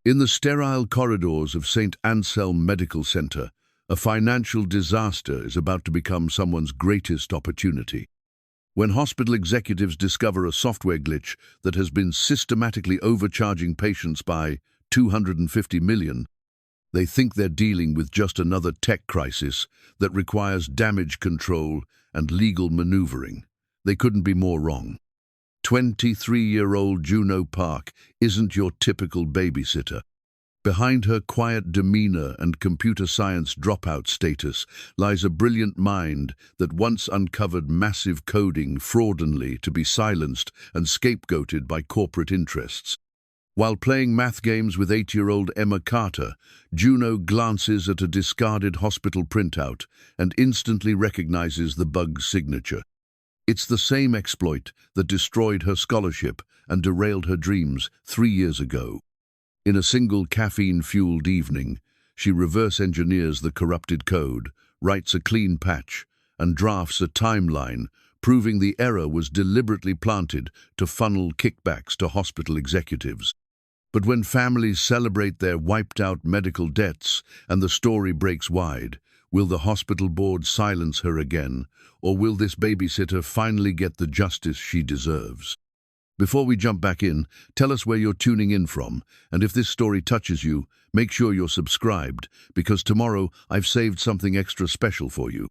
In the sterile corridors of St. Anselm Medical Center, a financial disaster is about to become someone's greatest opportunity. When hospital executives discover a software glitch that has been systematically overcharging patients by 250 million, they think they're dealing with just another tech crisis that requires damage control and legal maneuvering. They couldn't be more wrong. 23-year-old Juno Park isn't your typical babysitter. Behind her quiet demeanor and computer science dropout status lies a brilliant mind that once uncovered massive coding fraudulently to be silenced and scapegoated by corporate interests. While playing math games with 8-year-old Emma Carter, Juno glances at a discarded hospital printout and instantly recognizes the bug's signature. It's the same exploit that destroyed her scholarship and derailed her dreams 3 years ago. In a single caffeine-fueled evening, she reverse engineers the corrupted code, writes a clean patch, and drafts a timeline, proving the error was deliberately planted to funnel kickbacks to hospital executives. But when families celebrate their wiped-out medical debts and the story breaks wide, will the hospital board silence her again, or will this babysitter finally get the justice she deserves? Before we jump back in, tell us where you're tuning in from, and if this story touches you, make sure you're subscribed, because tomorrow I've saved something extra special for you.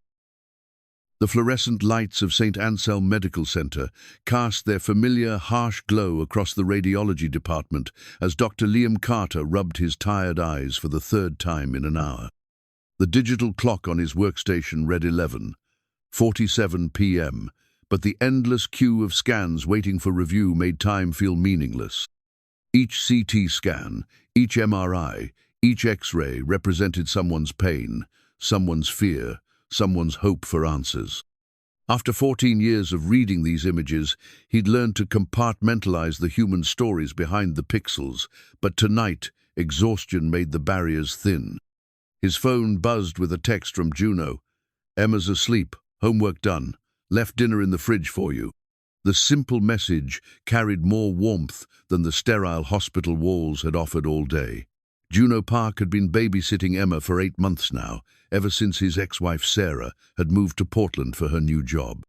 The fluorescent lights of St. Anselm Medical Center cast their familiar, harsh glow across the radiology department as Dr. Liam Carter rubbed his tired eyes for the third time in an hour. The digital clock on his workstation read 11:47 p.m., but the endless queue of scans waiting for review made time feel meaningless. Each CT scan, each MRI, each X-ray represented someone's pain, someone's fear, someone's hope for answers. After 14 years of reading these images, he'd learned to compartmentalize the human stories behind the pixels, but tonight, exhaustion made the barriers thin. His phone buzzed with a text from Juno. "Emma's asleep, homework done, left dinner in the fridge for you." The simple message carried more warmth than the sterile hospital walls had offered all day. Juno Park had been babysitting Emma for 8 months now, ever since his ex-wife Sarah had moved to Portland for her new job.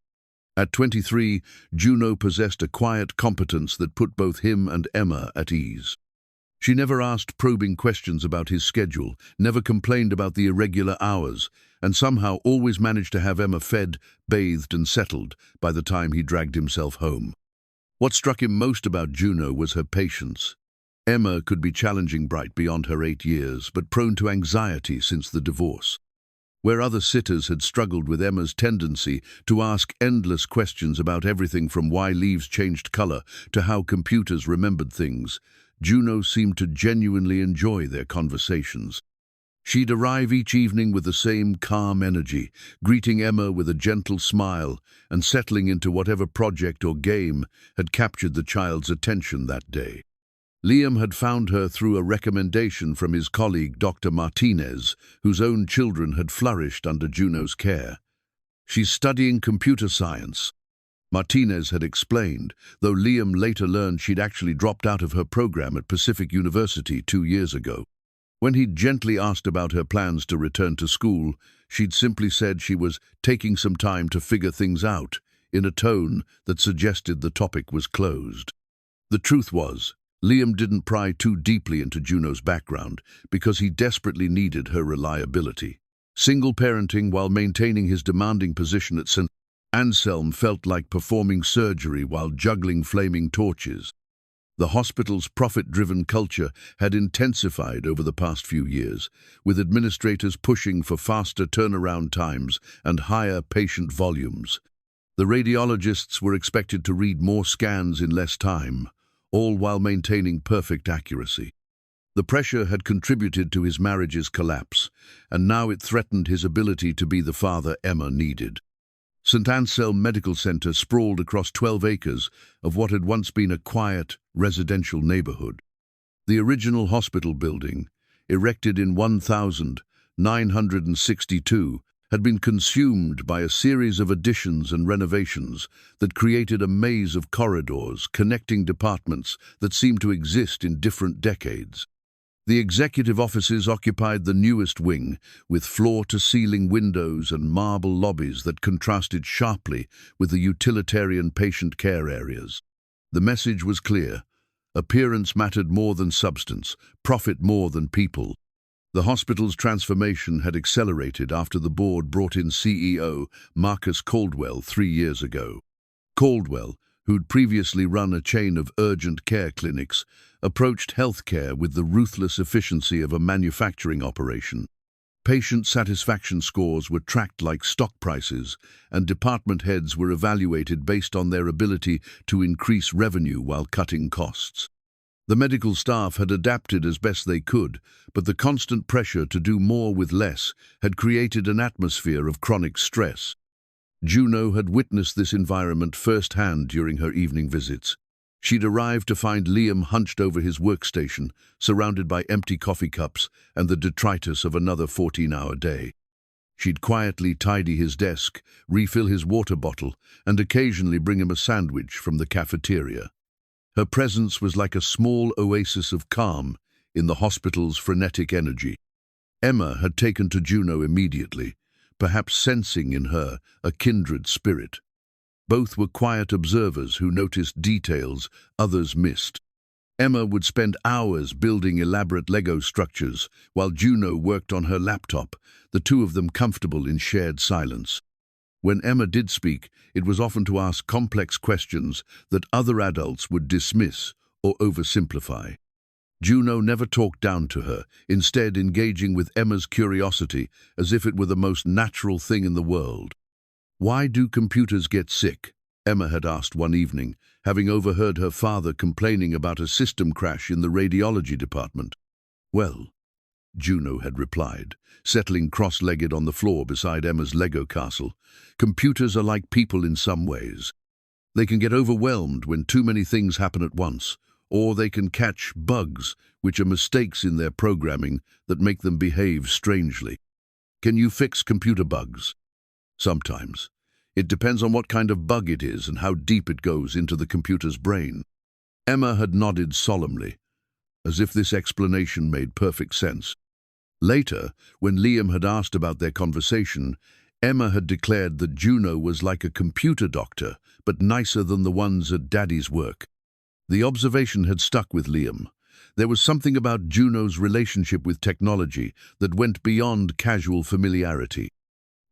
At 23, Juno possessed a quiet competence that put both him and Emma at ease. She never asked probing questions about his schedule, never complained about the irregular hours, and somehow always managed to have Emma fed, bathed and settled by the time he dragged himself home. What struck him most about Juno was her patience. Emma could be challenging bright beyond her 8 years, but prone to anxiety since the divorce. Where other sitters had struggled with Emma's tendency to ask endless questions about everything from why leaves changed color to how computers remembered things, Juno seemed to genuinely enjoy their conversations. She'd arrive each evening with the same calm energy, greeting Emma with a gentle smile and settling into whatever project or game had captured the child's attention that day. Liam had found her through a recommendation from his colleague Dr. Martinez, whose own children had flourished under Juno's care. "She's studying computer science," Martinez had explained, though Liam later learned she'd actually dropped out of her program at Pacific University 2 years ago. When he'd gently asked about her plans to return to school, she'd simply said she was taking some time to figure things out, in a tone that suggested the topic was closed. The truth was, Liam didn't pry too deeply into Juno's background because he desperately needed her reliability. Single parenting while maintaining his demanding position at St. Anselm felt like performing surgery while juggling flaming torches. The hospital's profit-driven culture had intensified over the past few years, with administrators pushing for faster turnaround times and higher patient volumes. The radiologists were expected to read more scans in less time, all while maintaining perfect accuracy. The pressure had contributed to his marriage's collapse, and now it threatened his ability to be the father Emma needed. St. Anselm Medical Center sprawled across 12 acres of what had once been a quiet, residential neighborhood. The original hospital building, erected in 1962, had been consumed by a series of additions and renovations that created a maze of corridors connecting departments that seemed to exist in different decades. The executive offices occupied the newest wing, with floor-to-ceiling windows and marble lobbies that contrasted sharply with the utilitarian patient care areas. The message was clear. Appearance mattered more than substance, profit more than people. The hospital's transformation had accelerated after the board brought in CEO Marcus Caldwell 3 years ago. Caldwell, who'd previously run a chain of urgent care clinics, approached healthcare with the ruthless efficiency of a manufacturing operation. Patient satisfaction scores were tracked like stock prices, and department heads were evaluated based on their ability to increase revenue while cutting costs. The medical staff had adapted as best they could, but the constant pressure to do more with less had created an atmosphere of chronic stress. Juno had witnessed this environment firsthand during her evening visits. She'd arrived to find Liam hunched over his workstation, surrounded by empty coffee cups and the detritus of another 14-hour day. She'd quietly tidy his desk, refill his water bottle, and occasionally bring him a sandwich from the cafeteria. Her presence was like a small oasis of calm in the hospital's frenetic energy. Emma had taken to Juno immediately, perhaps sensing in her a kindred spirit. Both were quiet observers who noticed details others missed. Emma would spend hours building elaborate Lego structures, while Juno worked on her laptop, the two of them comfortable in shared silence. When Emma did speak, it was often to ask complex questions that other adults would dismiss or oversimplify. Juno never talked down to her, instead engaging with Emma's curiosity as if it were the most natural thing in the world. "Why do computers get sick?" Emma had asked one evening, having overheard her father complaining about a system crash in the radiology department. "Well," Juno had replied, settling cross-legged on the floor beside Emma's Lego castle, "computers are like people in some ways. They can get overwhelmed when too many things happen at once, or they can catch bugs, which are mistakes in their programming that make them behave strangely. Can you fix computer bugs?" "Sometimes. It depends on what kind of bug it is and how deep it goes into the computer's brain." Emma had nodded solemnly, as if this explanation made perfect sense. Later, when Liam had asked about their conversation, Emma had declared that Juno was like a computer doctor, but nicer than the ones at Daddy's work. The observation had stuck with Liam. There was something about Juno's relationship with technology that went beyond casual familiarity.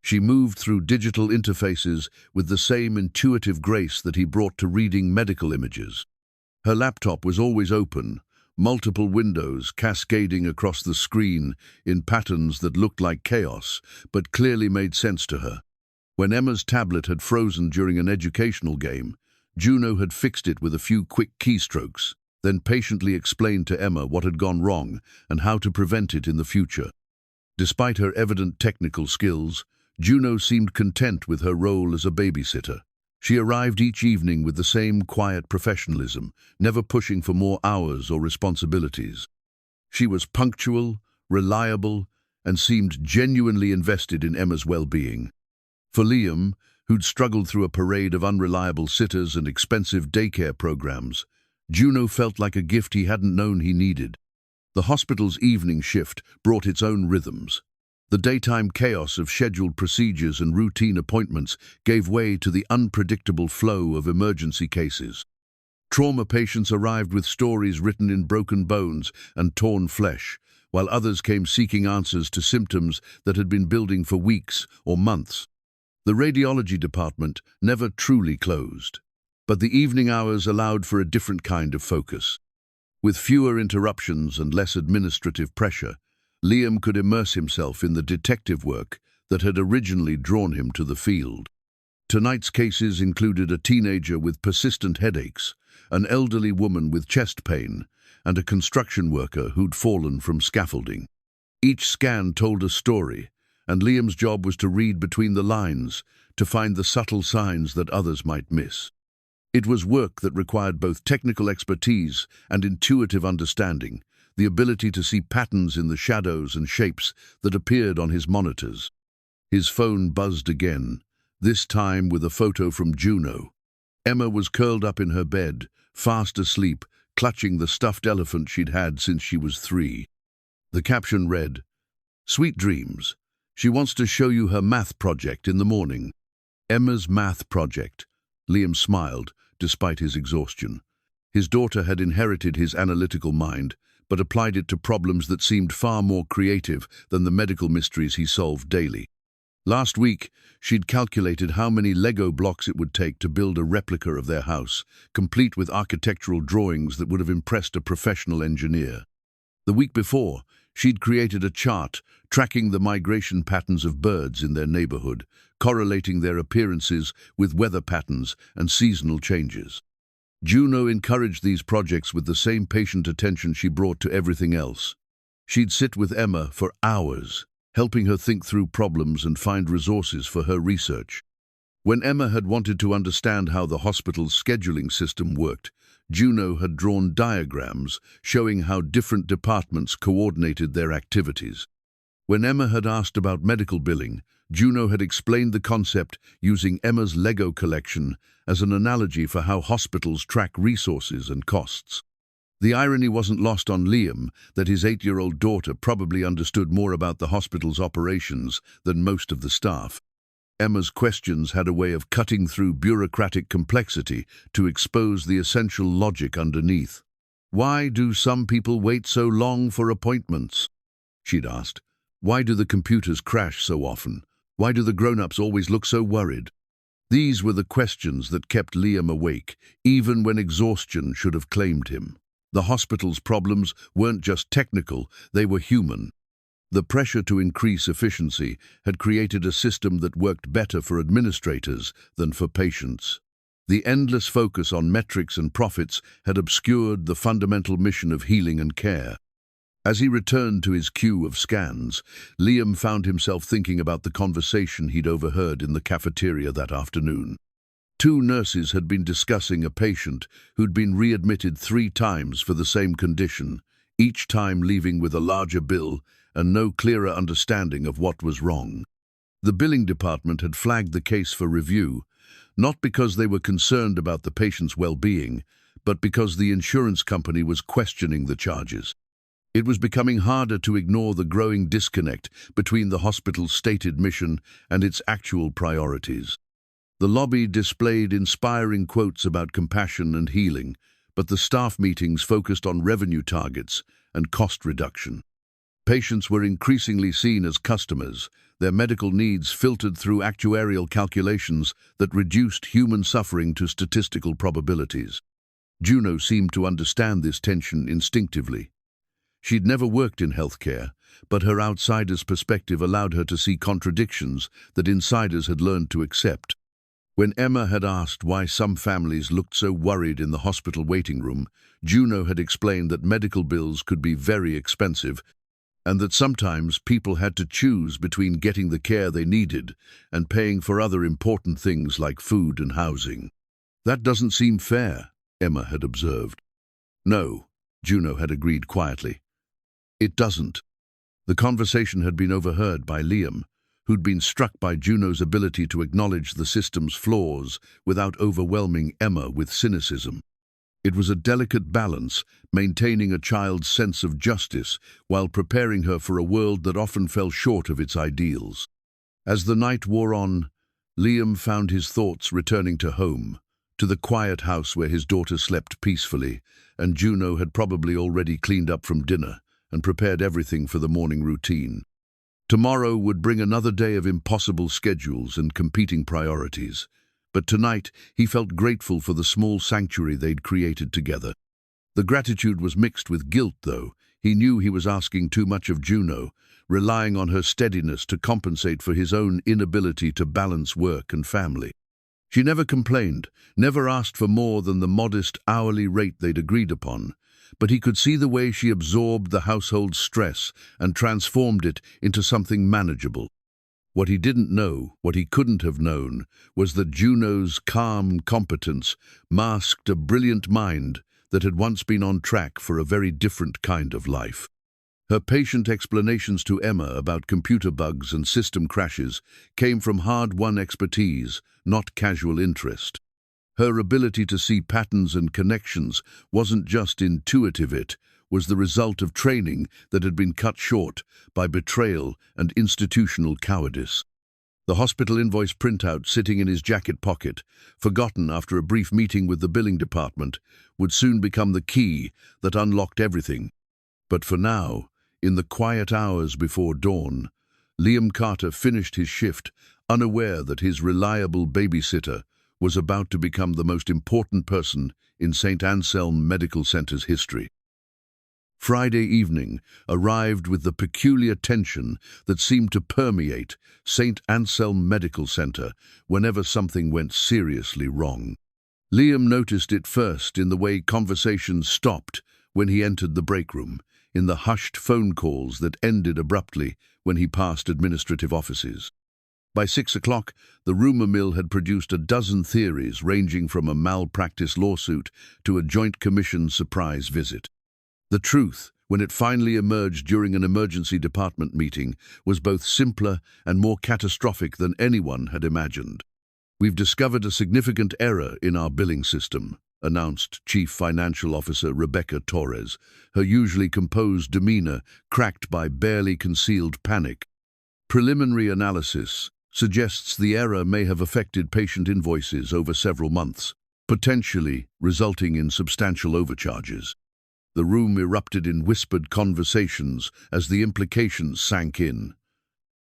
She moved through digital interfaces with the same intuitive grace that he brought to reading medical images. Her laptop was always open, multiple windows cascading across the screen in patterns that looked like chaos, but clearly made sense to her. When Emma's tablet had frozen during an educational game, Juno had fixed it with a few quick keystrokes, then patiently explained to Emma what had gone wrong and how to prevent it in the future. Despite her evident technical skills, Juno seemed content with her role as a babysitter. She arrived each evening with the same quiet professionalism, never pushing for more hours or responsibilities. She was punctual, reliable, and seemed genuinely invested in Emma's well-being. For Liam, who'd struggled through a parade of unreliable sitters and expensive daycare programs, Juno felt like a gift he hadn't known he needed. The hospital's evening shift brought its own rhythms. The daytime chaos of scheduled procedures and routine appointments gave way to the unpredictable flow of emergency cases. Trauma patients arrived with stories written in broken bones and torn flesh, while others came seeking answers to symptoms that had been building for weeks or months. The radiology department never truly closed, but the evening hours allowed for a different kind of focus. With fewer interruptions and less administrative pressure, Liam could immerse himself in the detective work that had originally drawn him to the field. Tonight's cases included a teenager with persistent headaches, an elderly woman with chest pain, and a construction worker who'd fallen from scaffolding. Each scan told a story, and Liam's job was to read between the lines to find the subtle signs that others might miss. It was work that required both technical expertise and intuitive understanding, the ability to see patterns in the shadows and shapes that appeared on his monitors. His phone buzzed again, this time with a photo from Juno. Emma was curled up in her bed, fast asleep, clutching the stuffed elephant she'd had since she was 3. The caption read, "Sweet dreams. She wants to show you her math project in the morning." Emma's math project. Liam smiled, despite his exhaustion. His daughter had inherited his analytical mind, but applied it to problems that seemed far more creative than the medical mysteries he solved daily. Last week, she'd calculated how many Lego blocks it would take to build a replica of their house, complete with architectural drawings that would have impressed a professional engineer. The week before, she'd created a chart tracking the migration patterns of birds in their neighborhood, correlating their appearances with weather patterns and seasonal changes. Juno encouraged these projects with the same patient attention she brought to everything else. She'd sit with Emma for hours, helping her think through problems and find resources for her research. When Emma had wanted to understand how the hospital's scheduling system worked, Juno had drawn diagrams showing how different departments coordinated their activities. When Emma had asked about medical billing, Juno had explained the concept using Emma's Lego collection as an analogy for how hospitals track resources and costs. The irony wasn't lost on Liam that his 8-year-old daughter probably understood more about the hospital's operations than most of the staff. Emma's questions had a way of cutting through bureaucratic complexity to expose the essential logic underneath. "Why do some people wait so long for appointments?" she'd asked. "Why do the computers crash so often? Why do the grown-ups always look so worried?" These were the questions that kept Liam awake, even when exhaustion should have claimed him. The hospital's problems weren't just technical, they were human. The pressure to increase efficiency had created a system that worked better for administrators than for patients. The endless focus on metrics and profits had obscured the fundamental mission of healing and care. As he returned to his queue of scans, Liam found himself thinking about the conversation he'd overheard in the cafeteria that afternoon. 2 nurses had been discussing a patient who'd been readmitted 3 times for the same condition, each time leaving with a larger bill and no clearer understanding of what was wrong. The billing department had flagged the case for review, not because they were concerned about the patient's well-being, but because the insurance company was questioning the charges. It was becoming harder to ignore the growing disconnect between the hospital's stated mission and its actual priorities. The lobby displayed inspiring quotes about compassion and healing, but the staff meetings focused on revenue targets and cost reduction. Patients were increasingly seen as customers, their medical needs filtered through actuarial calculations that reduced human suffering to statistical probabilities. Juno seemed to understand this tension instinctively. She'd never worked in healthcare, but her outsider's perspective allowed her to see contradictions that insiders had learned to accept. When Emma had asked why some families looked so worried in the hospital waiting room, Juno had explained that medical bills could be very expensive and that sometimes people had to choose between getting the care they needed and paying for other important things like food and housing. "That doesn't seem fair," Emma had observed. "No," Juno had agreed quietly. "It doesn't." The conversation had been overheard by Liam, who'd been struck by Juno's ability to acknowledge the system's flaws without overwhelming Emma with cynicism. It was a delicate balance, maintaining a child's sense of justice while preparing her for a world that often fell short of its ideals. As the night wore on, Liam found his thoughts returning to home, to the quiet house where his daughter slept peacefully, and Juno had probably already cleaned up from dinner and prepared everything for the morning routine. Tomorrow would bring another day of impossible schedules and competing priorities, but tonight he felt grateful for the small sanctuary they'd created together. The gratitude was mixed with guilt, though. He knew he was asking too much of Juno, relying on her steadiness to compensate for his own inability to balance work and family. She never complained, never asked for more than the modest hourly rate they'd agreed upon, but he could see the way she absorbed the household's stress and transformed it into something manageable. What he didn't know, what he couldn't have known, was that Juno's calm competence masked a brilliant mind that had once been on track for a very different kind of life. Her patient explanations to Emma about computer bugs and system crashes came from hard-won expertise, not casual interest. Her ability to see patterns and connections wasn't just intuitive, it was the result of training that had been cut short by betrayal and institutional cowardice. The hospital invoice printout sitting in his jacket pocket, forgotten after a brief meeting with the billing department, would soon become the key that unlocked everything. But for now, in the quiet hours before dawn, Liam Carter finished his shift, unaware that his reliable babysitter was about to become the most important person in St. Anselm Medical Center's history. Friday evening arrived with the peculiar tension that seemed to permeate St. Anselm Medical Center whenever something went seriously wrong. Liam noticed it first in the way conversations stopped when he entered the break room, in the hushed phone calls that ended abruptly when he passed administrative offices. By 6 o'clock, the rumor mill had produced a dozen theories ranging from a malpractice lawsuit to a Joint Commission surprise visit. The truth, when it finally emerged during an emergency department meeting, was both simpler and more catastrophic than anyone had imagined. "We've discovered a significant error in our billing system," announced Chief Financial Officer Rebecca Torres, her usually composed demeanor cracked by barely concealed panic. "Preliminary analysis suggests the error may have affected patient invoices over several months, potentially resulting in substantial overcharges." The room erupted in whispered conversations as the implications sank in.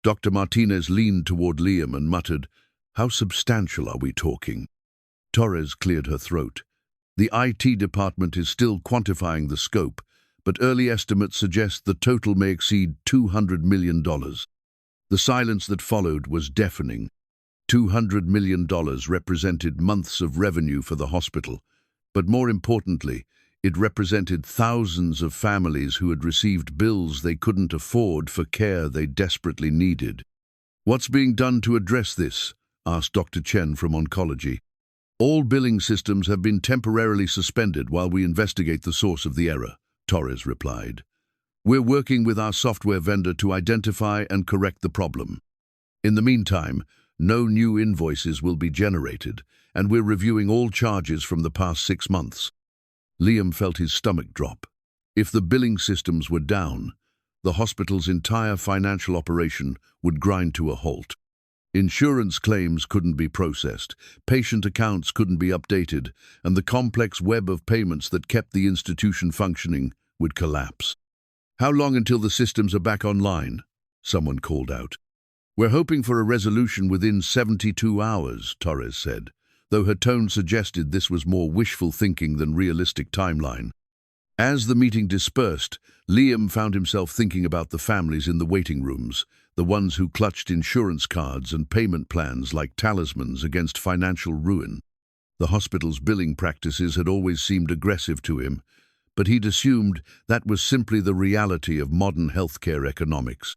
Dr. Martinez leaned toward Liam and muttered, "How substantial are we talking?" Torres cleared her throat. "The IT department is still quantifying the scope, but early estimates suggest the total may exceed $200 million. The silence that followed was deafening. $200 million represented months of revenue for the hospital, but more importantly, it represented thousands of families who had received bills they couldn't afford for care they desperately needed. "What's being done to address this?" asked Dr. Chen from oncology. "All billing systems have been temporarily suspended while we investigate the source of the error," Torres replied. "We're working with our software vendor to identify and correct the problem. In the meantime, no new invoices will be generated, and we're reviewing all charges from the past 6 months." Liam felt his stomach drop. If the billing systems were down, the hospital's entire financial operation would grind to a halt. Insurance claims couldn't be processed, patient accounts couldn't be updated, and the complex web of payments that kept the institution functioning would collapse. "How long until the systems are back online?" someone called out. "We're hoping for a resolution within 72 hours, Torres said, though her tone suggested this was more wishful thinking than realistic timeline. As the meeting dispersed, Liam found himself thinking about the families in the waiting rooms, the ones who clutched insurance cards and payment plans like talismans against financial ruin. The hospital's billing practices had always seemed aggressive to him, but he'd assumed that was simply the reality of modern healthcare economics.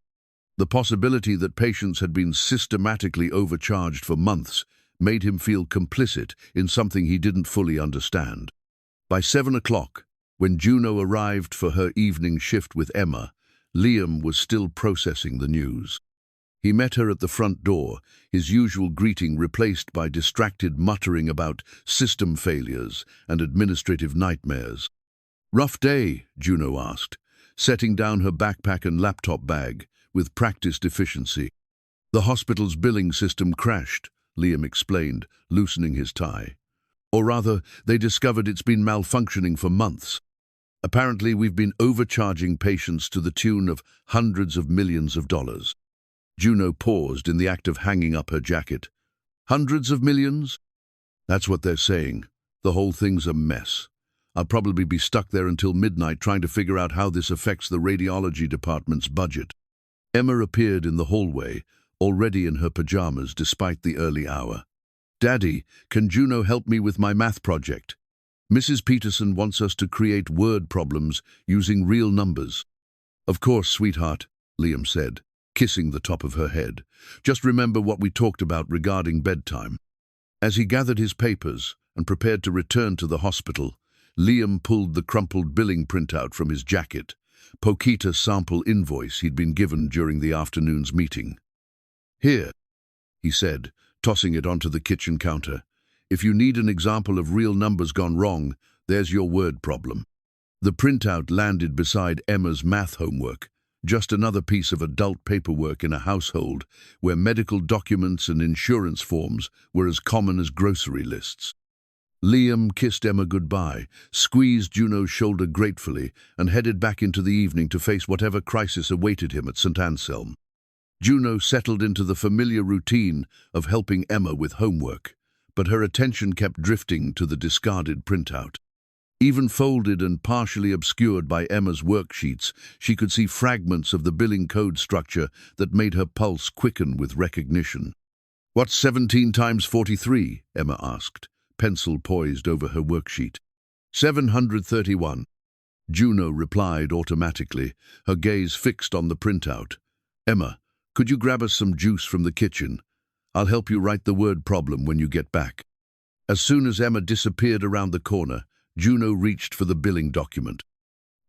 The possibility that patients had been systematically overcharged for months made him feel complicit in something he didn't fully understand. By 7 o'clock, when Juno arrived for her evening shift with Emma, Liam was still processing the news. He met her at the front door, his usual greeting replaced by distracted muttering about system failures and administrative nightmares. "Rough day?" Juno asked, setting down her backpack and laptop bag with practiced efficiency. "The hospital's billing system crashed," Liam explained, loosening his tie. "Or rather, they discovered it's been malfunctioning for months. Apparently, we've been overcharging patients to the tune of hundreds of millions of dollars." Juno paused in the act of hanging up her jacket. "Hundreds of millions?" "That's what they're saying. The whole thing's a mess. I'll probably be stuck there until midnight trying to figure out how this affects the radiology department's budget." Emma appeared in the hallway, already in her pajamas despite the early hour. "Daddy, can Juno help me with my math project? Mrs. Peterson wants us to create word problems using real numbers." "Of course, sweetheart," Liam said, kissing the top of her head. "Just remember what we talked about regarding bedtime." As he gathered his papers and prepared to return to the hospital, Liam pulled the crumpled billing printout from his jacket, Pokita sample invoice he'd been given during the afternoon's meeting. "Here," he said, tossing it onto the kitchen counter. "If you need an example of real numbers gone wrong, there's your word problem." The printout landed beside Emma's math homework, just another piece of adult paperwork in a household where medical documents and insurance forms were as common as grocery lists. Liam kissed Emma goodbye, squeezed Juno's shoulder gratefully, and headed back into the evening to face whatever crisis awaited him at St. Anselm. Juno settled into the familiar routine of helping Emma with homework, but her attention kept drifting to the discarded printout. Even folded and partially obscured by Emma's worksheets, she could see fragments of the billing code structure that made her pulse quicken with recognition. "What's 17 times 43? Emma asked, pencil poised over her worksheet. 731. Juno replied automatically, her gaze fixed on the printout. "Emma, could you grab us some juice from the kitchen? I'll help you write the word problem when you get back." As soon as Emma disappeared around the corner, Juno reached for the billing document.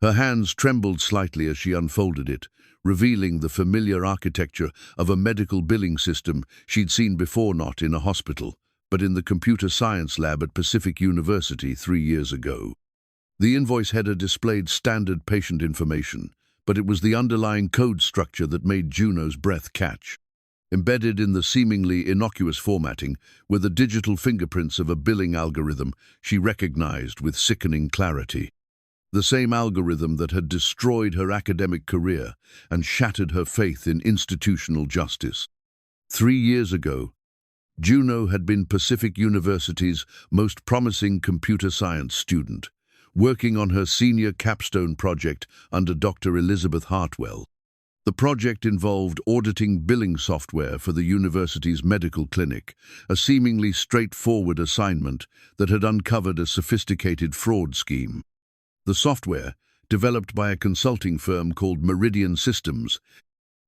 Her hands trembled slightly as she unfolded it, revealing the familiar architecture of a medical billing system she'd seen before, not in a hospital, but in the computer science lab at Pacific University 3 years ago. The invoice header displayed standard patient information, but it was the underlying code structure that made Juno's breath catch. Embedded in the seemingly innocuous formatting were the digital fingerprints of a billing algorithm she recognized with sickening clarity. The same algorithm that had destroyed her academic career and shattered her faith in institutional justice. 3 years ago, Juno had been Pacific University's most promising computer science student, working on her senior capstone project under Dr. Elizabeth Hartwell. The project involved auditing billing software for the university's medical clinic, a seemingly straightforward assignment that had uncovered a sophisticated fraud scheme. The software, developed by a consulting firm called Meridian Systems,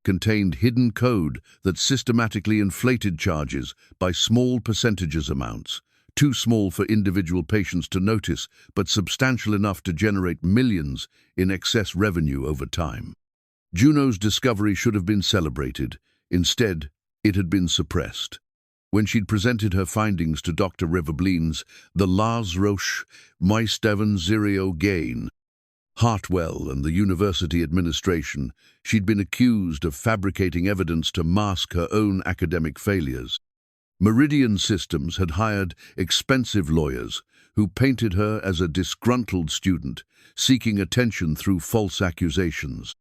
contained hidden code that systematically inflated charges by small percentages amounts, too small for individual patients to notice, but substantial enough to generate millions in excess revenue over time. Juno's discovery should have been celebrated. Instead, it had been suppressed. When she'd presented her findings to Dr. Reverblins, the Lars Roche Meisteven Zero Gain, Hartwell and the university administration, she'd been accused of fabricating evidence to mask her own academic failures. Meridian Systems had hired expensive lawyers who painted her as a disgruntled student, seeking attention through false accusations.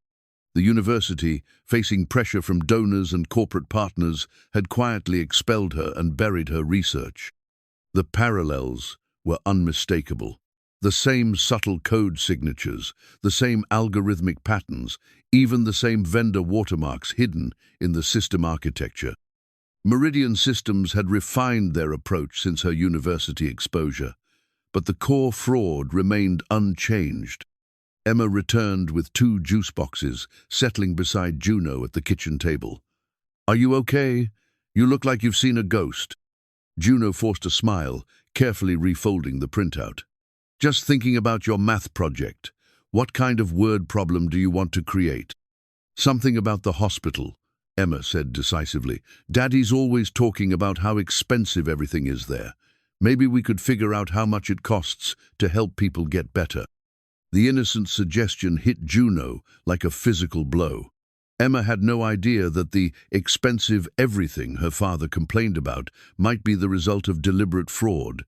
The university, facing pressure from donors and corporate partners, had quietly expelled her and buried her research. The parallels were unmistakable. The same subtle code signatures, the same algorithmic patterns, even the same vendor watermarks hidden in the system architecture. Meridian Systems had refined their approach since her university exposure, but the core fraud remained unchanged. Emma returned with 2 juice boxes, settling beside Juno at the kitchen table. "Are you okay? You look like you've seen a ghost." Juno forced a smile, carefully refolding the printout. "Just thinking about your math project. What kind of word problem do you want to create?" "Something about the hospital," Emma said decisively. "Daddy's always talking about how expensive everything is there. Maybe we could figure out how much it costs to help people get better." The innocent suggestion hit Juno like a physical blow. Emma had no idea that the expensive everything her father complained about might be the result of deliberate fraud,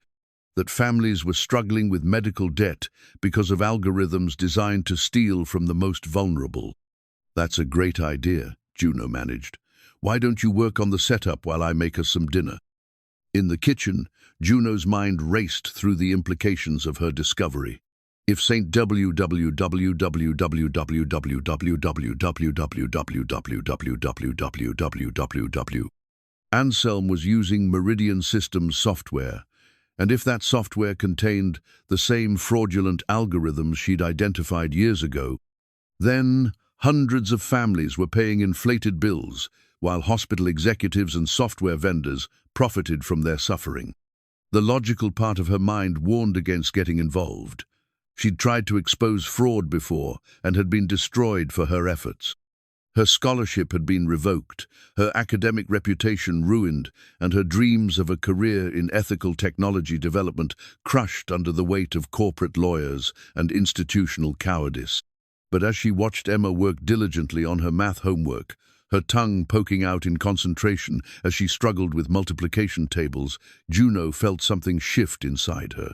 that families were struggling with medical debt because of algorithms designed to steal from the most vulnerable. "That's a great idea," Juno managed. "Why don't you work on the setup while I make us some dinner?" In the kitchen, Juno's mind raced through the implications of her discovery. If St. Anselm was using Meridian Systems software, and if that software contained the same fraudulent algorithms she'd identified years ago, then hundreds of families were paying inflated bills, while hospital executives and software vendors profited from their suffering. The logical part of her mind warned against getting involved. She'd tried to expose fraud before and had been destroyed for her efforts. Her scholarship had been revoked, her academic reputation ruined, and her dreams of a career in ethical technology development crushed under the weight of corporate lawyers and institutional cowardice. But as she watched Emma work diligently on her math homework, her tongue poking out in concentration as she struggled with multiplication tables, Juno felt something shift inside her.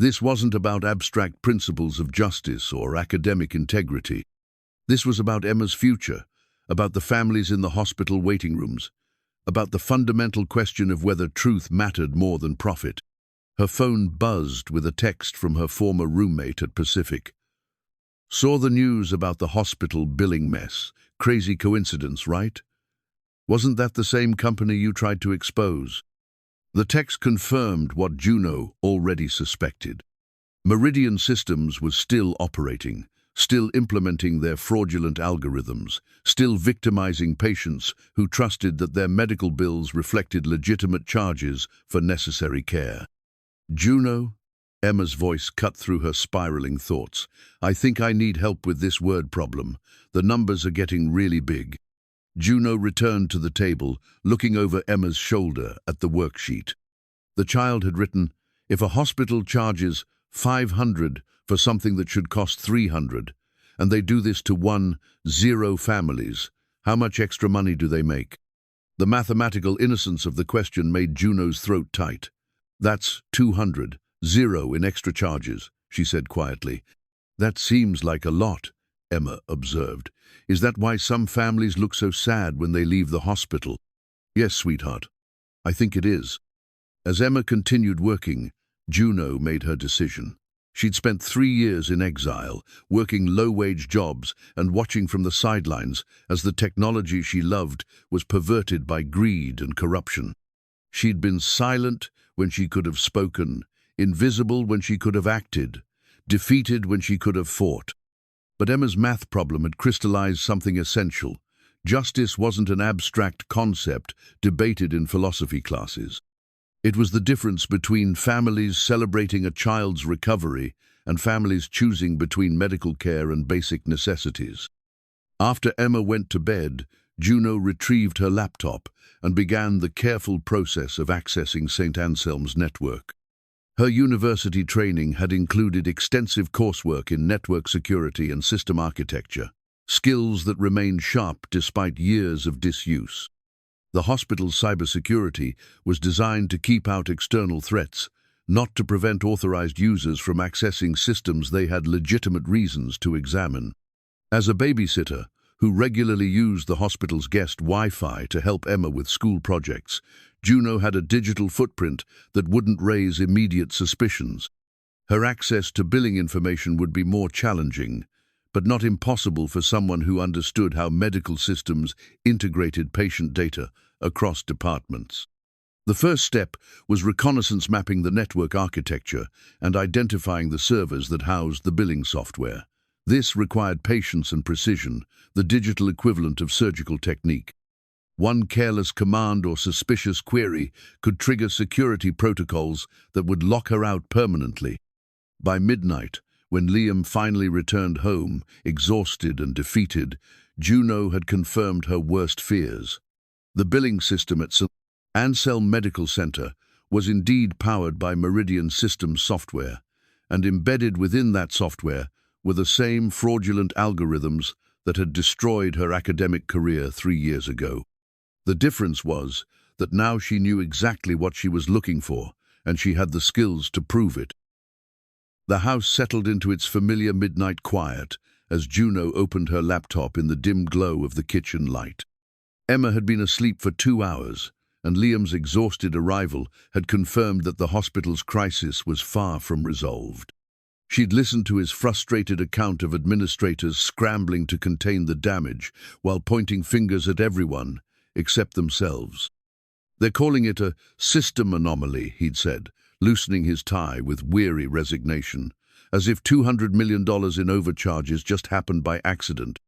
This wasn't about abstract principles of justice or academic integrity. This was about Emma's future, about the families in the hospital waiting rooms, about the fundamental question of whether truth mattered more than profit. Her phone buzzed with a text from her former roommate at Pacific. "Saw the news about the hospital billing mess. Crazy coincidence, right? Wasn't that the same company you tried to expose?" The text confirmed what Juno already suspected. Meridian Systems was still operating, still implementing their fraudulent algorithms, still victimizing patients who trusted that their medical bills reflected legitimate charges for necessary care. "Juno?" Emma's voice cut through her spiraling thoughts. "I think I need help with this word problem. The numbers are getting really big." Juno returned to the table, looking over Emma's shoulder at the worksheet. The child had written, "If a hospital charges $500 for something that should cost $300, and they do this to 0 families, how much extra money do they make?" The mathematical innocence of the question made Juno's throat tight. "That's 200, 0 in extra charges," she said quietly. "That seems like a lot," Emma observed. "Is that why some families look so sad when they leave the hospital?" "Yes, sweetheart, I think it is." As Emma continued working, Juno made her decision. She'd spent 3 years in exile, working low-wage jobs and watching from the sidelines as the technology she loved was perverted by greed and corruption. She'd been silent when she could have spoken, invisible when she could have acted, defeated when she could have fought. But Emma's math problem had crystallized something essential. Justice wasn't an abstract concept debated in philosophy classes. It was the difference between families celebrating a child's recovery and families choosing between medical care and basic necessities. After Emma went to bed, Juno retrieved her laptop and began the careful process of accessing St. Anselm's network. Her university training had included extensive coursework in network security and system architecture, skills that remained sharp despite years of disuse. The hospital's cybersecurity was designed to keep out external threats, not to prevent authorized users from accessing systems they had legitimate reasons to examine. As a babysitter, who regularly used the hospital's guest Wi-Fi to help Emma with school projects, Juno had a digital footprint that wouldn't raise immediate suspicions. Her access to billing information would be more challenging, but not impossible for someone who understood how medical systems integrated patient data across departments. The first step was reconnaissance mapping the network architecture and identifying the servers that housed the billing software. This required patience and precision, the digital equivalent of surgical technique. One careless command or suspicious query could trigger security protocols that would lock her out permanently. By midnight, when Liam finally returned home, exhausted and defeated, Juno had confirmed her worst fears. The billing system at Anselm Medical Center was indeed powered by Meridian Systems software, and embedded within that software were the same fraudulent algorithms that had destroyed her academic career 3 years ago. The difference was that now she knew exactly what she was looking for, and she had the skills to prove it. The house settled into its familiar midnight quiet as Juno opened her laptop in the dim glow of the kitchen light. Emma had been asleep for 2 hours, and Liam's exhausted arrival had confirmed that the hospital's crisis was far from resolved. She'd listened to his frustrated account of administrators scrambling to contain the damage while pointing fingers at everyone except themselves. "They're calling it a system anomaly," he'd said, loosening his tie with weary resignation, as if $200 million in overcharges just happened by accident.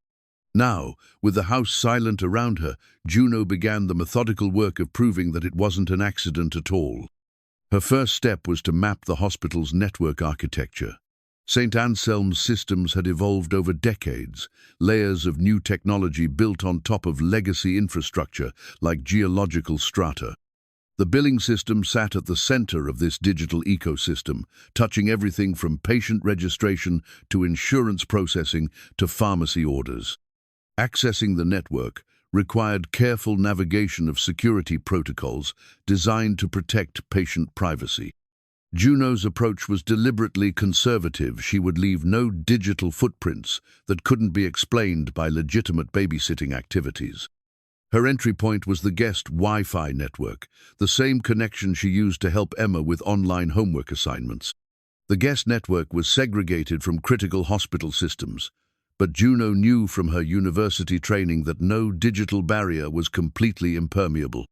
Now, with the house silent around her, Juno began the methodical work of proving that it wasn't an accident at all. Her first step was to map the hospital's network architecture. St. Anselm's systems had evolved over decades, layers of new technology built on top of legacy infrastructure like geological strata. The billing system sat at the center of this digital ecosystem, touching everything from patient registration to insurance processing to pharmacy orders. Accessing the network required careful navigation of security protocols designed to protect patient privacy. Juno's approach was deliberately conservative. She would leave no digital footprints that couldn't be explained by legitimate babysitting activities. Her entry point was the guest Wi-Fi network, the same connection she used to help Emma with online homework assignments. The guest network was segregated from critical hospital systems, but Juno knew from her university training that no digital barrier was completely impermeable.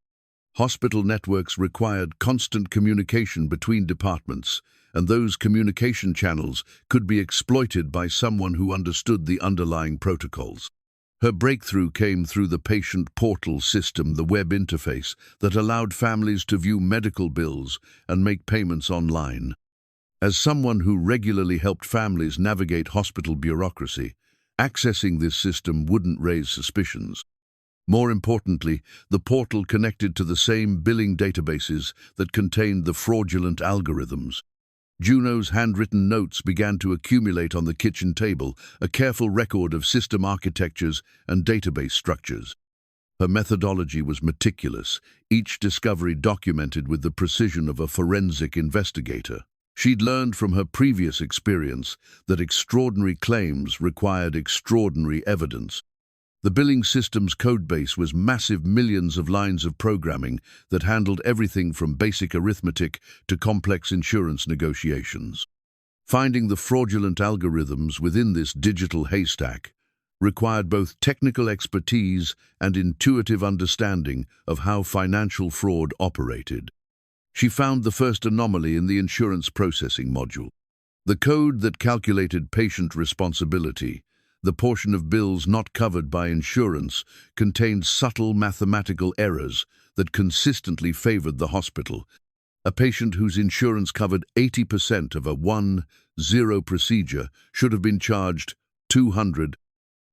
Hospital networks required constant communication between departments, and those communication channels could be exploited by someone who understood the underlying protocols. Her breakthrough came through the patient portal system, the web interface that allowed families to view medical bills and make payments online. As someone who regularly helped families navigate hospital bureaucracy, accessing this system wouldn't raise suspicions. More importantly, the portal connected to the same billing databases that contained the fraudulent algorithms. Juno's handwritten notes began to accumulate on the kitchen table, a careful record of system architectures and database structures. Her methodology was meticulous, each discovery documented with the precision of a forensic investigator. She'd learned from her previous experience that extraordinary claims required extraordinary evidence. The billing system's codebase was massive, millions of lines of programming that handled everything from basic arithmetic to complex insurance negotiations. Finding the fraudulent algorithms within this digital haystack required both technical expertise and intuitive understanding of how financial fraud operated. She found the first anomaly in the insurance processing module. The code that calculated patient responsibility, the portion of bills not covered by insurance, contained subtle mathematical errors that consistently favored the hospital. A patient whose insurance covered 80% of a 1-0 procedure should have been charged $200,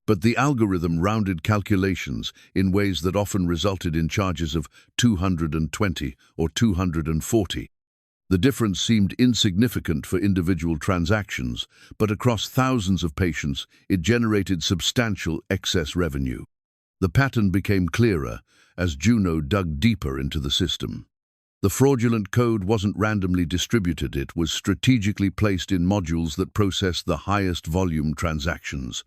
but the algorithm rounded calculations in ways that often resulted in charges of $220 or $240. The difference seemed insignificant for individual transactions, but across thousands of patients, it generated substantial excess revenue. The pattern became clearer as Juno dug deeper into the system. The fraudulent code wasn't randomly distributed, it was strategically placed in modules that processed the highest volume transactions.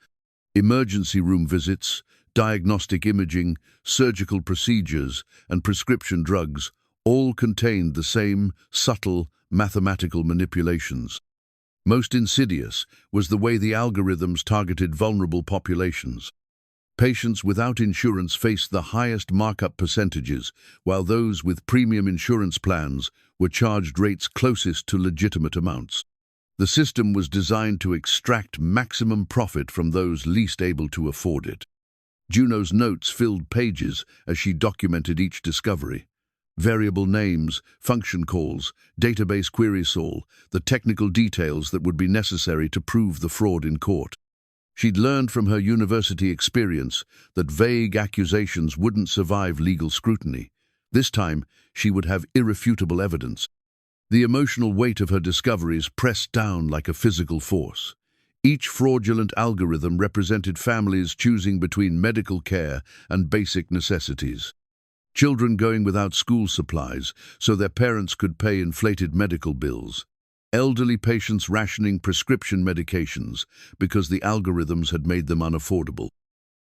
Emergency room visits, diagnostic imaging, surgical procedures, and prescription drugs all contained the same subtle mathematical manipulations. Most insidious was the way the algorithms targeted vulnerable populations. Patients without insurance faced the highest markup percentages, while those with premium insurance plans were charged rates closest to legitimate amounts. The system was designed to extract maximum profit from those least able to afford it. Juno's notes filled pages as she documented each discovery. Variable names, function calls, database queries, all the technical details that would be necessary to prove the fraud in court. She'd learned from her university experience that vague accusations wouldn't survive legal scrutiny. This time, she would have irrefutable evidence. The emotional weight of her discoveries pressed down like a physical force. Each fraudulent algorithm represented families choosing between medical care and basic necessities. Children going without school supplies so their parents could pay inflated medical bills. Elderly patients rationing prescription medications because the algorithms had made them unaffordable.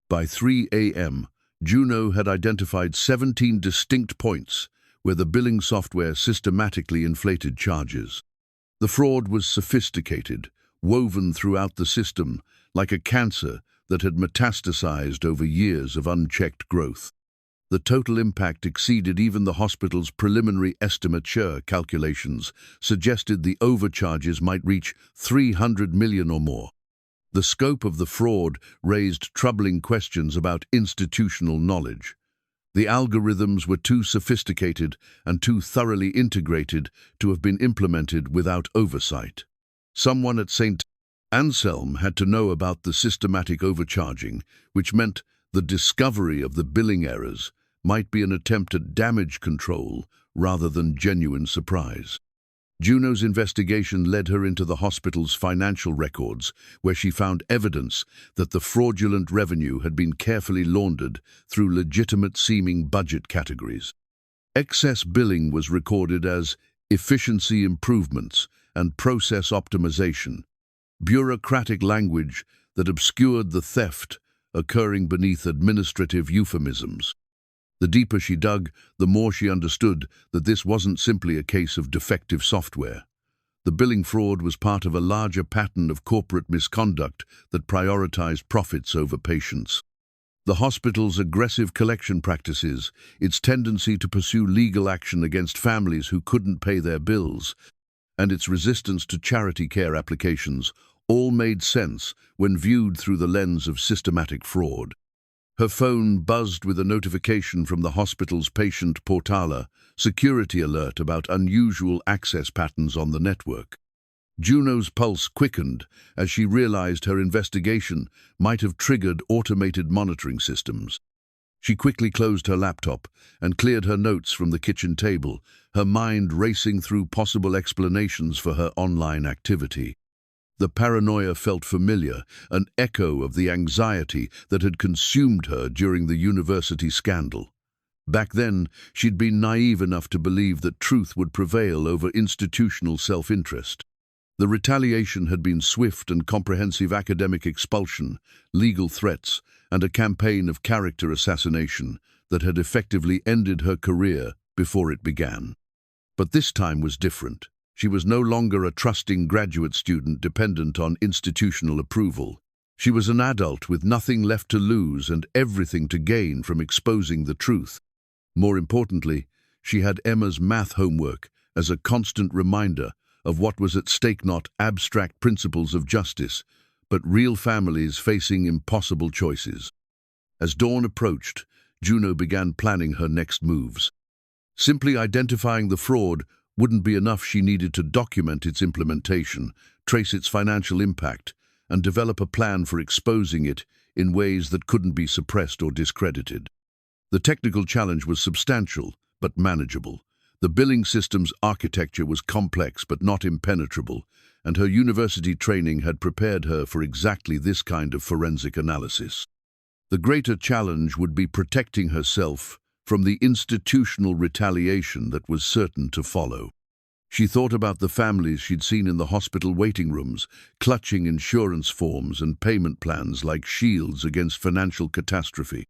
By 3 a.m., Juno had identified 17 distinct points where the billing software systematically inflated charges. The fraud was sophisticated, woven throughout the system like a cancer that had metastasized over years of unchecked growth. The total impact exceeded even the hospital's preliminary estimate. Calculations suggested the overcharges might reach $300 million or more. The scope of the fraud raised troubling questions about institutional knowledge. The algorithms were too sophisticated and too thoroughly integrated to have been implemented without oversight. Someone at St. Anselm had to know about the systematic overcharging, which meant the discovery of the billing errors might be an attempt at damage control rather than genuine surprise. Juno's investigation led her into the hospital's financial records, where she found evidence that the fraudulent revenue had been carefully laundered through legitimate-seeming budget categories. Excess billing was recorded as efficiency improvements and process optimization, bureaucratic language that obscured the theft occurring beneath administrative euphemisms. The deeper she dug, the more she understood that this wasn't simply a case of defective software. The billing fraud was part of a larger pattern of corporate misconduct that prioritized profits over patients. The hospital's aggressive collection practices, its tendency to pursue legal action against families who couldn't pay their bills, and its resistance to charity care applications all made sense when viewed through the lens of systematic fraud. Her phone buzzed with a notification from the hospital's patient portala, security alert about unusual access patterns on the network. Juno's pulse quickened as she realized her investigation might have triggered automated monitoring systems. She quickly closed her laptop and cleared her notes from the kitchen table, her mind racing through possible explanations for her online activity. The paranoia felt familiar, an echo of the anxiety that had consumed her during the university scandal. Back then, she'd been naive enough to believe that truth would prevail over institutional self-interest. The retaliation had been swift and comprehensive academic expulsion, legal threats, and a campaign of character assassination that had effectively ended her career before it began. But this time was different. She was no longer a trusting graduate student dependent on institutional approval. She was an adult with nothing left to lose and everything to gain from exposing the truth. More importantly, she had Emma's math homework as a constant reminder of what was at stake: not abstract principles of justice, but real families facing impossible choices. As dawn approached, Juno began planning her next moves. Simply identifying the fraud wouldn't be enough. She needed to document its implementation, trace its financial impact, and develop a plan for exposing it in ways that couldn't be suppressed or discredited. The technical challenge was substantial, but manageable. The billing system's architecture was complex but not impenetrable, and her university training had prepared her for exactly this kind of forensic analysis. The greater challenge would be protecting herself from the institutional retaliation that was certain to follow. She thought about the families she'd seen in the hospital waiting rooms, clutching insurance forms and payment plans like shields against financial catastrophe.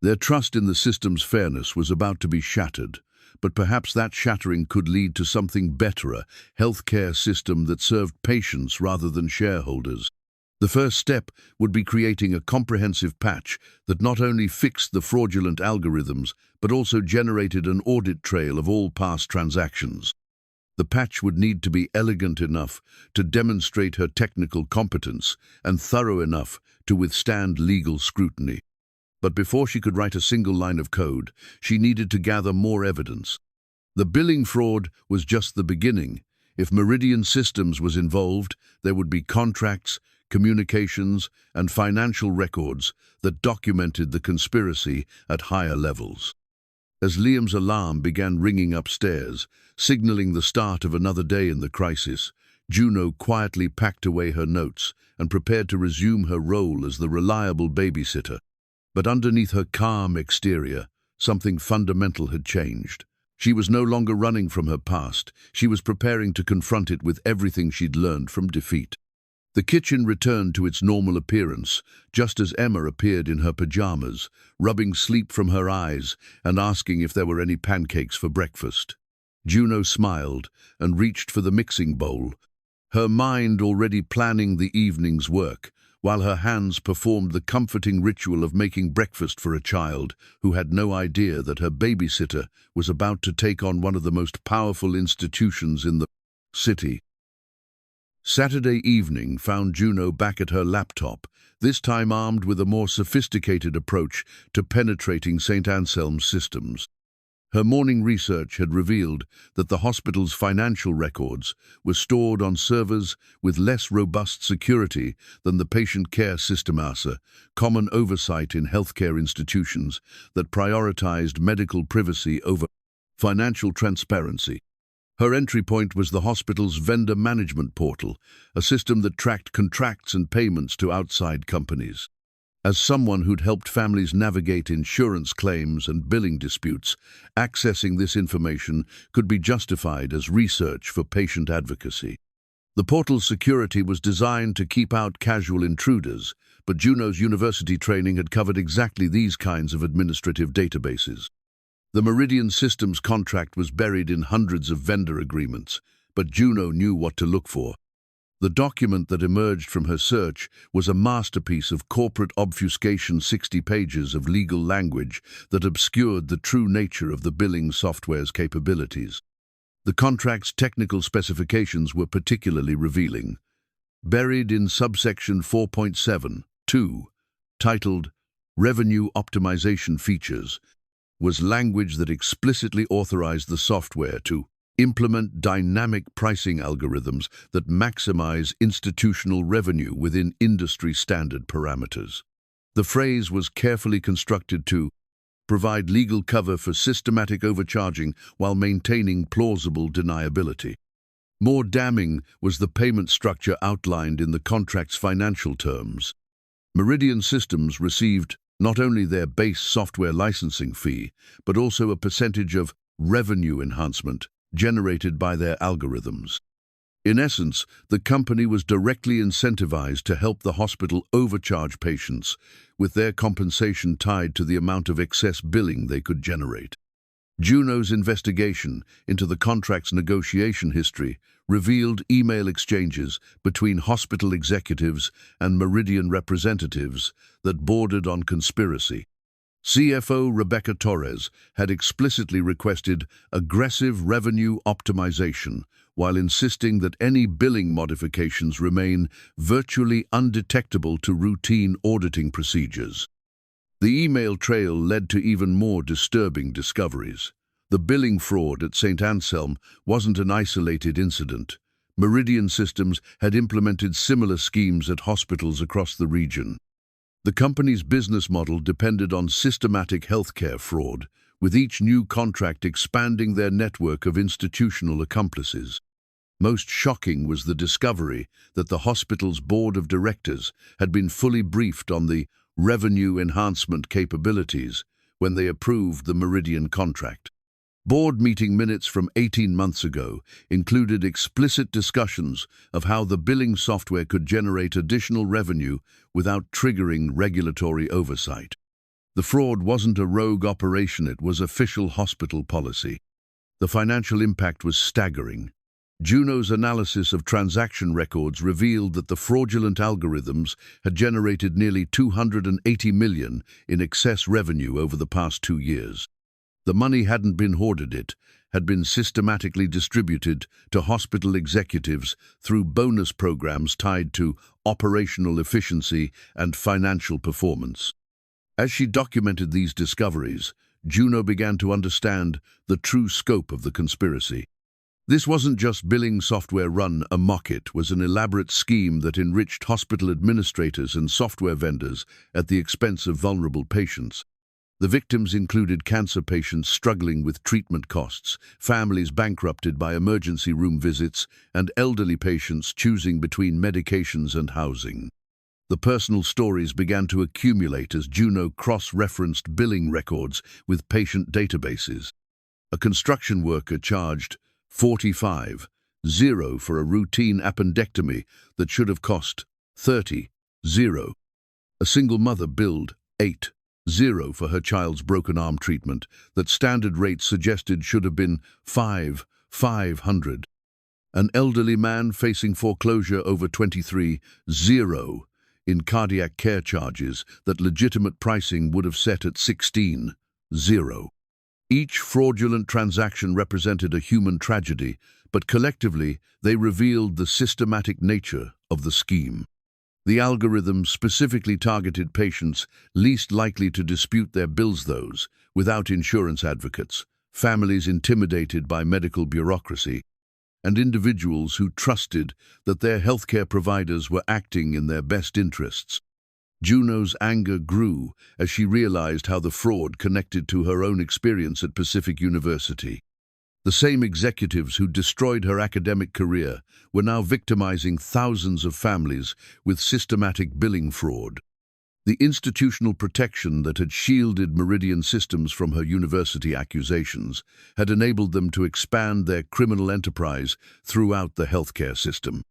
Their trust in the system's fairness was about to be shattered, but perhaps that shattering could lead to something better, a healthcare system that served patients rather than shareholders. The first step would be creating a comprehensive patch that not only fixed the fraudulent algorithms, but also generated an audit trail of all past transactions. The patch would need to be elegant enough to demonstrate her technical competence and thorough enough to withstand legal scrutiny. But before she could write a single line of code, she needed to gather more evidence. The billing fraud was just the beginning. If Meridian Systems was involved, there would be contracts, communications, and financial records that documented the conspiracy at higher levels. As Liam's alarm began ringing upstairs, signaling the start of another day in the crisis, Juno quietly packed away her notes and prepared to resume her role as the reliable babysitter. But underneath her calm exterior, something fundamental had changed. She was no longer running from her past. She was preparing to confront it with everything she'd learned from defeat. The kitchen returned to its normal appearance, just as Emma appeared in her pajamas, rubbing sleep from her eyes and asking if there were any pancakes for breakfast. Juno smiled and reached for the mixing bowl, her mind already planning the evening's work, while her hands performed the comforting ritual of making breakfast for a child who had no idea that her babysitter was about to take on one of the most powerful institutions in the city. Saturday evening found Juno back at her laptop, this time armed with a more sophisticated approach to penetrating St. Anselm's systems. Her morning research had revealed that the hospital's financial records were stored on servers with less robust security than the patient care system, a common oversight in healthcare institutions that prioritized medical privacy over financial transparency. Her entry point was the hospital's vendor management portal, a system that tracked contracts and payments to outside companies. As someone who'd helped families navigate insurance claims and billing disputes, accessing this information could be justified as research for patient advocacy. The portal's security was designed to keep out casual intruders, but Juno's university training had covered exactly these kinds of administrative databases. The Meridian Systems contract was buried in hundreds of vendor agreements, but Juno knew what to look for. The document that emerged from her search was a masterpiece of corporate obfuscation, 60 pages of legal language that obscured the true nature of the billing software's capabilities. The contract's technical specifications were particularly revealing. Buried in subsection 4.7.2, titled Revenue Optimization Features, was language that explicitly authorized the software to implement dynamic pricing algorithms that maximize institutional revenue within industry-standard parameters. The phrase was carefully constructed to provide legal cover for systematic overcharging while maintaining plausible deniability. More damning was the payment structure outlined in the contract's financial terms. Meridian Systems received not only their base software licensing fee, but also a percentage of revenue enhancement generated by their algorithms. In essence, the company was directly incentivized to help the hospital overcharge patients, with their compensation tied to the amount of excess billing they could generate. Juno's investigation into the contract's negotiation history revealed email exchanges between hospital executives and Meridian representatives that bordered on conspiracy. CFO Rebecca Torres had explicitly requested aggressive revenue optimization while insisting that any billing modifications remain virtually undetectable to routine auditing procedures. The email trail led to even more disturbing discoveries. The billing fraud at St. Anselm wasn't an isolated incident. Meridian Systems had implemented similar schemes at hospitals across the region. The company's business model depended on systematic healthcare fraud, with each new contract expanding their network of institutional accomplices. Most shocking was the discovery that the hospital's board of directors had been fully briefed on the revenue enhancement capabilities when they approved the Meridian contract. Board meeting minutes from 18 months ago included explicit discussions of how the billing software could generate additional revenue without triggering regulatory oversight. The fraud wasn't a rogue operation, it was official hospital policy. The financial impact was staggering. Juno's analysis of transaction records revealed that the fraudulent algorithms had generated nearly $280 million in excess revenue over the past 2 years. The money hadn't been hoarded, it had been systematically distributed to hospital executives through bonus programs tied to operational efficiency and financial performance. As she documented these discoveries, Juno began to understand the true scope of the conspiracy. This wasn't just billing software run amok, it was an elaborate scheme that enriched hospital administrators and software vendors at the expense of vulnerable patients. The victims included cancer patients struggling with treatment costs, families bankrupted by emergency room visits, and elderly patients choosing between medications and housing. The personal stories began to accumulate as Juno cross-referenced billing records with patient databases. A construction worker charged $45,000 for a routine appendectomy that should have cost $30,000. A single mother billed $8,000 for her child's broken arm treatment that standard rates suggested should have been $500. An elderly man facing foreclosure over $23,000 in cardiac care charges that legitimate pricing would have set at $16,000. Each fraudulent transaction represented a human tragedy, but collectively they revealed the systematic nature of the scheme. The algorithm specifically targeted patients least likely to dispute their bills, those without insurance advocates, families intimidated by medical bureaucracy, and individuals who trusted that their healthcare providers were acting in their best interests. Juno's anger grew as she realized how the fraud connected to her own experience at Pacific University. The same executives who destroyed her academic career were now victimizing thousands of families with systematic billing fraud. The institutional protection that had shielded Meridian Systems from her university accusations had enabled them to expand their criminal enterprise throughout the healthcare system.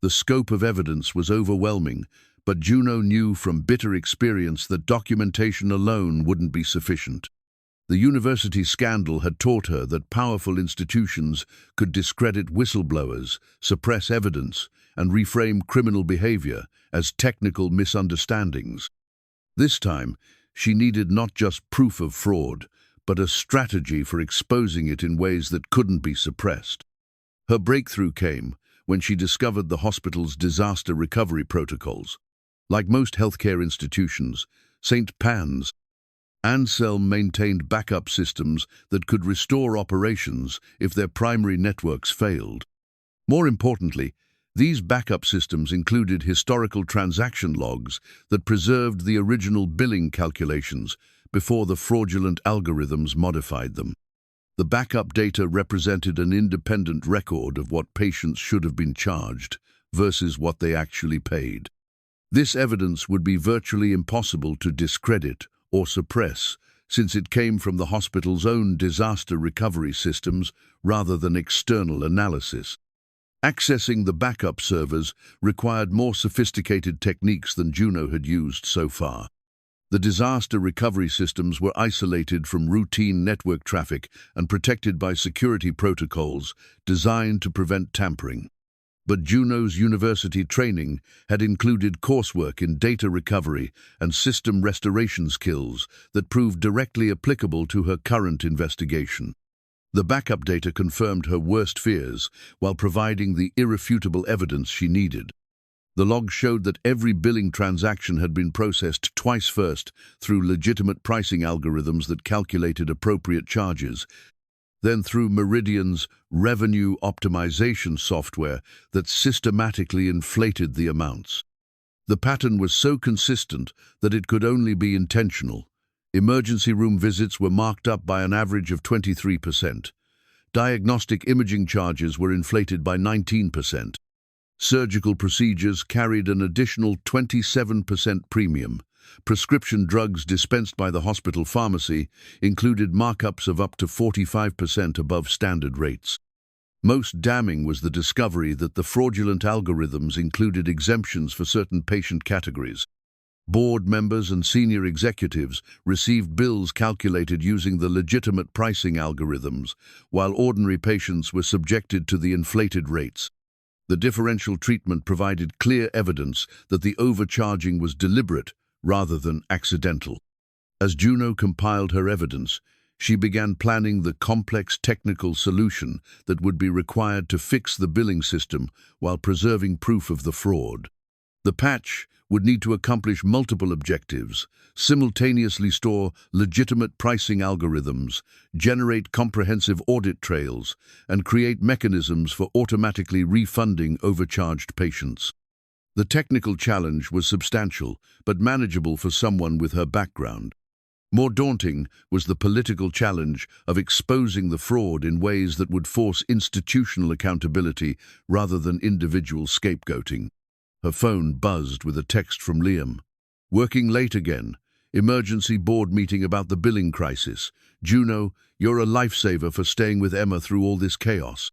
The scope of evidence was overwhelming, but Juno knew from bitter experience that documentation alone wouldn't be sufficient. The university scandal had taught her that powerful institutions could discredit whistleblowers, suppress evidence, and reframe criminal behavior as technical misunderstandings. This time, she needed not just proof of fraud, but a strategy for exposing it in ways that couldn't be suppressed. Her breakthrough came when she discovered the hospital's disaster recovery protocols. Like most healthcare institutions, St. Pan's, Anselm maintained backup systems that could restore operations if their primary networks failed. More importantly, these backup systems included historical transaction logs that preserved the original billing calculations before the fraudulent algorithms modified them. The backup data represented an independent record of what patients should have been charged versus what they actually paid. This evidence would be virtually impossible to discredit or suppress, since it came from the hospital's own disaster recovery systems rather than external analysis. Accessing the backup servers required more sophisticated techniques than Juno had used so far. The disaster recovery systems were isolated from routine network traffic and protected by security protocols designed to prevent tampering. But Juno's university training had included coursework in data recovery and system restoration skills that proved directly applicable to her current investigation. The backup data confirmed her worst fears while providing the irrefutable evidence she needed. The log showed that every billing transaction had been processed twice first through legitimate pricing algorithms that calculated appropriate charges, then through Meridian's revenue optimization software that systematically inflated the amounts. The pattern was so consistent that it could only be intentional. Emergency room visits were marked up by an average of 23%. Diagnostic imaging charges were inflated by 19%. Surgical procedures carried an additional 27% premium. Prescription drugs dispensed by the hospital pharmacy included markups of up to 45% above standard rates. Most damning was the discovery that the fraudulent algorithms included exemptions for certain patient categories. Board members and senior executives received bills calculated using the legitimate pricing algorithms, while ordinary patients were subjected to the inflated rates. The differential treatment provided clear evidence that the overcharging was deliberate rather than accidental. As Juno compiled her evidence, she began planning the complex technical solution that would be required to fix the billing system while preserving proof of the fraud. The patch would need to accomplish multiple objectives: simultaneously store legitimate pricing algorithms, generate comprehensive audit trails, and create mechanisms for automatically refunding overcharged patients. The technical challenge was substantial, but manageable for someone with her background. More daunting was the political challenge of exposing the fraud in ways that would force institutional accountability rather than individual scapegoating. Her phone buzzed with a text from Liam. "Working late again. Emergency board meeting about the billing crisis. Juno, you're a lifesaver for staying with Emma through all this chaos."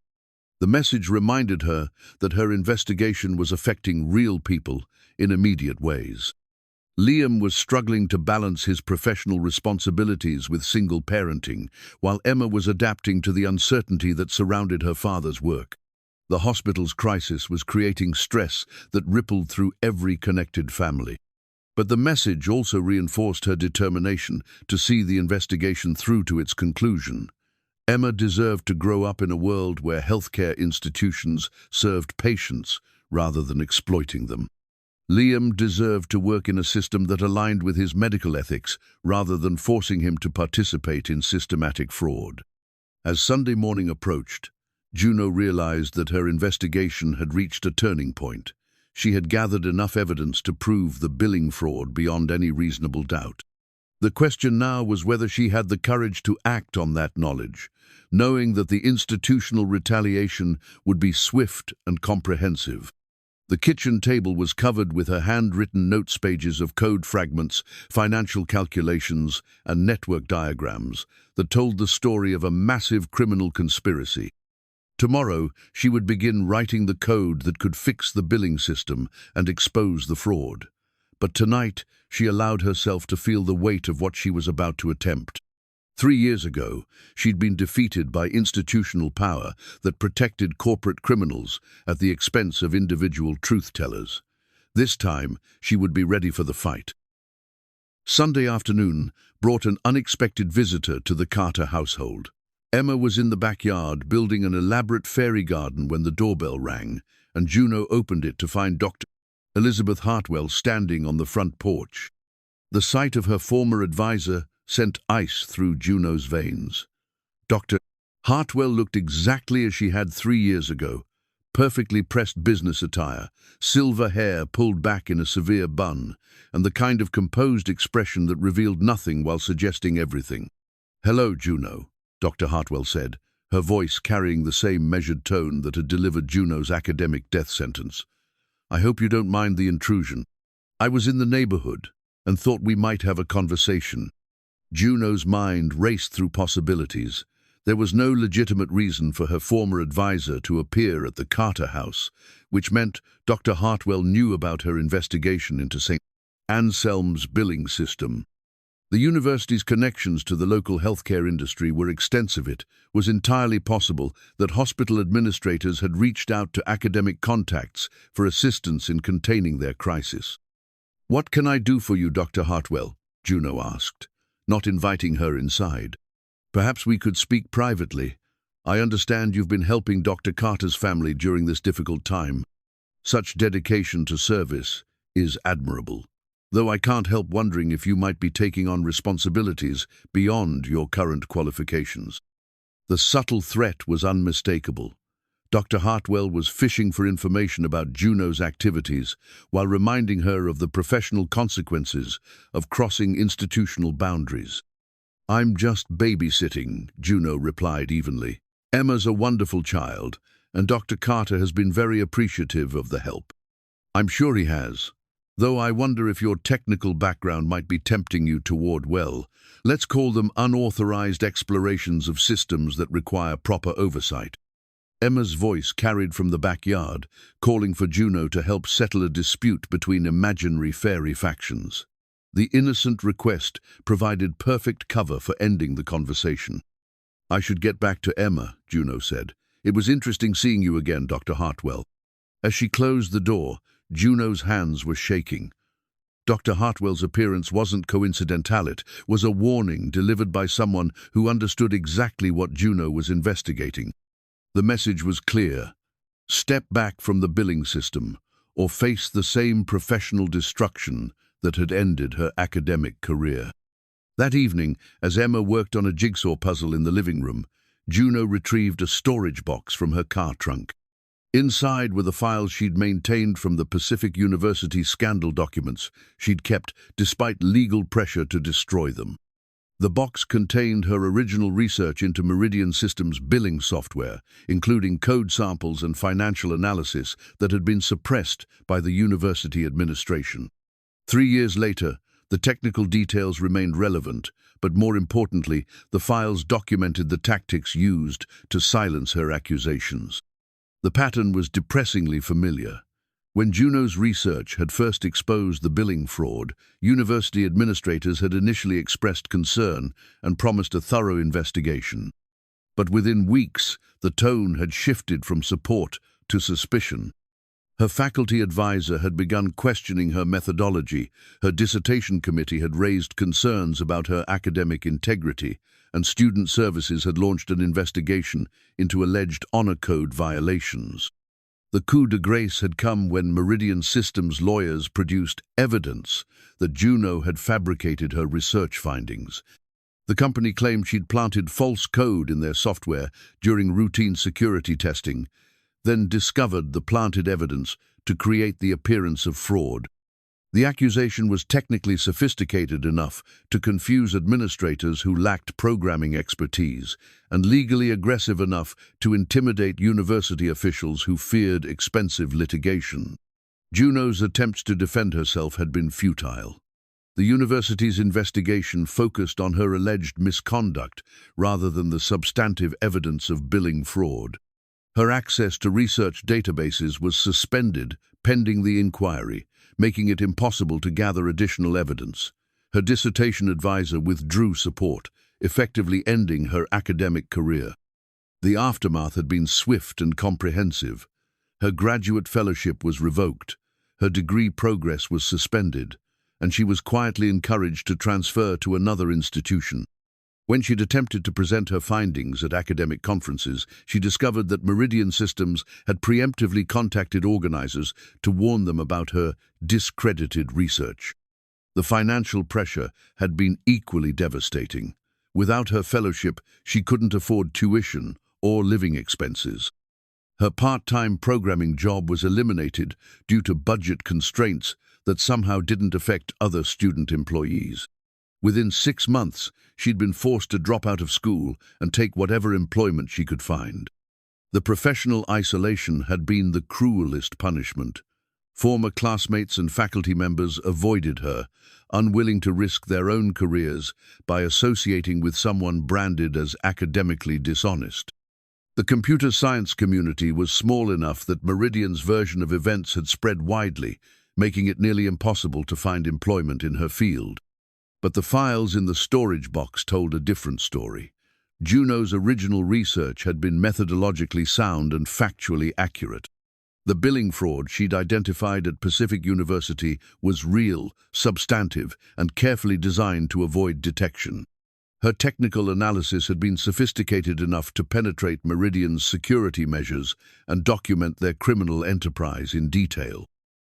The message reminded her that her investigation was affecting real people in immediate ways. Liam was struggling to balance his professional responsibilities with single parenting, while Emma was adapting to the uncertainty that surrounded her father's work. The hospital's crisis was creating stress that rippled through every connected family. But the message also reinforced her determination to see the investigation through to its conclusion. Emma deserved to grow up in a world where healthcare institutions served patients rather than exploiting them. Liam deserved to work in a system that aligned with his medical ethics rather than forcing him to participate in systematic fraud. As Sunday morning approached, Juno realized that her investigation had reached a turning point. She had gathered enough evidence to prove the billing fraud beyond any reasonable doubt. The question now was whether she had the courage to act on that knowledge, knowing that the institutional retaliation would be swift and comprehensive. The kitchen table was covered with her handwritten notes pages of code fragments, financial calculations, and network diagrams that told the story of a massive criminal conspiracy. Tomorrow, she would begin writing the code that could fix the billing system and expose the fraud. But tonight, she allowed herself to feel the weight of what she was about to attempt. 3 years ago, she'd been defeated by institutional power that protected corporate criminals at the expense of individual truth-tellers. This time, she would be ready for the fight. Sunday afternoon brought an unexpected visitor to the Carter household. Emma was in the backyard building an elaborate fairy garden when the doorbell rang, and Juno opened it to find Dr. Elizabeth Hartwell standing on the front porch. The sight of her former advisor sent ice through Juno's veins. Dr. Hartwell looked exactly as she had 3 years ago, perfectly pressed business attire, silver hair pulled back in a severe bun, and the kind of composed expression that revealed nothing while suggesting everything. "Hello, Juno," Dr. Hartwell said, her voice carrying the same measured tone that had delivered Juno's academic death sentence. "I hope you don't mind the intrusion. I was in the neighborhood and thought we might have a conversation." Juno's mind raced through possibilities. There was no legitimate reason for her former advisor to appear at the Carter house, which meant Dr. Hartwell knew about her investigation into St. Anselm's billing system. The university's connections to the local healthcare industry were extensive. It was entirely possible that hospital administrators had reached out to academic contacts for assistance in containing their crisis. "What can I do for you, Dr. Hartwell?" Juno asked, not inviting her inside. "Perhaps we could speak privately. I understand you've been helping Dr. Carter's family during this difficult time. Such dedication to service is admirable, though I can't help wondering if you might be taking on responsibilities beyond your current qualifications." The subtle threat was unmistakable. Dr. Hartwell was fishing for information about Juno's activities while reminding her of the professional consequences of crossing institutional boundaries. "I'm just babysitting," Juno replied evenly. "Emma's a wonderful child, and Dr. Carter has been very appreciative of the help." "I'm sure he has, though I wonder if your technical background might be tempting you toward, well, let's call them unauthorized explorations of systems that require proper oversight." Emma's voice carried from the backyard, calling for Juno to help settle a dispute between imaginary fairy factions. The innocent request provided perfect cover for ending the conversation. "I should get back to Emma," Juno said. "It was interesting seeing you again, Dr. Hartwell." As she closed the door, Juno's hands were shaking. Dr. Hartwell's appearance wasn't coincidental. It was a warning delivered by someone who understood exactly what Juno was investigating. The message was clear: step back from the billing system, or face the same professional destruction that had ended her academic career. That evening, as Emma worked on a jigsaw puzzle in the living room, Juno retrieved a storage box from her car trunk. Inside were the files she'd maintained from the Pacific University scandal documents she'd kept despite legal pressure to destroy them. The box contained her original research into Meridian Systems' billing software, including code samples and financial analysis that had been suppressed by the university administration. 3 years later, the technical details remained relevant, but more importantly, the files documented the tactics used to silence her accusations. The pattern was depressingly familiar. When Juno's research had first exposed the billing fraud, university administrators had initially expressed concern and promised a thorough investigation. But within weeks, the tone had shifted from support to suspicion. Her faculty advisor had begun questioning her methodology, her dissertation committee had raised concerns about her academic integrity, and student services had launched an investigation into alleged honor code violations. The coup de grace had come when Meridian Systems lawyers produced evidence that Juno had fabricated her research findings. The company claimed she'd planted false code in their software during routine security testing, then discovered the planted evidence to create the appearance of fraud. The accusation was technically sophisticated enough to confuse administrators who lacked programming expertise, and legally aggressive enough to intimidate university officials who feared expensive litigation. Juno's attempts to defend herself had been futile. The university's investigation focused on her alleged misconduct rather than the substantive evidence of billing fraud. Her access to research databases was suspended pending the inquiry, making it impossible to gather additional evidence. Her dissertation advisor withdrew support, effectively ending her academic career. The aftermath had been swift and comprehensive. Her graduate fellowship was revoked, her degree progress was suspended, and she was quietly encouraged to transfer to another institution. When she'd attempted to present her findings at academic conferences, she discovered that Meridian Systems had preemptively contacted organizers to warn them about her discredited research. The financial pressure had been equally devastating. Without her fellowship, she couldn't afford tuition or living expenses. Her part-time programming job was eliminated due to budget constraints that somehow didn't affect other student employees. Within 6 months, she'd been forced to drop out of school and take whatever employment she could find. The professional isolation had been the cruelest punishment. Former classmates and faculty members avoided her, unwilling to risk their own careers by associating with someone branded as academically dishonest. The computer science community was small enough that Meridian's version of events had spread widely, making it nearly impossible to find employment in her field. But the files in the storage box told a different story. Juno's original research had been methodologically sound and factually accurate. The billing fraud she'd identified at Pacific University was real, substantive, and carefully designed to avoid detection. Her technical analysis had been sophisticated enough to penetrate Meridian's security measures and document their criminal enterprise in detail.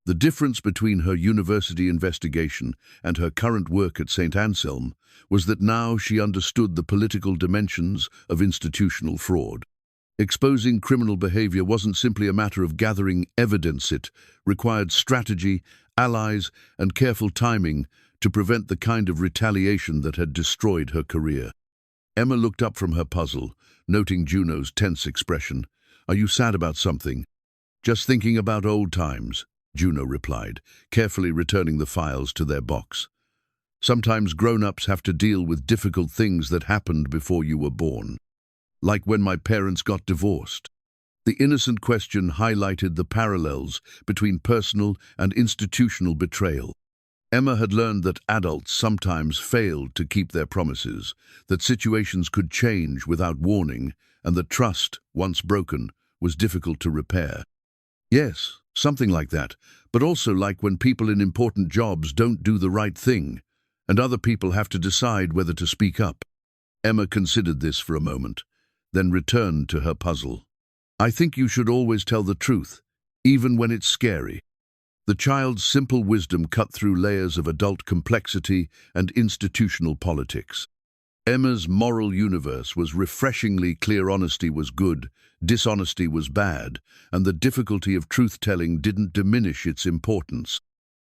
The difference between her university investigation and her current work at St. Anselm was that now she understood the political dimensions of institutional fraud. Exposing criminal behavior wasn't simply a matter of gathering evidence. It required strategy, allies, and careful timing to prevent the kind of retaliation that had destroyed her career. Emma looked up from her puzzle, noting Juno's tense expression. "Are you sad about something?" "Just thinking about old times," Juno replied, carefully returning the files to their box. "Sometimes grown-ups have to deal with difficult things that happened before you were born. Like when my parents got divorced." The innocent question highlighted the parallels between personal and institutional betrayal. Emma had learned that adults sometimes failed to keep their promises, that situations could change without warning, and that trust, once broken, was difficult to repair. Yes, something like that, but also like when people in important jobs don't do the right thing, and other people have to decide whether to speak up. Emma considered this for a moment, then returned to her puzzle. "I think you should always tell the truth, even when it's scary." The child's simple wisdom cut through layers of adult complexity and institutional politics. Emma's moral universe was refreshingly clear. Honesty was good, dishonesty was bad, and the difficulty of truth-telling didn't diminish its importance.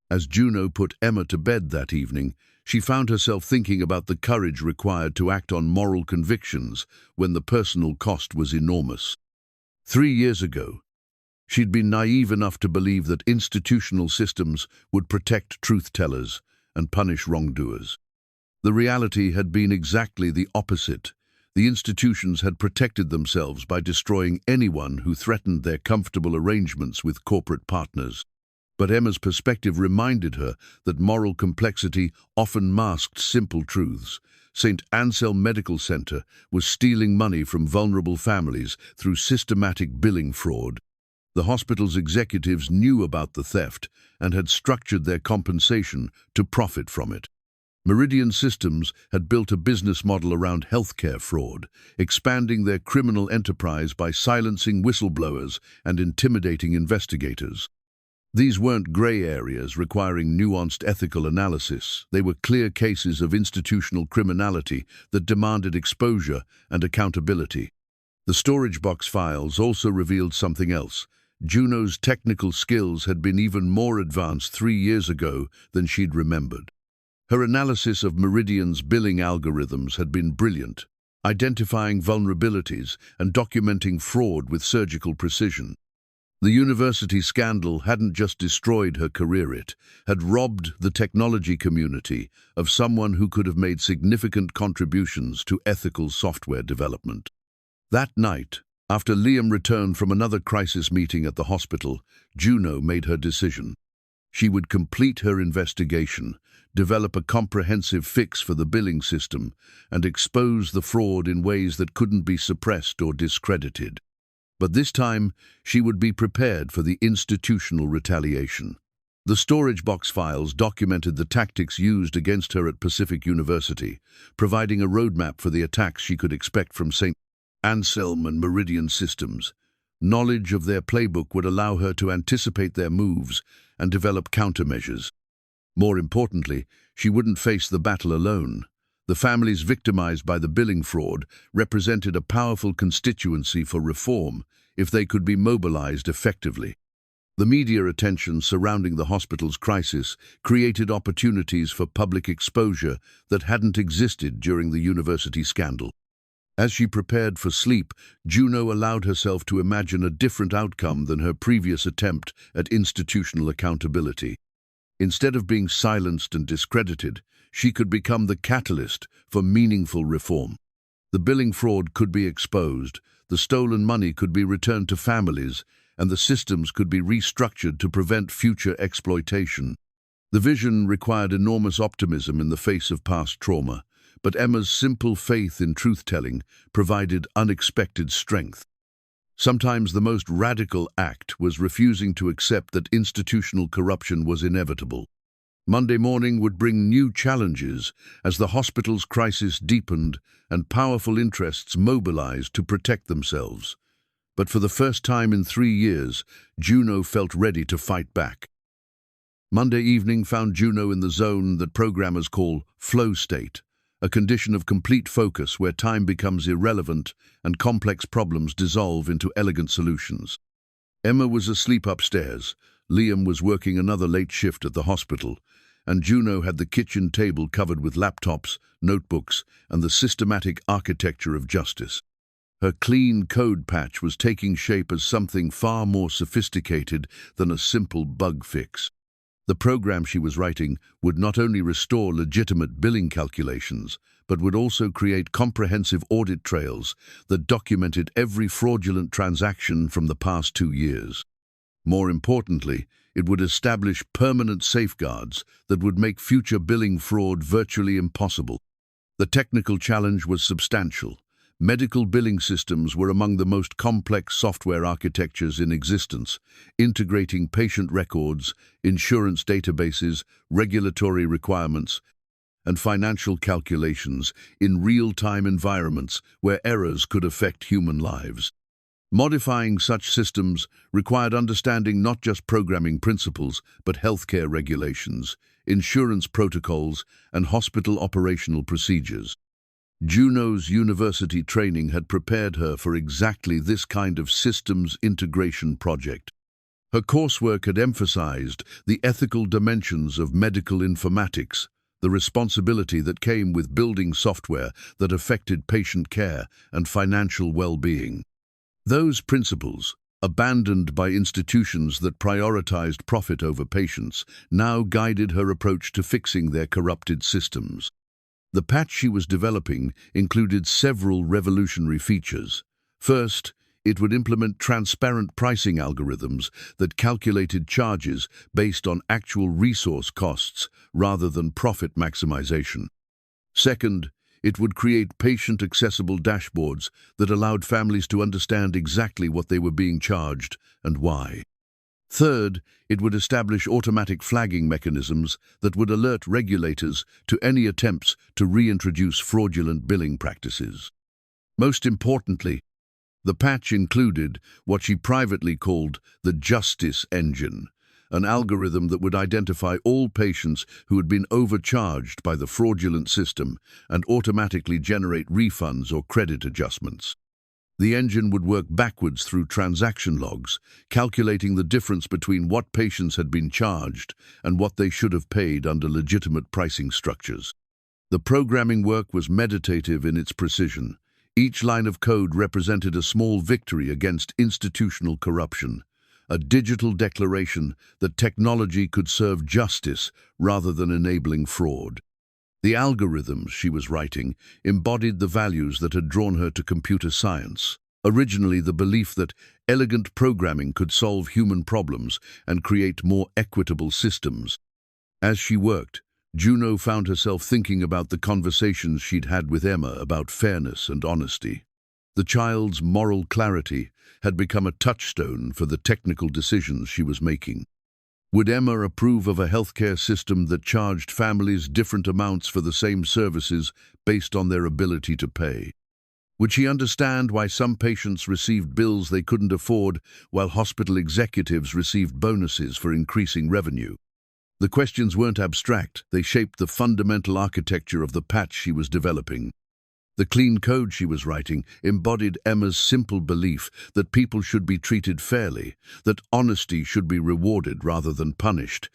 As Juno put Emma to bed that evening, she found herself thinking about the courage required to act on moral convictions when the personal cost was enormous. 3 years ago, she'd been naive enough to believe that institutional systems would protect truth-tellers and punish wrongdoers. The reality had been exactly the opposite. The institutions had protected themselves by destroying anyone who threatened their comfortable arrangements with corporate partners. But Emma's perspective reminded her that moral complexity often masked simple truths. St. Anselm Medical Center was stealing money from vulnerable families through systematic billing fraud. The hospital's executives knew about the theft and had structured their compensation to profit from it. Meridian Systems had built a business model around healthcare fraud, expanding their criminal enterprise by silencing whistleblowers and intimidating investigators. These weren't grey areas requiring nuanced ethical analysis. They were clear cases of institutional criminality that demanded exposure and accountability. The storage box files also revealed something else. Juno's technical skills had been even more advanced 3 years ago than she'd remembered. Her analysis of Meridian's billing algorithms had been brilliant, identifying vulnerabilities and documenting fraud with surgical precision. The university scandal hadn't just destroyed her career, it had robbed the technology community of someone who could have made significant contributions to ethical software development. That night, after Liam returned from another crisis meeting at the hospital, Juno made her decision. She would complete her investigation, develop a comprehensive fix for the billing system, and expose the fraud in ways that couldn't be suppressed or discredited. But this time, she would be prepared for the institutional retaliation. The storage box files documented the tactics used against her at Pacific University, providing a roadmap for the attacks she could expect from St. Anselm and Meridian systems. Knowledge of their playbook would allow her to anticipate their moves and develop countermeasures. More importantly, she wouldn't face the battle alone. The families victimized by the billing fraud represented a powerful constituency for reform if they could be mobilized effectively. The media attention surrounding the hospital's crisis created opportunities for public exposure that hadn't existed during the university scandal. As she prepared for sleep, Juno allowed herself to imagine a different outcome than her previous attempt at institutional accountability. Instead of being silenced and discredited, she could become the catalyst for meaningful reform. The billing fraud could be exposed, the stolen money could be returned to families, and the systems could be restructured to prevent future exploitation. The vision required enormous optimism in the face of past trauma, but Emma's simple faith in truth-telling provided unexpected strength. Sometimes the most radical act was refusing to accept that institutional corruption was inevitable. Monday morning would bring new challenges as the hospital's crisis deepened and powerful interests mobilized to protect themselves. But for the first time in 3 years, Juno felt ready to fight back. Monday evening found Juno in the zone that programmers call flow state, a condition of complete focus where time becomes irrelevant and complex problems dissolve into elegant solutions. Emma was asleep upstairs, Liam was working another late shift at the hospital, and Juno had the kitchen table covered with laptops, notebooks, and the systematic architecture of justice. Her clean code patch was taking shape as something far more sophisticated than a simple bug fix. The program she was writing would not only restore legitimate billing calculations, but would also create comprehensive audit trails that documented every fraudulent transaction from the past 2 years. More importantly, it would establish permanent safeguards that would make future billing fraud virtually impossible. The technical challenge was substantial. Medical billing systems were among the most complex software architectures in existence, integrating patient records, insurance databases, regulatory requirements, and financial calculations in real-time environments where errors could affect human lives. Modifying such systems required understanding not just programming principles, but healthcare regulations, insurance protocols, and hospital operational procedures. Juno's university training had prepared her for exactly this kind of systems integration project. Her coursework had emphasized the ethical dimensions of medical informatics, the responsibility that came with building software that affected patient care and financial well-being. Those principles, abandoned by institutions that prioritized profit over patients, now guided her approach to fixing their corrupted systems. The patch she was developing included several revolutionary features. First, it would implement transparent pricing algorithms that calculated charges based on actual resource costs rather than profit maximization. Second, it would create patient-accessible dashboards that allowed families to understand exactly what they were being charged and why. Third, it would establish automatic flagging mechanisms that would alert regulators to any attempts to reintroduce fraudulent billing practices. Most importantly, the patch included what she privately called the Justice Engine, an algorithm that would identify all patients who had been overcharged by the fraudulent system and automatically generate refunds or credit adjustments. The engine would work backwards through transaction logs, calculating the difference between what patients had been charged and what they should have paid under legitimate pricing structures. The programming work was meditative in its precision. Each line of code represented a small victory against institutional corruption, a digital declaration that technology could serve justice rather than enabling fraud. The algorithms she was writing embodied the values that had drawn her to computer science. Originally, the belief that elegant programming could solve human problems and create more equitable systems. As she worked, Juno found herself thinking about the conversations she'd had with Emma about fairness and honesty. The child's moral clarity had become a touchstone for the technical decisions she was making. Would Emma approve of a healthcare system that charged families different amounts for the same services based on their ability to pay? Would she understand why some patients received bills they couldn't afford while hospital executives received bonuses for increasing revenue? The questions weren't abstract, they shaped the fundamental architecture of the patch she was developing. The clean code she was writing embodied Emma's simple belief that people should be treated fairly, that honesty should be rewarded rather than punished,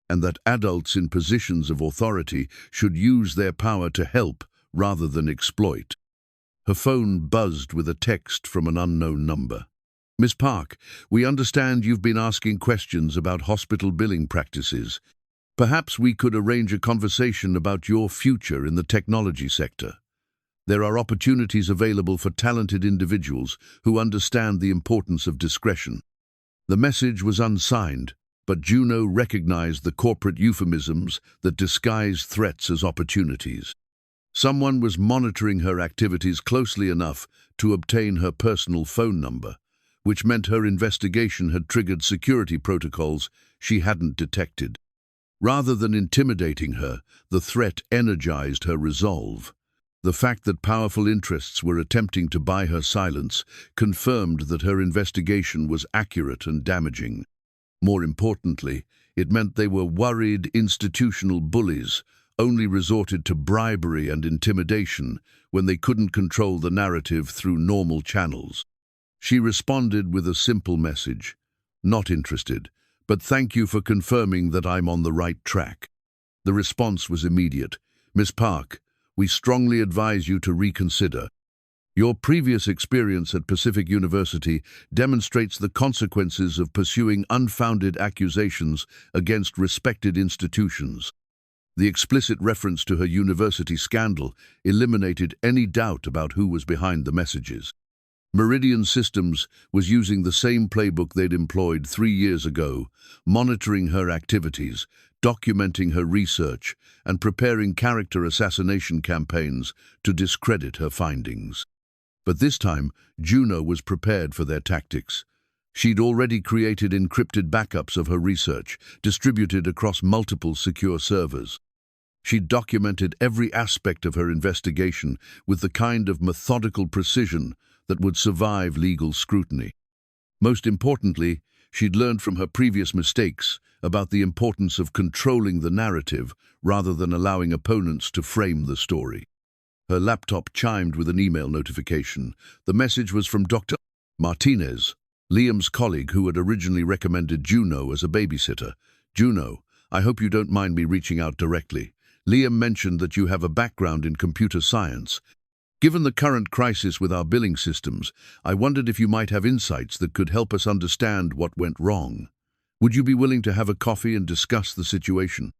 and that adults in positions of authority should use their power to help rather than exploit. Her phone buzzed with a text from an unknown number. "Miss Park, we understand you've been asking questions about hospital billing practices. Perhaps we could arrange a conversation about your future in the technology sector. There are opportunities available for talented individuals who understand the importance of discretion." The message was unsigned, but Juno recognized the corporate euphemisms that disguised threats as opportunities. Someone was monitoring her activities closely enough to obtain her personal phone number, which meant her investigation had triggered security protocols she hadn't detected. Rather than intimidating her, the threat energized her resolve. The fact that powerful interests were attempting to buy her silence confirmed that her investigation was accurate and damaging. More importantly, it meant they were worried institutional bullies only resorted to bribery and intimidation when they couldn't control the narrative through normal channels. She responded with a simple message: "Not interested, but thank you for confirming that I'm on the right track." The response was immediate. "Miss Park, we strongly advise you to reconsider. Your previous experience at Pacific University demonstrates the consequences of pursuing unfounded accusations against respected institutions." The explicit reference to her university scandal eliminated any doubt about who was behind the messages. Meridian Systems was using the same playbook they'd employed 3 years ago, monitoring her activities, documenting her research, and preparing character assassination campaigns to discredit her findings. But this time, Juno was prepared for their tactics. She'd already created encrypted backups of her research, distributed across multiple secure servers. She'd documented every aspect of her investigation with the kind of methodical precision that would survive legal scrutiny. Most importantly, she'd learned from her previous mistakes about the importance of controlling the narrative rather than allowing opponents to frame the story. Her laptop chimed with an email notification. The message was from Dr. Martinez, Liam's colleague who had originally recommended Juno as a babysitter. "Juno, I hope you don't mind me reaching out directly. Liam mentioned that you have a background in computer science. Given the current crisis with our billing systems, I wondered if you might have insights that could help us understand what went wrong. Would you be willing to have a coffee and discuss the situation?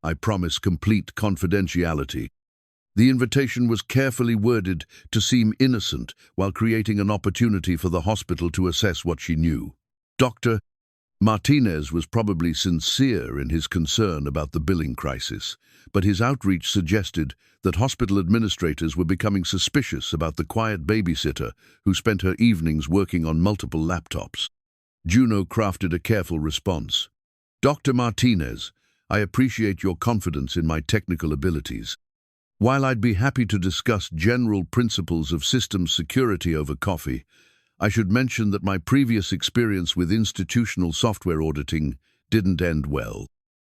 I promise complete confidentiality." The invitation was carefully worded to seem innocent while creating an opportunity for the hospital to assess what she knew. Dr. Martinez was probably sincere in his concern about the billing crisis, but his outreach suggested that hospital administrators were becoming suspicious about the quiet babysitter who spent her evenings working on multiple laptops. Juno crafted a careful response. "Dr. Martinez, I appreciate your confidence in my technical abilities. While I'd be happy to discuss general principles of systems security over coffee, I should mention that my previous experience with institutional software auditing didn't end well.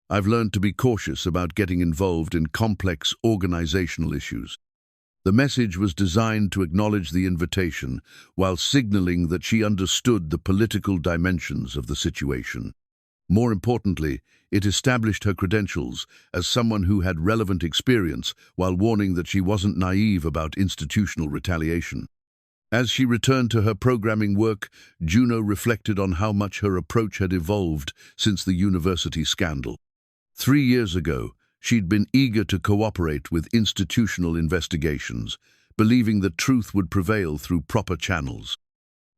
I've learned to be cautious about getting involved in complex organizational issues. The message was designed to acknowledge the invitation while signaling that she understood the political dimensions of the situation. More importantly, it established her credentials as someone who had relevant experience while warning that she wasn't naive about institutional retaliation. As she returned to her programming work, Juno reflected on how much her approach had evolved since the university scandal. 3 years ago, she'd been eager to cooperate with institutional investigations, believing that truth would prevail through proper channels.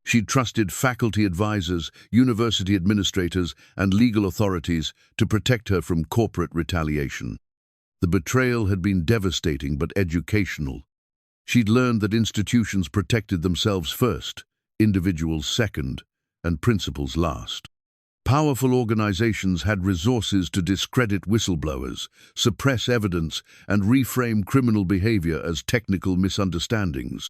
She'd trusted faculty advisors, university administrators, and legal authorities to protect her from corporate retaliation. The betrayal had been devastating but educational. She'd learned that institutions protected themselves first, individuals second, and principles last. Powerful organizations had resources to discredit whistleblowers, suppress evidence, and reframe criminal behavior as technical misunderstandings.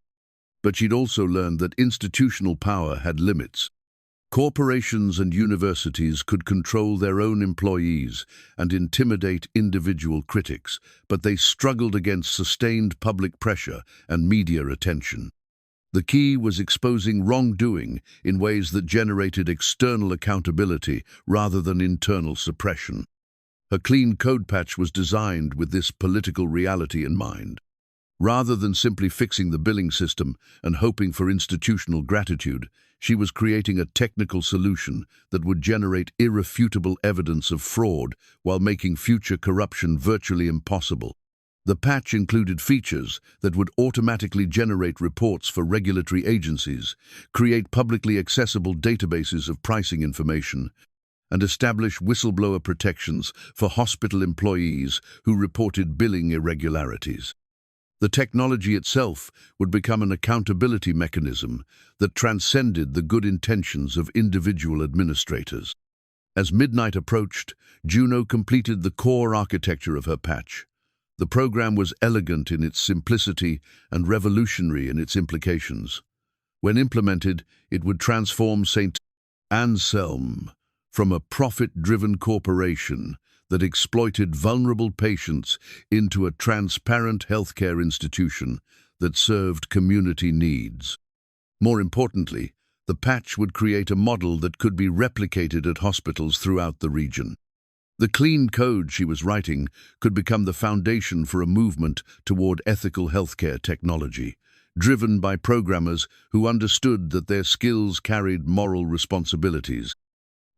But she'd also learned that institutional power had limits. Corporations and universities could control their own employees and intimidate individual critics, but they struggled against sustained public pressure and media attention. The key was exposing wrongdoing in ways that generated external accountability rather than internal suppression. Her clean code patch was designed with this political reality in mind. Rather than simply fixing the billing system and hoping for institutional gratitude, she was creating a technical solution that would generate irrefutable evidence of fraud while making future corruption virtually impossible. The patch included features that would automatically generate reports for regulatory agencies, create publicly accessible databases of pricing information, and establish whistleblower protections for hospital employees who reported billing irregularities. The technology itself would become an accountability mechanism that transcended the good intentions of individual administrators. As midnight approached, Juno completed the core architecture of her patch. The program was elegant in its simplicity and revolutionary in its implications. When implemented, it would transform St. Anselm from a profit-driven corporation that exploited vulnerable patients into a transparent healthcare institution that served community needs. More importantly, the patch would create a model that could be replicated at hospitals throughout the region. The clean code she was writing could become the foundation for a movement toward ethical healthcare technology, driven by programmers who understood that their skills carried moral responsibilities.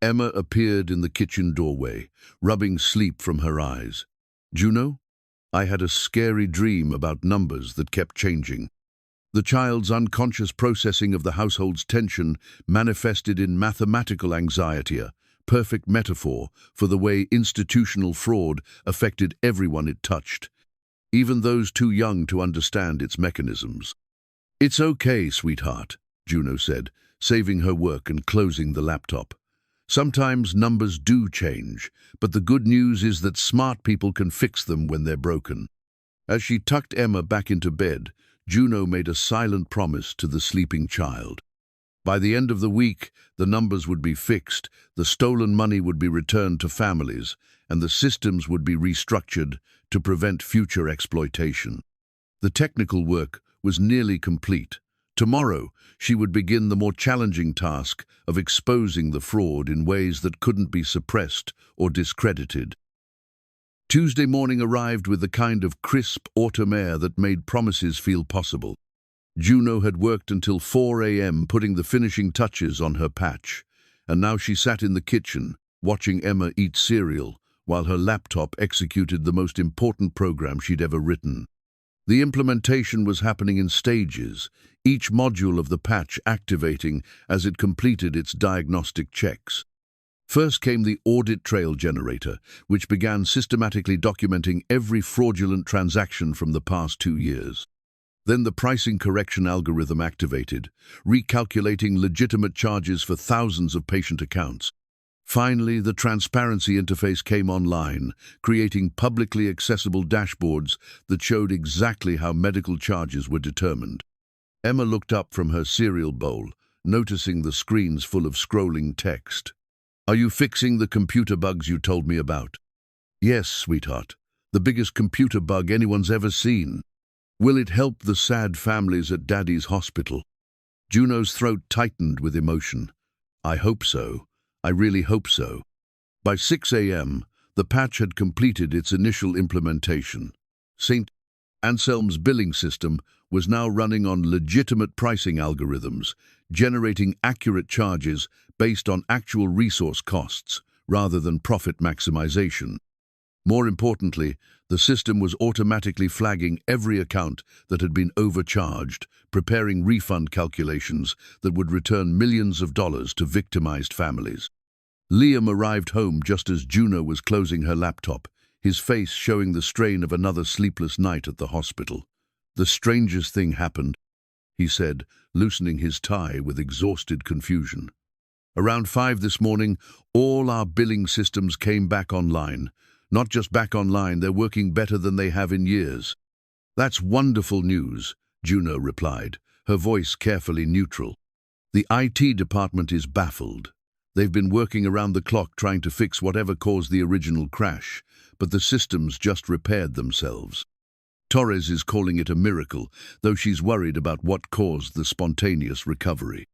Emma appeared in the kitchen doorway, rubbing sleep from her eyes. "Juno, I had a scary dream about numbers that kept changing." The child's unconscious processing of the household's tension manifested in mathematical anxiety, a perfect metaphor for the way institutional fraud affected everyone it touched, even those too young to understand its mechanisms. "It's okay, sweetheart," Juno said, saving her work and closing the laptop. "Sometimes numbers do change, but the good news is that smart people can fix them when they're broken." As she tucked Emma back into bed, Juno made a silent promise to the sleeping child. By the end of the week, the numbers would be fixed, the stolen money would be returned to families, and the systems would be restructured to prevent future exploitation. The technical work was nearly complete. Tomorrow, she would begin the more challenging task of exposing the fraud in ways that couldn't be suppressed or discredited. Tuesday morning arrived with the kind of crisp autumn air that made promises feel possible. Juno had worked until 4 a.m. putting the finishing touches on her patch, and now she sat in the kitchen, watching Emma eat cereal, while her laptop executed the most important program she'd ever written. The implementation was happening in stages, each module of the patch activating as it completed its diagnostic checks. First came the audit trail generator, which began systematically documenting every fraudulent transaction from the past 2 years. Then the pricing correction algorithm activated, recalculating legitimate charges for thousands of patient accounts. Finally, the transparency interface came online, creating publicly accessible dashboards that showed exactly how medical charges were determined. Emma looked up from her cereal bowl, noticing the screens full of scrolling text. Are you fixing the computer bugs you told me about? Yes, sweetheart. The biggest computer bug anyone's ever seen. Will it help the sad families at Daddy's hospital? Juno's throat tightened with emotion. I hope so. I really hope so. By 6 a.m., the patch had completed its initial implementation. St. Anselm's billing system was now running on legitimate pricing algorithms, generating accurate charges based on actual resource costs rather than profit maximization. More importantly, the system was automatically flagging every account that had been overcharged, preparing refund calculations that would return millions of dollars to victimized families. Liam arrived home just as Juno was closing her laptop, his face showing the strain of another sleepless night at the hospital. The strangest thing happened, he said, loosening his tie with exhausted confusion. Around 5 this morning, all our billing systems came back online. Not just back online, they're working better than they have in years. That's wonderful news, Juno replied, her voice carefully neutral. The IT department is baffled. They've been working around the clock trying to fix whatever caused the original crash, but the systems just repaired themselves. Torres is calling it a miracle, though she's worried about what caused the spontaneous recovery.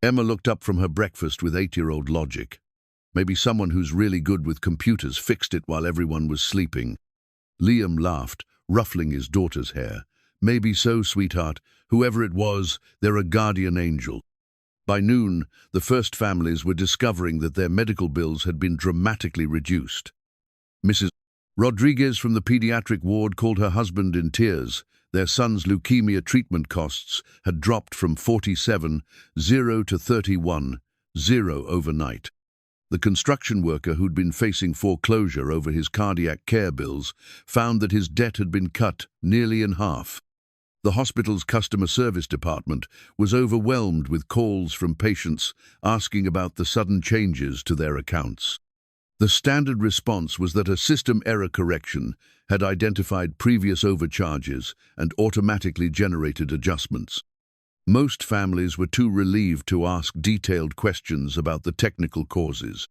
Emma looked up from her breakfast with 8-year-old logic. Maybe someone who's really good with computers fixed it while everyone was sleeping. Liam laughed, ruffling his daughter's hair. Maybe so, sweetheart. Whoever it was, they're a guardian angel. By noon, the first families were discovering that their medical bills had been dramatically reduced. Mrs. Rodriguez from the pediatric ward called her husband in tears. Their son's leukemia treatment costs had dropped from 47,000 to 31,000 overnight. The construction worker who'd been facing foreclosure over his cardiac care bills found that his debt had been cut nearly in half. The hospital's customer service department was overwhelmed with calls from patients asking about the sudden changes to their accounts. The standard response was that a system error correction had identified previous overcharges and automatically generated adjustments. Most families were too relieved to ask detailed questions about the technical causes.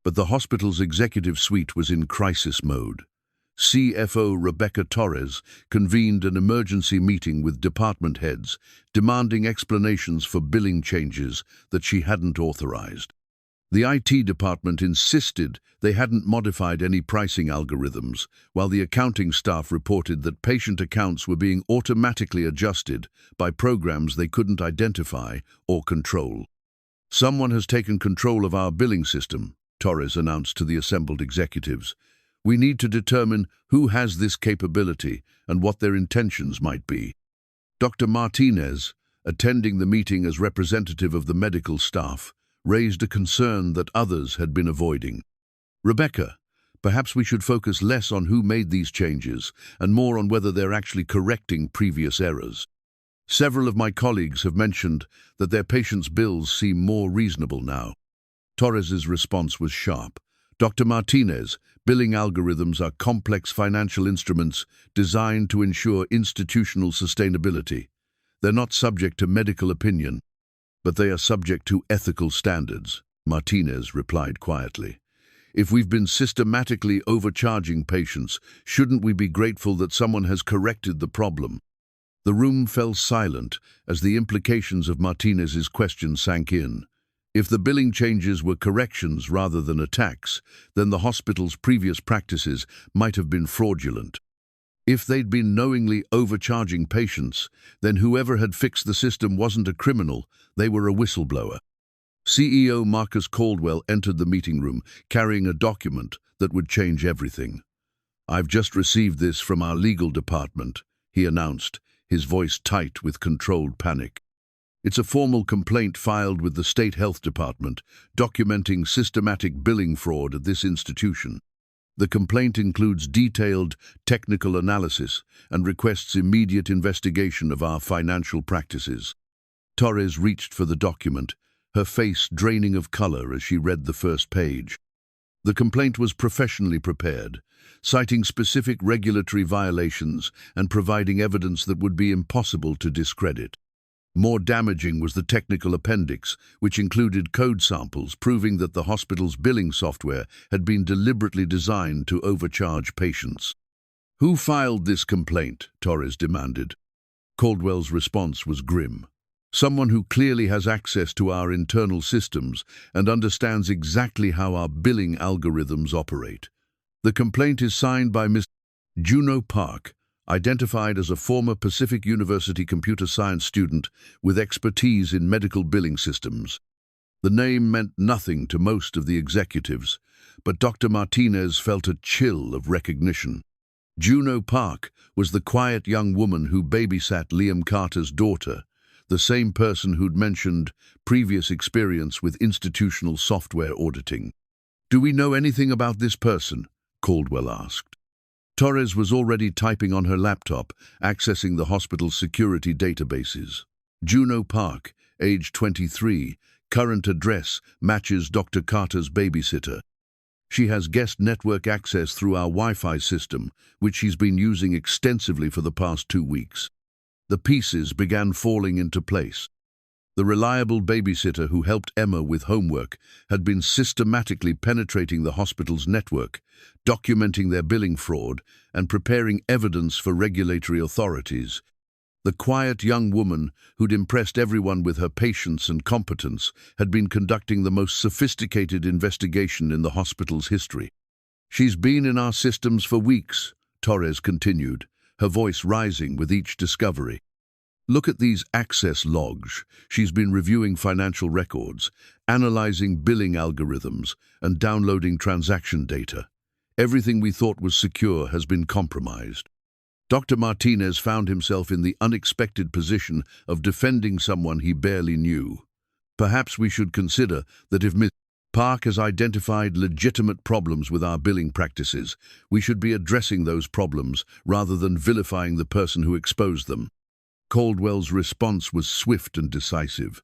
But the hospital's executive suite was in crisis mode. CFO Rebecca Torres convened an emergency meeting with department heads, demanding explanations for billing changes that she hadn't authorized. The IT department insisted they hadn't modified any pricing algorithms, while the accounting staff reported that patient accounts were being automatically adjusted by programs they couldn't identify or control. Someone has taken control of our billing system, Torres announced to the assembled executives. We need to determine who has this capability and what their intentions might be. Dr. Martinez, attending the meeting as representative of the medical staff, raised a concern that others had been avoiding. Rebecca, perhaps we should focus less on who made these changes and more on whether they're actually correcting previous errors. Several of my colleagues have mentioned that their patients' bills seem more reasonable now. Torres's response was sharp. Dr. Martinez, billing algorithms are complex financial instruments designed to ensure institutional sustainability. They're not subject to medical opinion, but they are subject to ethical standards, Martinez replied quietly. If we've been systematically overcharging patients, shouldn't we be grateful that someone has corrected the problem? The room fell silent as the implications of Martinez's question sank in. If the billing changes were corrections rather than attacks, then the hospital's previous practices might have been fraudulent. If they'd been knowingly overcharging patients, then whoever had fixed the system wasn't a criminal, they were a whistleblower. CEO Marcus Caldwell entered the meeting room, carrying a document that would change everything. I've just received this from our legal department, he announced, his voice tight with controlled panic. It's a formal complaint filed with the State Health Department, documenting systematic billing fraud at this institution. The complaint includes detailed technical analysis and requests immediate investigation of our financial practices. Torres reached for the document, her face draining of color as she read the first page. The complaint was professionally prepared, citing specific regulatory violations and providing evidence that would be impossible to discredit. More damaging was the technical appendix, which included code samples proving that the hospital's billing software had been deliberately designed to overcharge patients. "Who filed this complaint?" Torres demanded. Caldwell's response was grim. "Someone who clearly has access to our internal systems and understands exactly how our billing algorithms operate. The complaint is signed by Ms. Juno Park, identified as a former Pacific University computer science student with expertise in medical billing systems." The name meant nothing to most of the executives, but Dr. Martinez felt a chill of recognition. Juno Park was the quiet young woman who babysat Liam Carter's daughter, the same person who'd mentioned previous experience with institutional software auditing. "Do we know anything about this person?" Caldwell asked. Torres was already typing on her laptop, accessing the hospital's security databases. Juno Park, age 23, current address matches Dr. Carter's babysitter. She has guest network access through our Wi-Fi system, which she's been using extensively for the past 2 weeks. The pieces began falling into place. The reliable babysitter who helped Emma with homework had been systematically penetrating the hospital's network, documenting their billing fraud, and preparing evidence for regulatory authorities. The quiet young woman who'd impressed everyone with her patience and competence had been conducting the most sophisticated investigation in the hospital's history. "She's been in our systems for weeks," Torres continued, her voice rising with each discovery. "Look at these access logs. She's been reviewing financial records, analyzing billing algorithms, and downloading transaction data. Everything we thought was secure has been compromised." Dr. Martinez found himself in the unexpected position of defending someone he barely knew. "Perhaps we should consider that if Ms. Park has identified legitimate problems with our billing practices, we should be addressing those problems rather than vilifying the person who exposed them." Caldwell's response was swift and decisive.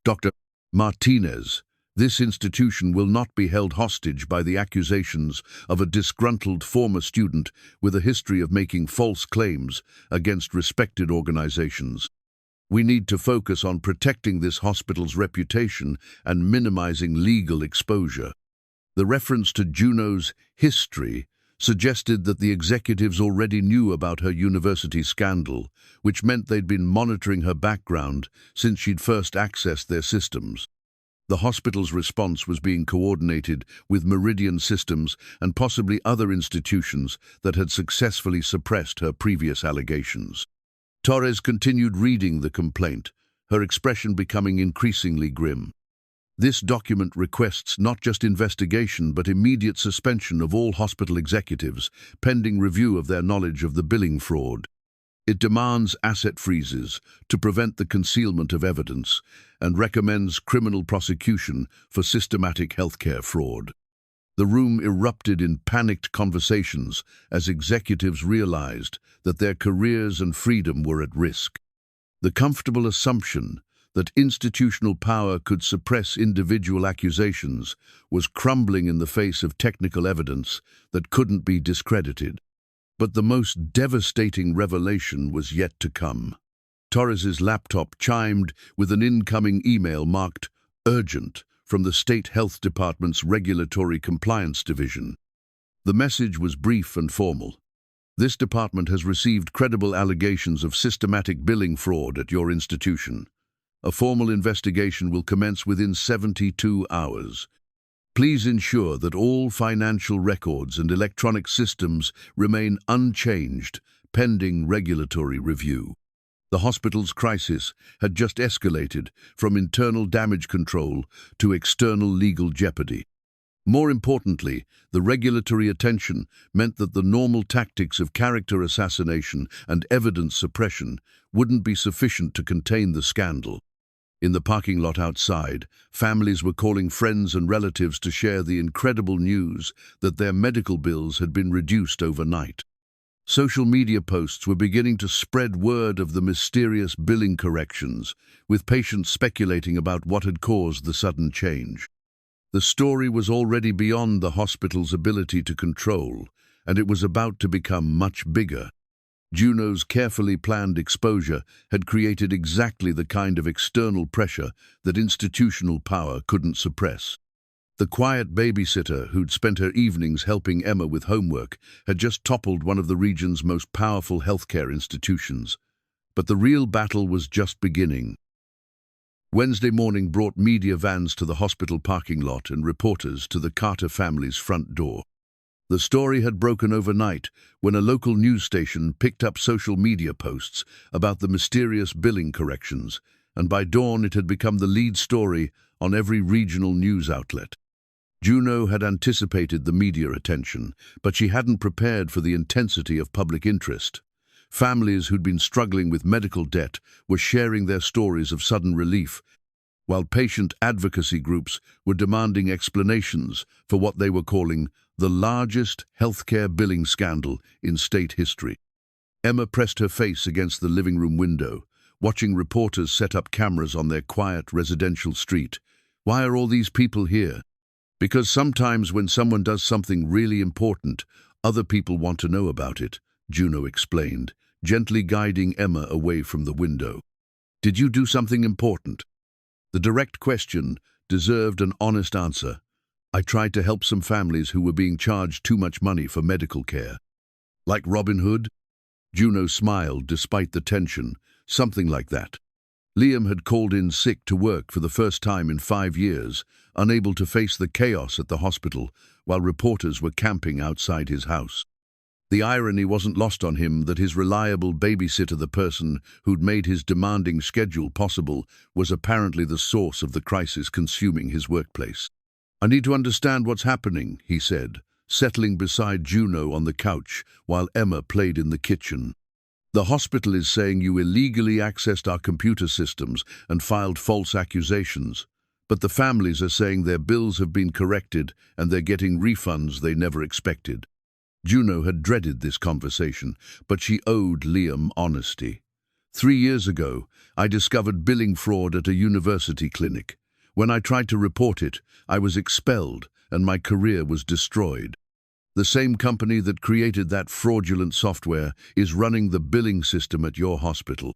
"Dr. Martinez, this institution will not be held hostage by the accusations of a disgruntled former student with a history of making false claims against respected organizations. We need to focus on protecting this hospital's reputation and minimizing legal exposure." The reference to Juno's history suggested that the executives already knew about her university scandal, which meant they'd been monitoring her background since she'd first accessed their systems. The hospital's response was being coordinated with Meridian Systems and possibly other institutions that had successfully suppressed her previous allegations. Torres continued reading the complaint, her expression becoming increasingly grim. "This document requests not just investigation but immediate suspension of all hospital executives, pending review of their knowledge of the billing fraud. It demands asset freezes to prevent the concealment of evidence and recommends criminal prosecution for systematic healthcare fraud." The room erupted in panicked conversations as executives realized that their careers and freedom were at risk. The comfortable assumption that institutional power could suppress individual accusations was crumbling in the face of technical evidence that couldn't be discredited. But the most devastating revelation was yet to come. Torres's laptop chimed with an incoming email marked "Urgent" from the State Health Department's Regulatory Compliance Division. The message was brief and formal. "This department has received credible allegations of systematic billing fraud at your institution. A formal investigation will commence within 72 hours. Please ensure that all financial records and electronic systems remain unchanged, pending regulatory review." The hospital's crisis had just escalated from internal damage control to external legal jeopardy. More importantly, the regulatory attention meant that the normal tactics of character assassination and evidence suppression wouldn't be sufficient to contain the scandal. In the parking lot outside, families were calling friends and relatives to share the incredible news that their medical bills had been reduced overnight. Social media posts were beginning to spread word of the mysterious billing corrections, with patients speculating about what had caused the sudden change. The story was already beyond the hospital's ability to control, and it was about to become much bigger. Juno's carefully planned exposure had created exactly the kind of external pressure that institutional power couldn't suppress. The quiet babysitter who'd spent her evenings helping Emma with homework had just toppled one of the region's most powerful healthcare institutions. But the real battle was just beginning. Wednesday morning brought media vans to the hospital parking lot and reporters to the Carter family's front door. The story had broken overnight when a local news station picked up social media posts about the mysterious billing corrections, and by dawn it had become the lead story on every regional news outlet. Juno had anticipated the media attention, but she hadn't prepared for the intensity of public interest. Families who'd been struggling with medical debt were sharing their stories of sudden relief, while patient advocacy groups were demanding explanations for what they were calling the largest healthcare billing scandal in state history. Emma pressed her face against the living room window, watching reporters set up cameras on their quiet residential street. Why are all these people here? Because sometimes when someone does something really important, other people want to know about it, Juno explained, gently guiding Emma away from the window. Did you do something important? The direct question deserved an honest answer. I tried to help some families who were being charged too much money for medical care. Like Robin Hood? Juno smiled despite the tension, something like that. Liam had called in sick to work for the first time in 5 years, unable to face the chaos at the hospital while reporters were camping outside his house. The irony wasn't lost on him that his reliable babysitter, the person who'd made his demanding schedule possible, was apparently the source of the crisis consuming his workplace. I need to understand what's happening, he said, settling beside Juno on the couch while Emma played in the kitchen. The hospital is saying you illegally accessed our computer systems and filed false accusations, but the families are saying their bills have been corrected and they're getting refunds they never expected. Juno had dreaded this conversation, but she owed Liam honesty. 3 years ago, I discovered billing fraud at a university clinic. When I tried to report it, I was expelled and my career was destroyed. The same company that created that fraudulent software is running the billing system at your hospital.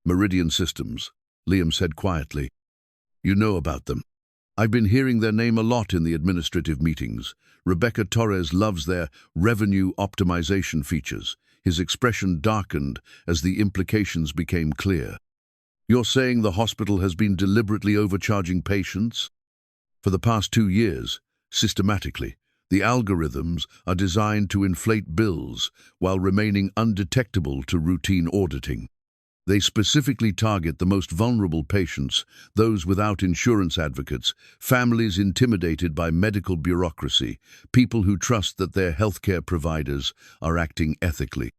Meridian Systems, Liam said quietly. You know about them. I've been hearing their name a lot in the administrative meetings. Rebecca Torres loves their revenue optimization features. His expression darkened as the implications became clear. You're saying the hospital has been deliberately overcharging patients? For the past 2 years, systematically, the algorithms are designed to inflate bills while remaining undetectable to routine auditing. They specifically target the most vulnerable patients, those without insurance advocates, families intimidated by medical bureaucracy, people who trust that their healthcare providers are acting ethically.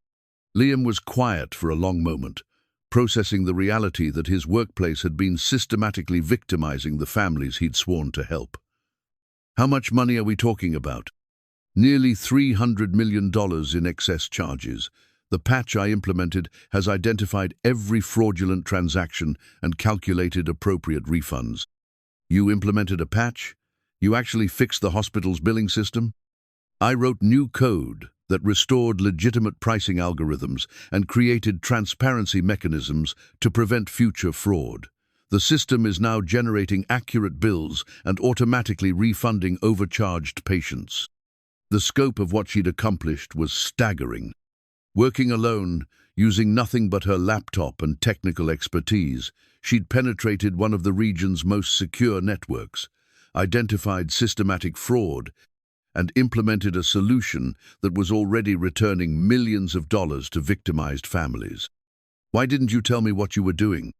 Liam was quiet for a long moment, processing the reality that his workplace had been systematically victimizing the families he'd sworn to help. How much money are we talking about? Nearly $300 million in excess charges. The patch I implemented has identified every fraudulent transaction and calculated appropriate refunds. You implemented a patch? You actually fixed the hospital's billing system? I wrote new code that restored legitimate pricing algorithms and created transparency mechanisms to prevent future fraud. The system is now generating accurate bills and automatically refunding overcharged patients. The scope of what she'd accomplished was staggering. Working alone, using nothing but her laptop and technical expertise, she'd penetrated one of the region's most secure networks, identified systematic fraud, and implemented a solution that was already returning millions of dollars to victimized families. Why didn't you tell me what you were doing?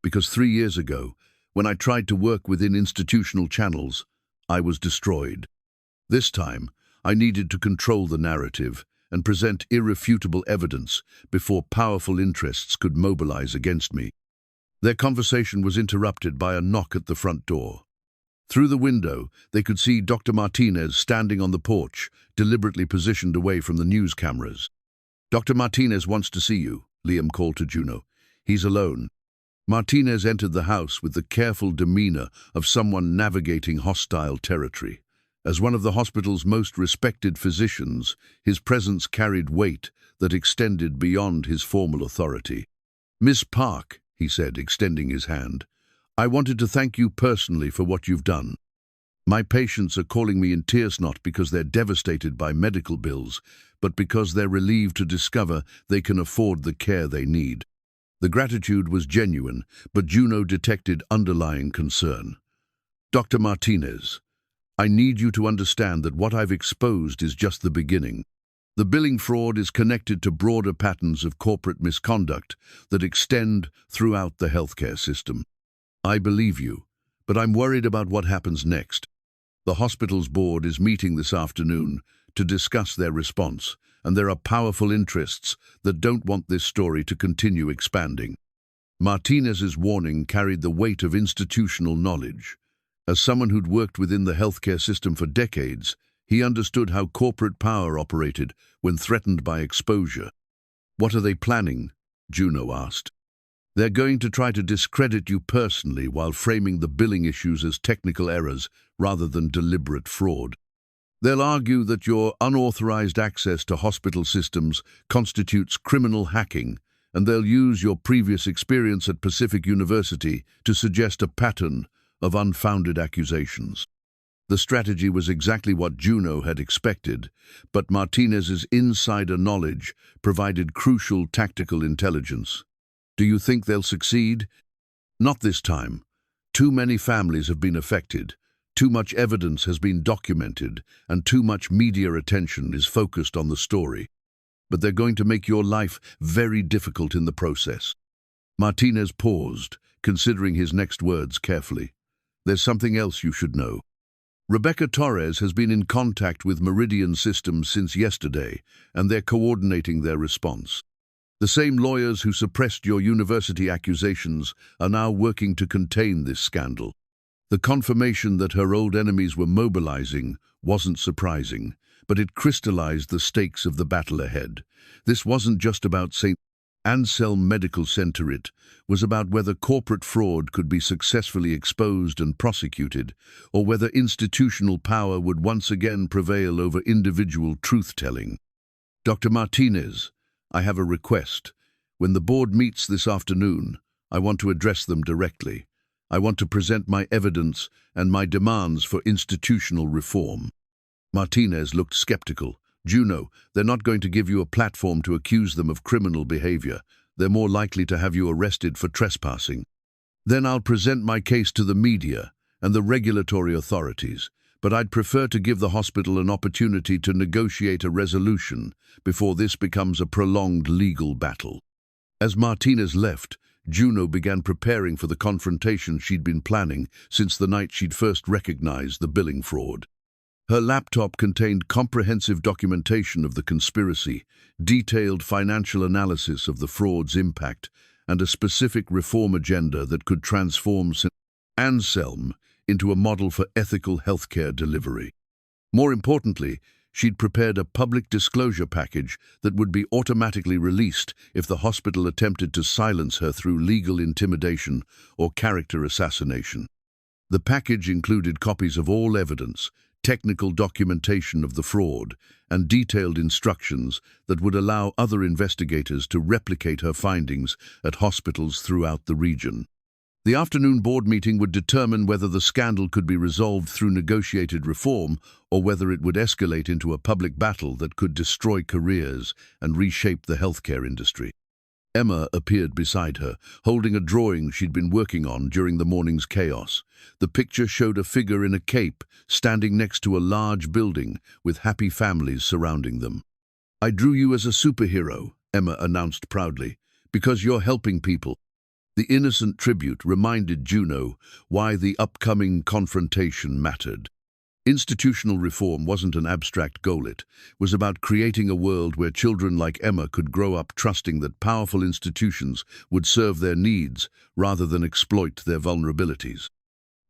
Because 3 years ago, when I tried to work within institutional channels, I was destroyed. This time, I needed to control the narrative and present irrefutable evidence before powerful interests could mobilize against me. Their conversation was interrupted by a knock at the front door. Through the window, they could see Dr. Martinez standing on the porch, deliberately positioned away from the news cameras. Dr. Martinez wants to see you, Liam called to Juno. He's alone. Martinez entered the house with the careful demeanor of someone navigating hostile territory. As one of the hospital's most respected physicians, his presence carried weight that extended beyond his formal authority. "Miss Park," he said, extending his hand, "I wanted to thank you personally for what you've done. My patients are calling me in tears not because they're devastated by medical bills, but because they're relieved to discover they can afford the care they need." The gratitude was genuine, but Juno detected underlying concern. "Dr. Martinez, I need you to understand that what I've exposed is just the beginning. The billing fraud is connected to broader patterns of corporate misconduct that extend throughout the healthcare system. I believe you, but I'm worried about what happens next. The hospital's board is meeting this afternoon to discuss their response, and there are powerful interests that don't want this story to continue expanding." Martinez's warning carried the weight of institutional knowledge. As someone who'd worked within the healthcare system for decades, he understood how corporate power operated when threatened by exposure. "What are they planning?" Juno asked. "They're going to try to discredit you personally while framing the billing issues as technical errors rather than deliberate fraud. They'll argue that your unauthorized access to hospital systems constitutes criminal hacking, and they'll use your previous experience at Pacific University to suggest a pattern of unfounded accusations." The strategy was exactly what Juno had expected, but Martinez's insider knowledge provided crucial tactical intelligence. "Do you think they'll succeed?" "Not this time. Too many families have been affected, too much evidence has been documented, and too much media attention is focused on the story. But they're going to make your life very difficult in the process." Martinez paused, considering his next words carefully. "There's something else you should know. Rebecca Torres has been in contact with Meridian Systems since yesterday, and they're coordinating their response. The same lawyers who suppressed your university accusations are now working to contain this scandal." The confirmation that her old enemies were mobilizing wasn't surprising, but it crystallized the stakes of the battle ahead. This wasn't just about St. Anselm Medical Center. It was about whether corporate fraud could be successfully exposed and prosecuted, or whether institutional power would once again prevail over individual truth-telling. "Dr. Martinez, I have a request. When the board meets this afternoon, I want to address them directly. I want to present my evidence and my demands for institutional reform." Martinez looked skeptical. "Juno, they're not going to give you a platform to accuse them of criminal behavior. They're more likely to have you arrested for trespassing." "Then I'll present my case to the media and the regulatory authorities, but I'd prefer to give the hospital an opportunity to negotiate a resolution before this becomes a prolonged legal battle." As Martinez left, Juno began preparing for the confrontation she'd been planning since the night she'd first recognized the billing fraud. Her laptop contained comprehensive documentation of the conspiracy, detailed financial analysis of the fraud's impact, and a specific reform agenda that could transform Anselm into a model for ethical healthcare delivery. More importantly, she'd prepared a public disclosure package that would be automatically released if the hospital attempted to silence her through legal intimidation or character assassination. The package included copies of all evidence, technical documentation of the fraud, and detailed instructions that would allow other investigators to replicate her findings at hospitals throughout the region. The afternoon board meeting would determine whether the scandal could be resolved through negotiated reform or whether it would escalate into a public battle that could destroy careers and reshape the healthcare industry. Emma appeared beside her, holding a drawing she'd been working on during the morning's chaos. The picture showed a figure in a cape standing next to a large building with happy families surrounding them. "I drew you as a superhero," Emma announced proudly, "because you're helping people." The innocent tribute reminded Juno why the upcoming confrontation mattered. Institutional reform wasn't an abstract goal. It was about creating a world where children like Emma could grow up trusting that powerful institutions would serve their needs rather than exploit their vulnerabilities.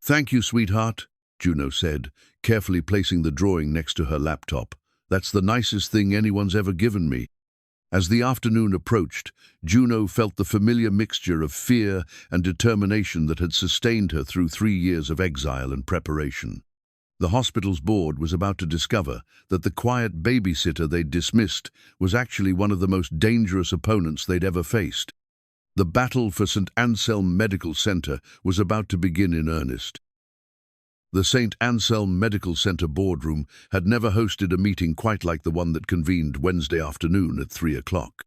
"Thank you, sweetheart," Juno said, carefully placing the drawing next to her laptop. "That's the nicest thing anyone's ever given me." As the afternoon approached, Juno felt the familiar mixture of fear and determination that had sustained her through 3 years of exile and preparation. The hospital's board was about to discover that the quiet babysitter they'd dismissed was actually one of the most dangerous opponents they'd ever faced. The battle for St. Anselm Medical Center was about to begin in earnest. The St. Anselm Medical Center boardroom had never hosted a meeting quite like the one that convened Wednesday afternoon at 3 o'clock.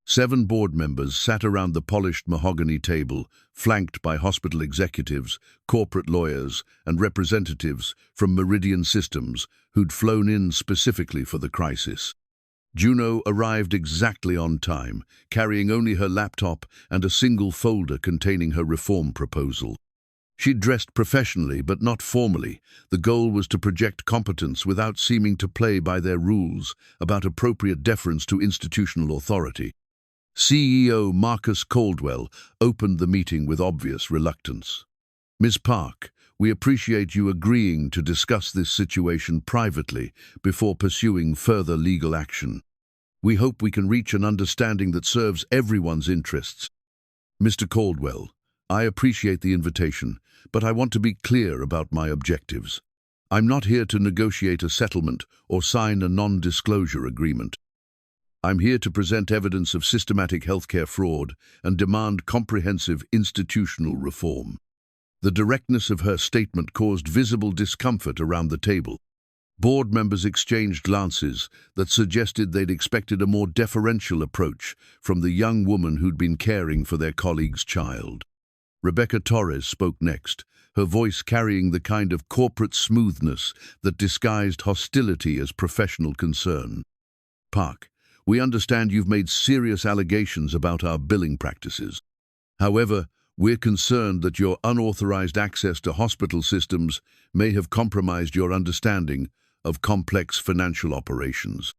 7 board members sat around the polished mahogany table, flanked by hospital executives, corporate lawyers, and representatives from Meridian Systems who'd flown in specifically for the crisis. Juno arrived exactly on time, carrying only her laptop and a single folder containing her reform proposal. She'd dressed professionally but not formally. The goal was to project competence without seeming to play by their rules about appropriate deference to institutional authority. CEO Marcus Caldwell opened the meeting with obvious reluctance. "Ms. Park, we appreciate you agreeing to discuss this situation privately before pursuing further legal action. We hope we can reach an understanding that serves everyone's interests." "Mr. Caldwell, I appreciate the invitation, but I want to be clear about my objectives. I'm not here to negotiate a settlement or sign a non-disclosure agreement. I'm here to present evidence of systematic healthcare fraud and demand comprehensive institutional reform." The directness of her statement caused visible discomfort around the table. Board members exchanged glances that suggested they'd expected a more deferential approach from the young woman who'd been caring for their colleague's child. Rebecca Torres spoke next, her voice carrying the kind of corporate smoothness that disguised hostility as professional concern. "Park, we understand you've made serious allegations about our billing practices. However, we're concerned that your unauthorized access to hospital systems may have compromised your understanding of complex financial operations."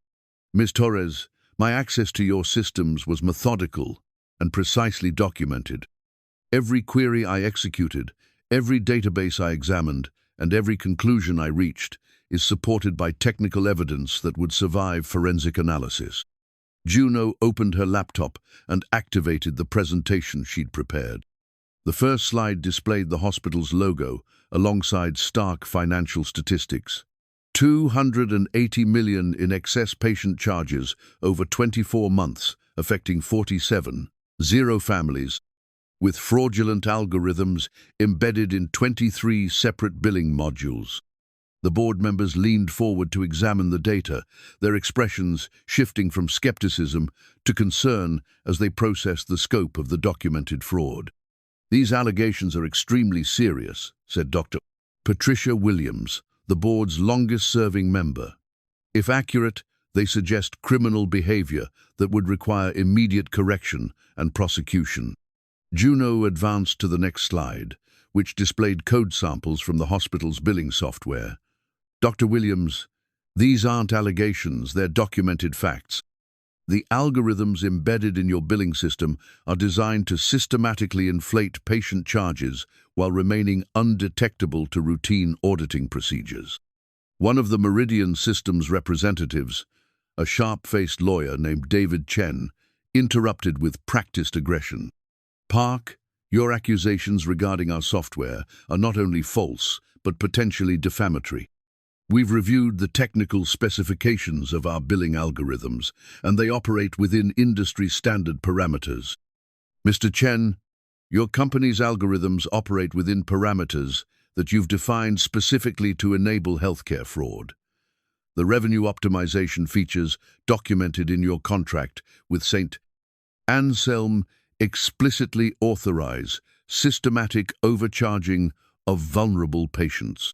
"Ms. Torres, my access to your systems was methodical and precisely documented. Every query I executed, every database I examined, and every conclusion I reached is supported by technical evidence that would survive forensic analysis." Juno opened her laptop and activated the presentation she'd prepared. The first slide displayed the hospital's logo alongside stark financial statistics. 280 million in excess patient charges over 24 months, affecting 47, zero families, with fraudulent algorithms embedded in 23 separate billing modules. The board members leaned forward to examine the data, their expressions shifting from skepticism to concern as they processed the scope of the documented fraud. "These allegations are extremely serious," said Dr. Patricia Williams, the board's longest-serving member. "If accurate, they suggest criminal behavior that would require immediate correction and prosecution." Juno advanced to the next slide, which displayed code samples from the hospital's billing software. "Dr. Williams, these aren't allegations, they're documented facts. The algorithms embedded in your billing system are designed to systematically inflate patient charges while remaining undetectable to routine auditing procedures." One of the Meridian Systems representatives, a sharp-faced lawyer named David Chen, interrupted with practiced aggression. "Park, your accusations regarding our software are not only false, but potentially defamatory. We've reviewed the technical specifications of our billing algorithms, and they operate within industry-standard parameters." "Mr. Chen, your company's algorithms operate within parameters that you've defined specifically to enable healthcare fraud. The revenue optimization features documented in your contract with St. Anselm explicitly authorize systematic overcharging of vulnerable patients."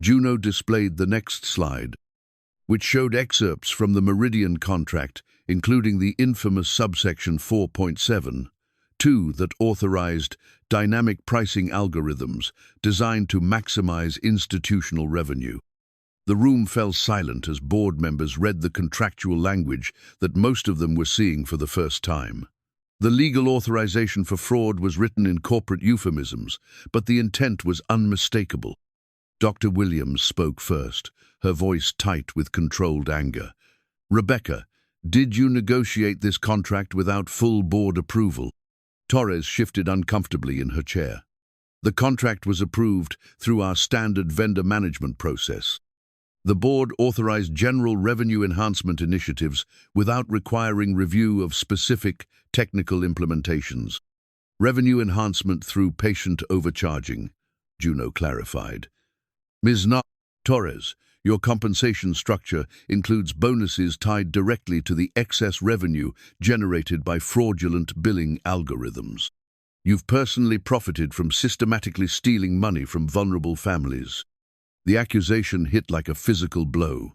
Juno displayed the next slide, which showed excerpts from the Meridian contract, including the infamous subsection 4.7.2 that authorized dynamic pricing algorithms designed to maximize institutional revenue. The room fell silent as board members read the contractual language that most of them were seeing for the first time. The legal authorization for fraud was written in corporate euphemisms, but the intent was unmistakable. Dr. Williams spoke first, her voice tight with controlled anger. "Rebecca, did you negotiate this contract without full board approval?" Torres shifted uncomfortably in her chair. The contract was approved through our standard vendor management process. The board authorized general revenue enhancement initiatives without requiring review of specific technical implementations. Revenue enhancement through patient overcharging, Juno clarified. Ms. Torres, your compensation structure includes bonuses tied directly to the excess revenue generated by fraudulent billing algorithms. You've personally profited from systematically stealing money from vulnerable families. The accusation hit like a physical blow.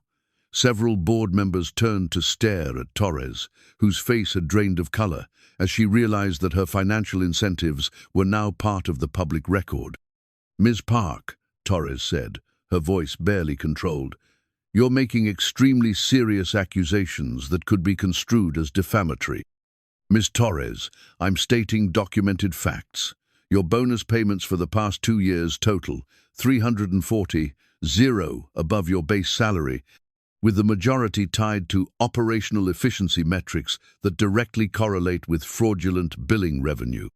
Several board members turned to stare at Torres, whose face had drained of color, as she realized that her financial incentives were now part of the public record. Ms. Park, Torres said, her voice barely controlled, you're making extremely serious accusations that could be construed as defamatory. Ms. Torres, I'm stating documented facts. Your bonus payments for the past 2 years total $340, zero above your base salary, with the majority tied to operational efficiency metrics that directly correlate with fraudulent billing revenue.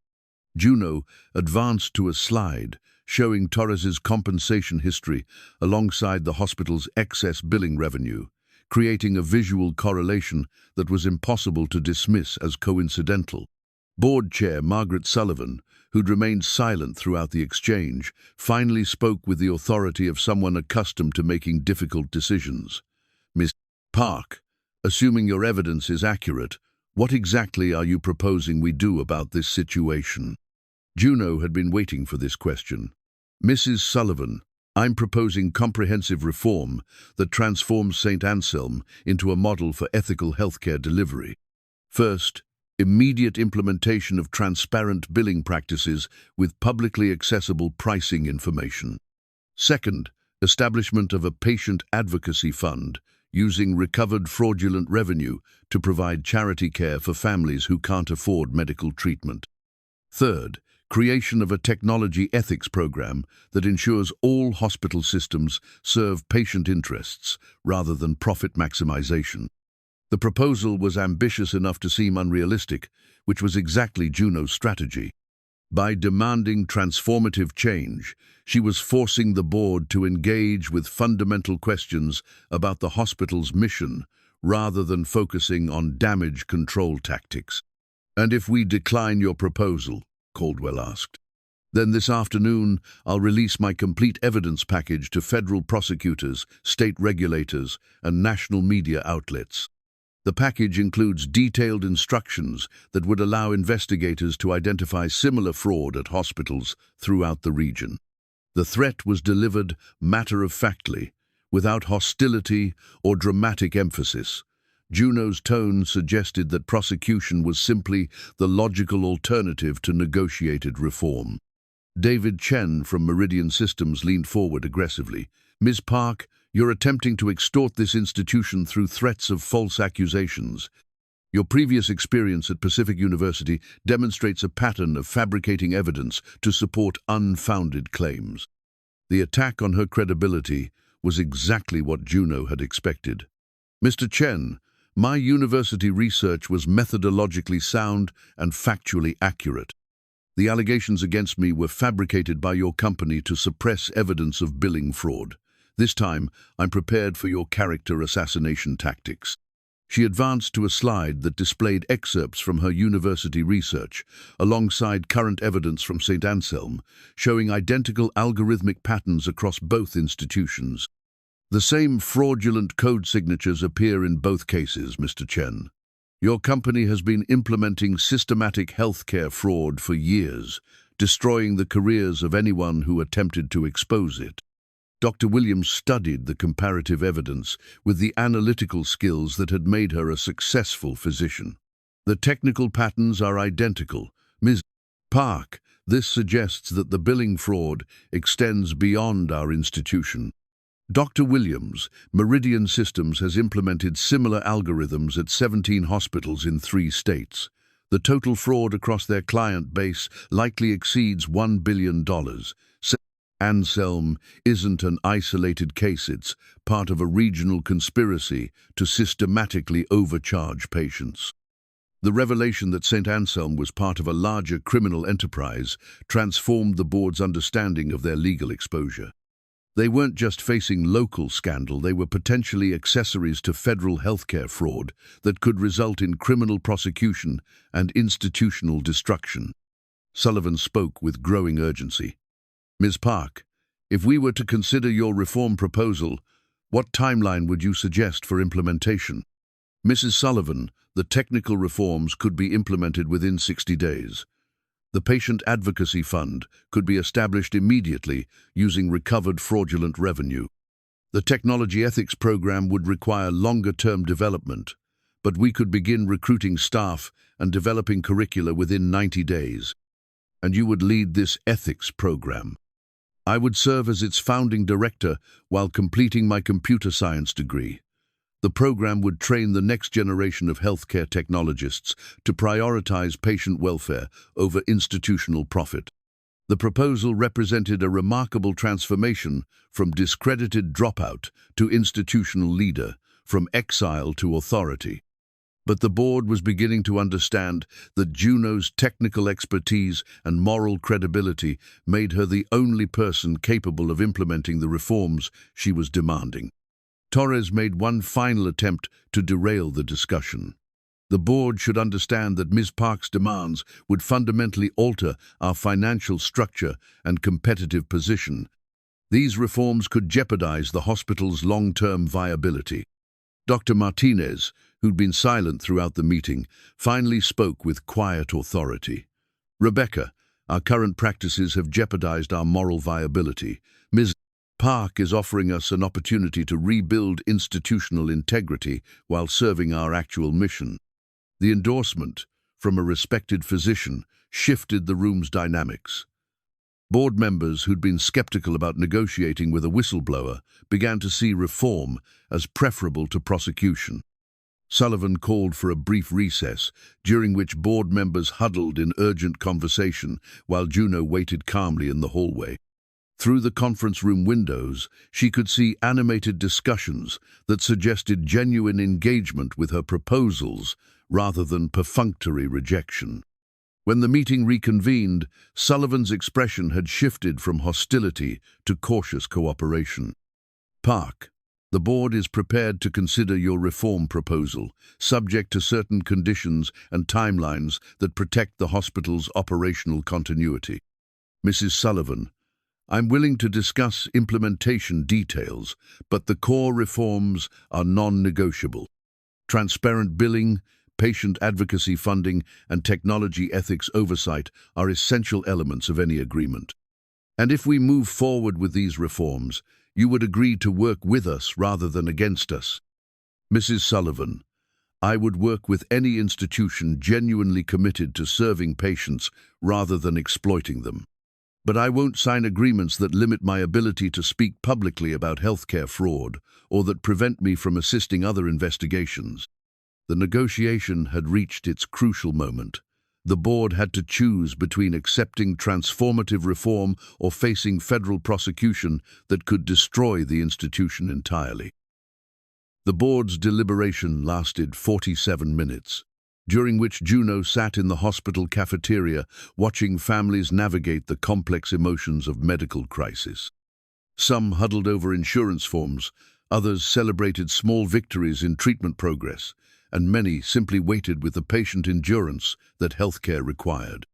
Juno advanced to a slide showing Torres's compensation history alongside the hospital's excess billing revenue, creating a visual correlation that was impossible to dismiss as coincidental. Board Chair Margaret Sullivan, who'd remained silent throughout the exchange, finally spoke with the authority of someone accustomed to making difficult decisions. Ms. Park, assuming your evidence is accurate, what exactly are you proposing we do about this situation? Juno had been waiting for this question. Mrs. Sullivan, I'm proposing comprehensive reform that transforms St. Anselm into a model for ethical healthcare delivery. First, immediate implementation of transparent billing practices with publicly accessible pricing information. Second, establishment of a patient advocacy fund using recovered fraudulent revenue to provide charity care for families who can't afford medical treatment. Third, creation of a technology ethics program that ensures all hospital systems serve patient interests rather than profit maximization. The proposal was ambitious enough to seem unrealistic, which was exactly Juno's strategy. By demanding transformative change, she was forcing the board to engage with fundamental questions about the hospital's mission rather than focusing on damage control tactics. And if we decline your proposal, Caldwell asked, then this afternoon I'll release my complete evidence package to federal prosecutors, state regulators, and national media outlets. The package includes detailed instructions that would allow investigators to identify similar fraud at hospitals throughout the region. The threat was delivered matter-of-factly, without hostility or dramatic emphasis. Juno's tone suggested that prosecution was simply the logical alternative to negotiated reform. David Chen from Meridian Systems leaned forward aggressively. Ms. Park, you're attempting to extort this institution through threats of false accusations. Your previous experience at Pacific University demonstrates a pattern of fabricating evidence to support unfounded claims. The attack on her credibility was exactly what Juno had expected. Mr. Chen, my university research was methodologically sound and factually accurate. The allegations against me were fabricated by your company to suppress evidence of billing fraud. This time, I'm prepared for your character assassination tactics. She advanced to a slide that displayed excerpts from her university research, alongside current evidence from St. Anselm, showing identical algorithmic patterns across both institutions. The same fraudulent code signatures appear in both cases, Mr. Chen. Your company has been implementing systematic healthcare fraud for years, destroying the careers of anyone who attempted to expose it. Dr. Williams studied the comparative evidence with the analytical skills that had made her a successful physician. The technical patterns are identical. Ms. Park, this suggests that the billing fraud extends beyond our institution. Dr. Williams, Meridian Systems has implemented similar algorithms at 17 hospitals in 3 states. The total fraud across their client base likely exceeds $1 billion. Anselm isn't an isolated case, it's part of a regional conspiracy to systematically overcharge patients. The revelation that St. Anselm was part of a larger criminal enterprise transformed the board's understanding of their legal exposure. They weren't just facing local scandal, they were potentially accessories to federal healthcare fraud that could result in criminal prosecution and institutional destruction. Sullivan spoke with growing urgency. Ms. Park, if we were to consider your reform proposal, what timeline would you suggest for implementation? Mrs. Sullivan, the technical reforms could be implemented within 60 days. The Patient Advocacy Fund could be established immediately using recovered fraudulent revenue. The Technology Ethics Program would require longer-term development, but we could begin recruiting staff and developing curricula within 90 days. And you would lead this ethics program. I would serve as its founding director while completing my computer science degree. The program would train the next generation of healthcare technologists to prioritize patient welfare over institutional profit. The proposal represented a remarkable transformation from discredited dropout to institutional leader, from exile to authority. But the board was beginning to understand that Juno's technical expertise and moral credibility made her the only person capable of implementing the reforms she was demanding. Torres made one final attempt to derail the discussion. The board should understand that Ms. Park's demands would fundamentally alter our financial structure and competitive position. These reforms could jeopardize the hospital's long-term viability. Dr. Martinez, who'd been silent throughout the meeting, finally spoke with quiet authority. Rebecca, our current practices have jeopardized our moral viability. Ms. Park is offering us an opportunity to rebuild institutional integrity while serving our actual mission. The endorsement from a respected physician shifted the room's dynamics. Board members who'd been skeptical about negotiating with a whistleblower began to see reform as preferable to prosecution. Sullivan called for a brief recess, during which board members huddled in urgent conversation while Juno waited calmly in the hallway. Through the conference room windows, she could see animated discussions that suggested genuine engagement with her proposals rather than perfunctory rejection. When the meeting reconvened, Sullivan's expression had shifted from hostility to cautious cooperation. Park, the board is prepared to consider your reform proposal, subject to certain conditions and timelines that protect the hospital's operational continuity. Mrs. Sullivan, I'm willing to discuss implementation details, but the core reforms are non-negotiable. Transparent billing, patient advocacy funding, and technology ethics oversight are essential elements of any agreement. And if we move forward with these reforms, you would agree to work with us rather than against us. Mrs. Sullivan, I would work with any institution genuinely committed to serving patients rather than exploiting them. But I won't sign agreements that limit my ability to speak publicly about healthcare fraud or that prevent me from assisting other investigations. The negotiation had reached its crucial moment. The board had to choose between accepting transformative reform or facing federal prosecution that could destroy the institution entirely. The board's deliberation lasted 47 minutes, during which Juno sat in the hospital cafeteria watching families navigate the complex emotions of medical crisis. Some huddled over insurance forms, others celebrated small victories in treatment progress, and many simply waited with the patient endurance that healthcare required.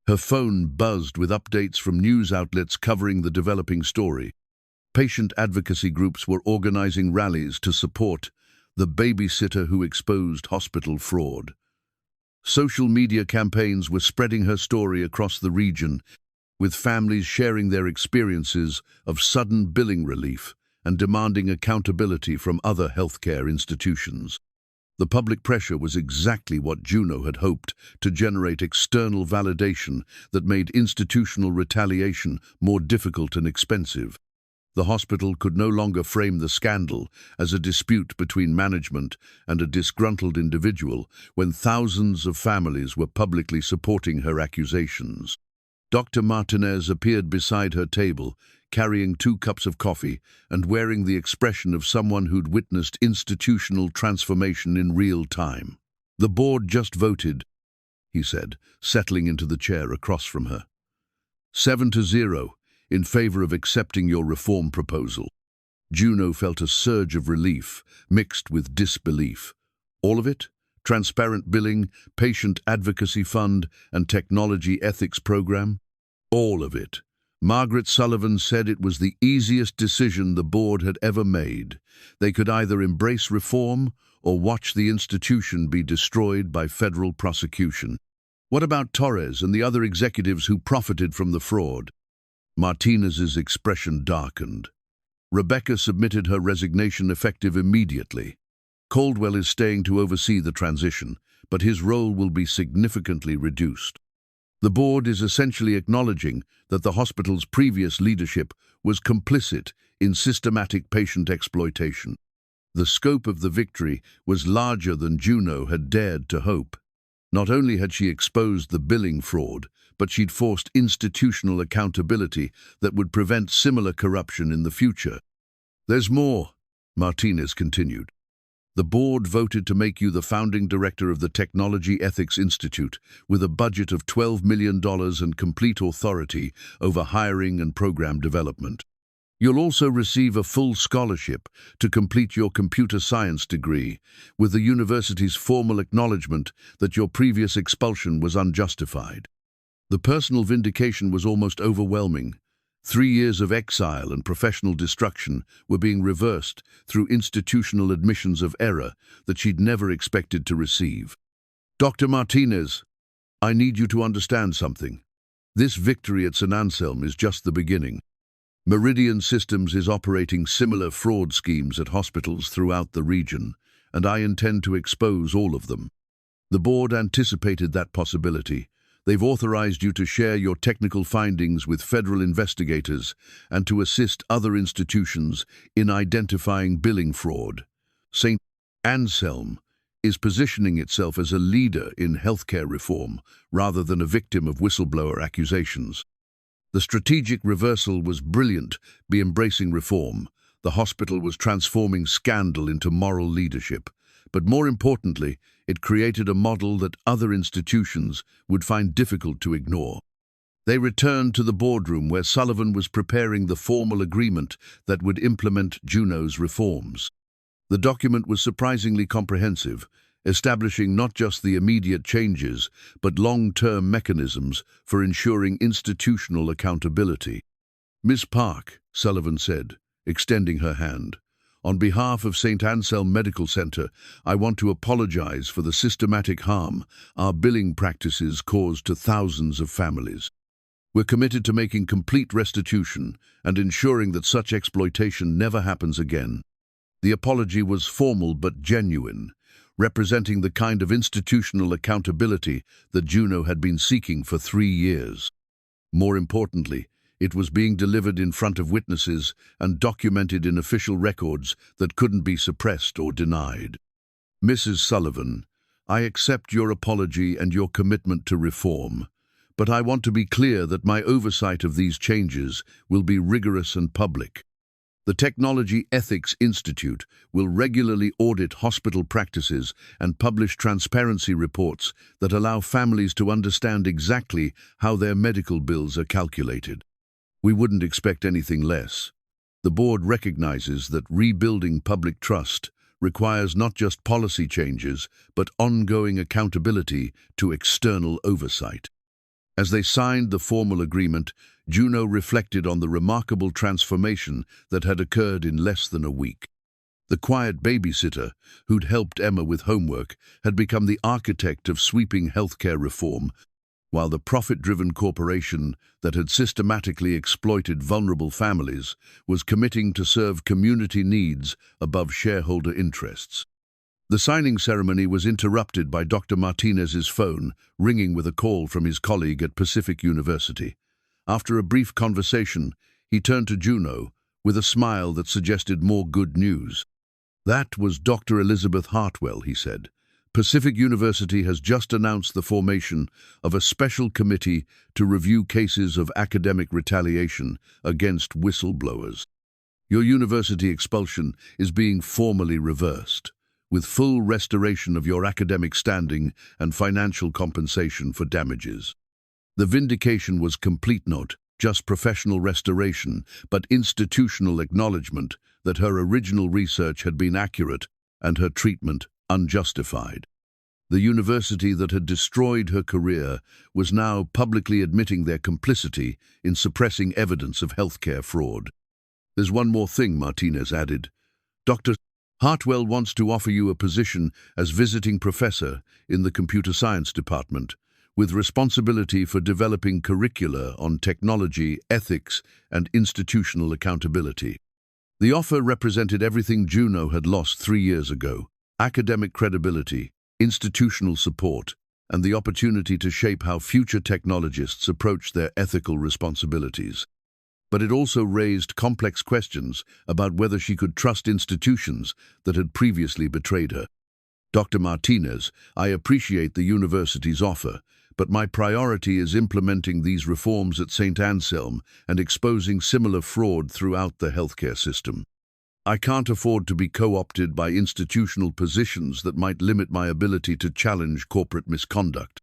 Her phone buzzed with updates from news outlets covering the developing story. Patient advocacy groups were organizing rallies to support the babysitter who exposed hospital fraud. Social media campaigns were spreading her story across the region, with families sharing their experiences of sudden billing relief and demanding accountability from other healthcare institutions. The public pressure was exactly what Juno had hoped, to generate external validation that made institutional retaliation more difficult and expensive. The hospital could no longer frame the scandal as a dispute between management and a disgruntled individual when thousands of families were publicly supporting her accusations. Dr. Martinez appeared beside her table, carrying 2 cups of coffee and wearing the expression of someone who'd witnessed institutional transformation in real time. "The board just voted," he said, settling into the chair across from her. 7-0 in favor of accepting your reform proposal. Juno felt a surge of relief, mixed with disbelief. All of it? Transparent billing, patient advocacy fund, and technology ethics program? All of it. Margaret Sullivan said it was the easiest decision the board had ever made. They could either embrace reform or watch the institution be destroyed by federal prosecution. What about Torres and the other executives who profited from the fraud? Martinez's expression darkened. Rebecca submitted her resignation effective immediately. Caldwell is staying to oversee the transition, but his role will be significantly reduced. The board is essentially acknowledging that the hospital's previous leadership was complicit in systematic patient exploitation. The scope of the victory was larger than Juno had dared to hope. Not only had she exposed the billing fraud, but she'd forced institutional accountability that would prevent similar corruption in the future. "There's more," Martinez continued. "The board voted to make you the founding director of the Technology Ethics Institute with a budget of $12 million and complete authority over hiring and program development. You'll also receive a full scholarship to complete your computer science degree, with the university's formal acknowledgement that your previous expulsion was unjustified." The personal vindication was almost overwhelming. 3 years of exile and professional destruction were being reversed through institutional admissions of error that she'd never expected to receive. "Dr. Martinez, I need you to understand something. This victory at St. Anselm is just the beginning. Meridian Systems is operating similar fraud schemes at hospitals throughout the region, and I intend to expose all of them. The board anticipated that possibility. They've authorized you to share your technical findings with federal investigators and to assist other institutions in identifying billing fraud. St. Anselm is positioning itself as a leader in healthcare reform rather than a victim of whistleblower accusations. The strategic reversal was brilliant, by embracing reform. The hospital was transforming scandal into moral leadership. But more importantly, it created a model that other institutions would find difficult to ignore. They returned to the boardroom where Sullivan was preparing the formal agreement that would implement Juno's reforms. The document was surprisingly comprehensive, establishing not just the immediate changes, but long-term mechanisms for ensuring institutional accountability. "Miss Park," Sullivan said, extending her hand, "on behalf of St. Anselm Medical Center, I want to apologize for the systematic harm our billing practices caused to thousands of families. We're committed to making complete restitution and ensuring that such exploitation never happens again." The apology was formal but genuine, representing the kind of institutional accountability that Juno had been seeking for 3 years. More importantly, it was being delivered in front of witnesses and documented in official records that couldn't be suppressed or denied. "Mrs. Sullivan, I accept your apology and your commitment to reform, but I want to be clear that my oversight of these changes will be rigorous and public. The Technology Ethics Institute will regularly audit hospital practices and publish transparency reports that allow families to understand exactly how their medical bills are calculated. We wouldn't expect anything less. The board recognizes that rebuilding public trust requires not just policy changes, but ongoing accountability to external oversight." As they signed the formal agreement, Juno reflected on the remarkable transformation that had occurred in less than a week. The quiet babysitter, who'd helped Emma with homework, had become the architect of sweeping healthcare reform, while the profit-driven corporation that had systematically exploited vulnerable families was committing to serve community needs above shareholder interests. The signing ceremony was interrupted by Dr. Martinez's phone, ringing with a call from his colleague at Pacific University. After a brief conversation, he turned to Juno with a smile that suggested more good news. "That was Dr. Elizabeth Hartwell," he said. "Pacific University has just announced the formation of a special committee to review cases of academic retaliation against whistleblowers. Your university expulsion is being formally reversed. with full restoration of your academic standing and financial compensation for damages. The vindication was complete, not just professional restoration, but institutional acknowledgement that her original research had been accurate and her treatment unjustified. The university that had destroyed her career was now publicly admitting their complicity in suppressing evidence of healthcare fraud. "There's one more thing," Martinez added. "Dr. Hartwell wants to offer you a position as visiting professor in the computer science department, with responsibility for developing curricula on technology, ethics, and institutional accountability." The offer represented everything Juno had lost 3 years ago: academic credibility, institutional support, and the opportunity to shape how future technologists approach their ethical responsibilities. But it also raised complex questions about whether she could trust institutions that had previously betrayed her. "Dr. Martinez, I appreciate the university's offer, but my priority is implementing these reforms at St. Anselm and exposing similar fraud throughout the healthcare system. I can't afford to be co-opted by institutional positions that might limit my ability to challenge corporate misconduct."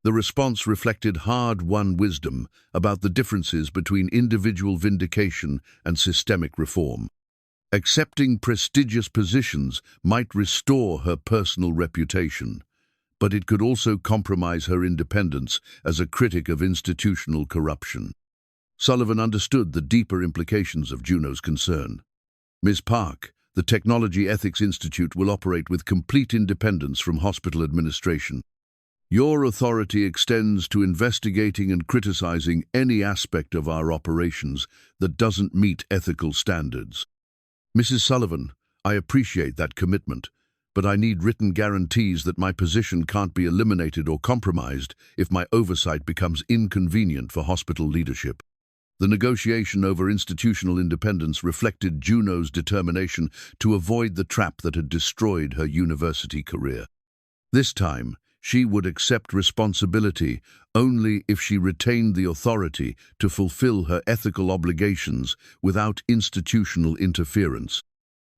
The response reflected hard-won wisdom about the differences between individual vindication and systemic reform. Accepting prestigious positions might restore her personal reputation, but it could also compromise her independence as a critic of institutional corruption. Sullivan understood the deeper implications of Juno's concern. "Ms. Park, the Technology Ethics Institute will operate with complete independence from hospital administration. Your authority extends to investigating and criticizing any aspect of our operations that doesn't meet ethical standards." "Mrs. Sullivan, I appreciate that commitment, but I need written guarantees that my position can't be eliminated or compromised if my oversight becomes inconvenient for hospital leadership." The negotiation over institutional independence reflected Juno's determination to avoid the trap that had destroyed her university career. This time, she would accept responsibility only if she retained the authority to fulfill her ethical obligations without institutional interference.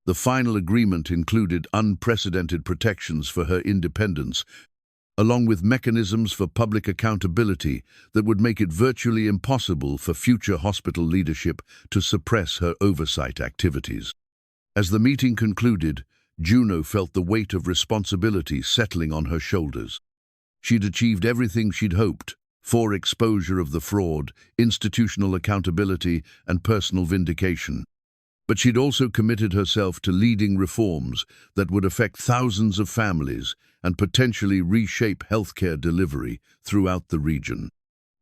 The final agreement included unprecedented protections for her independence, along with mechanisms for public accountability that would make it virtually impossible for future hospital leadership to suppress her oversight activities. As the meeting concluded, Juno felt the weight of responsibility settling on her shoulders. She'd achieved everything she'd hoped: for exposure of the fraud, institutional accountability, and personal vindication. But she'd also committed herself to leading reforms that would affect thousands of families and potentially reshape healthcare delivery throughout the region.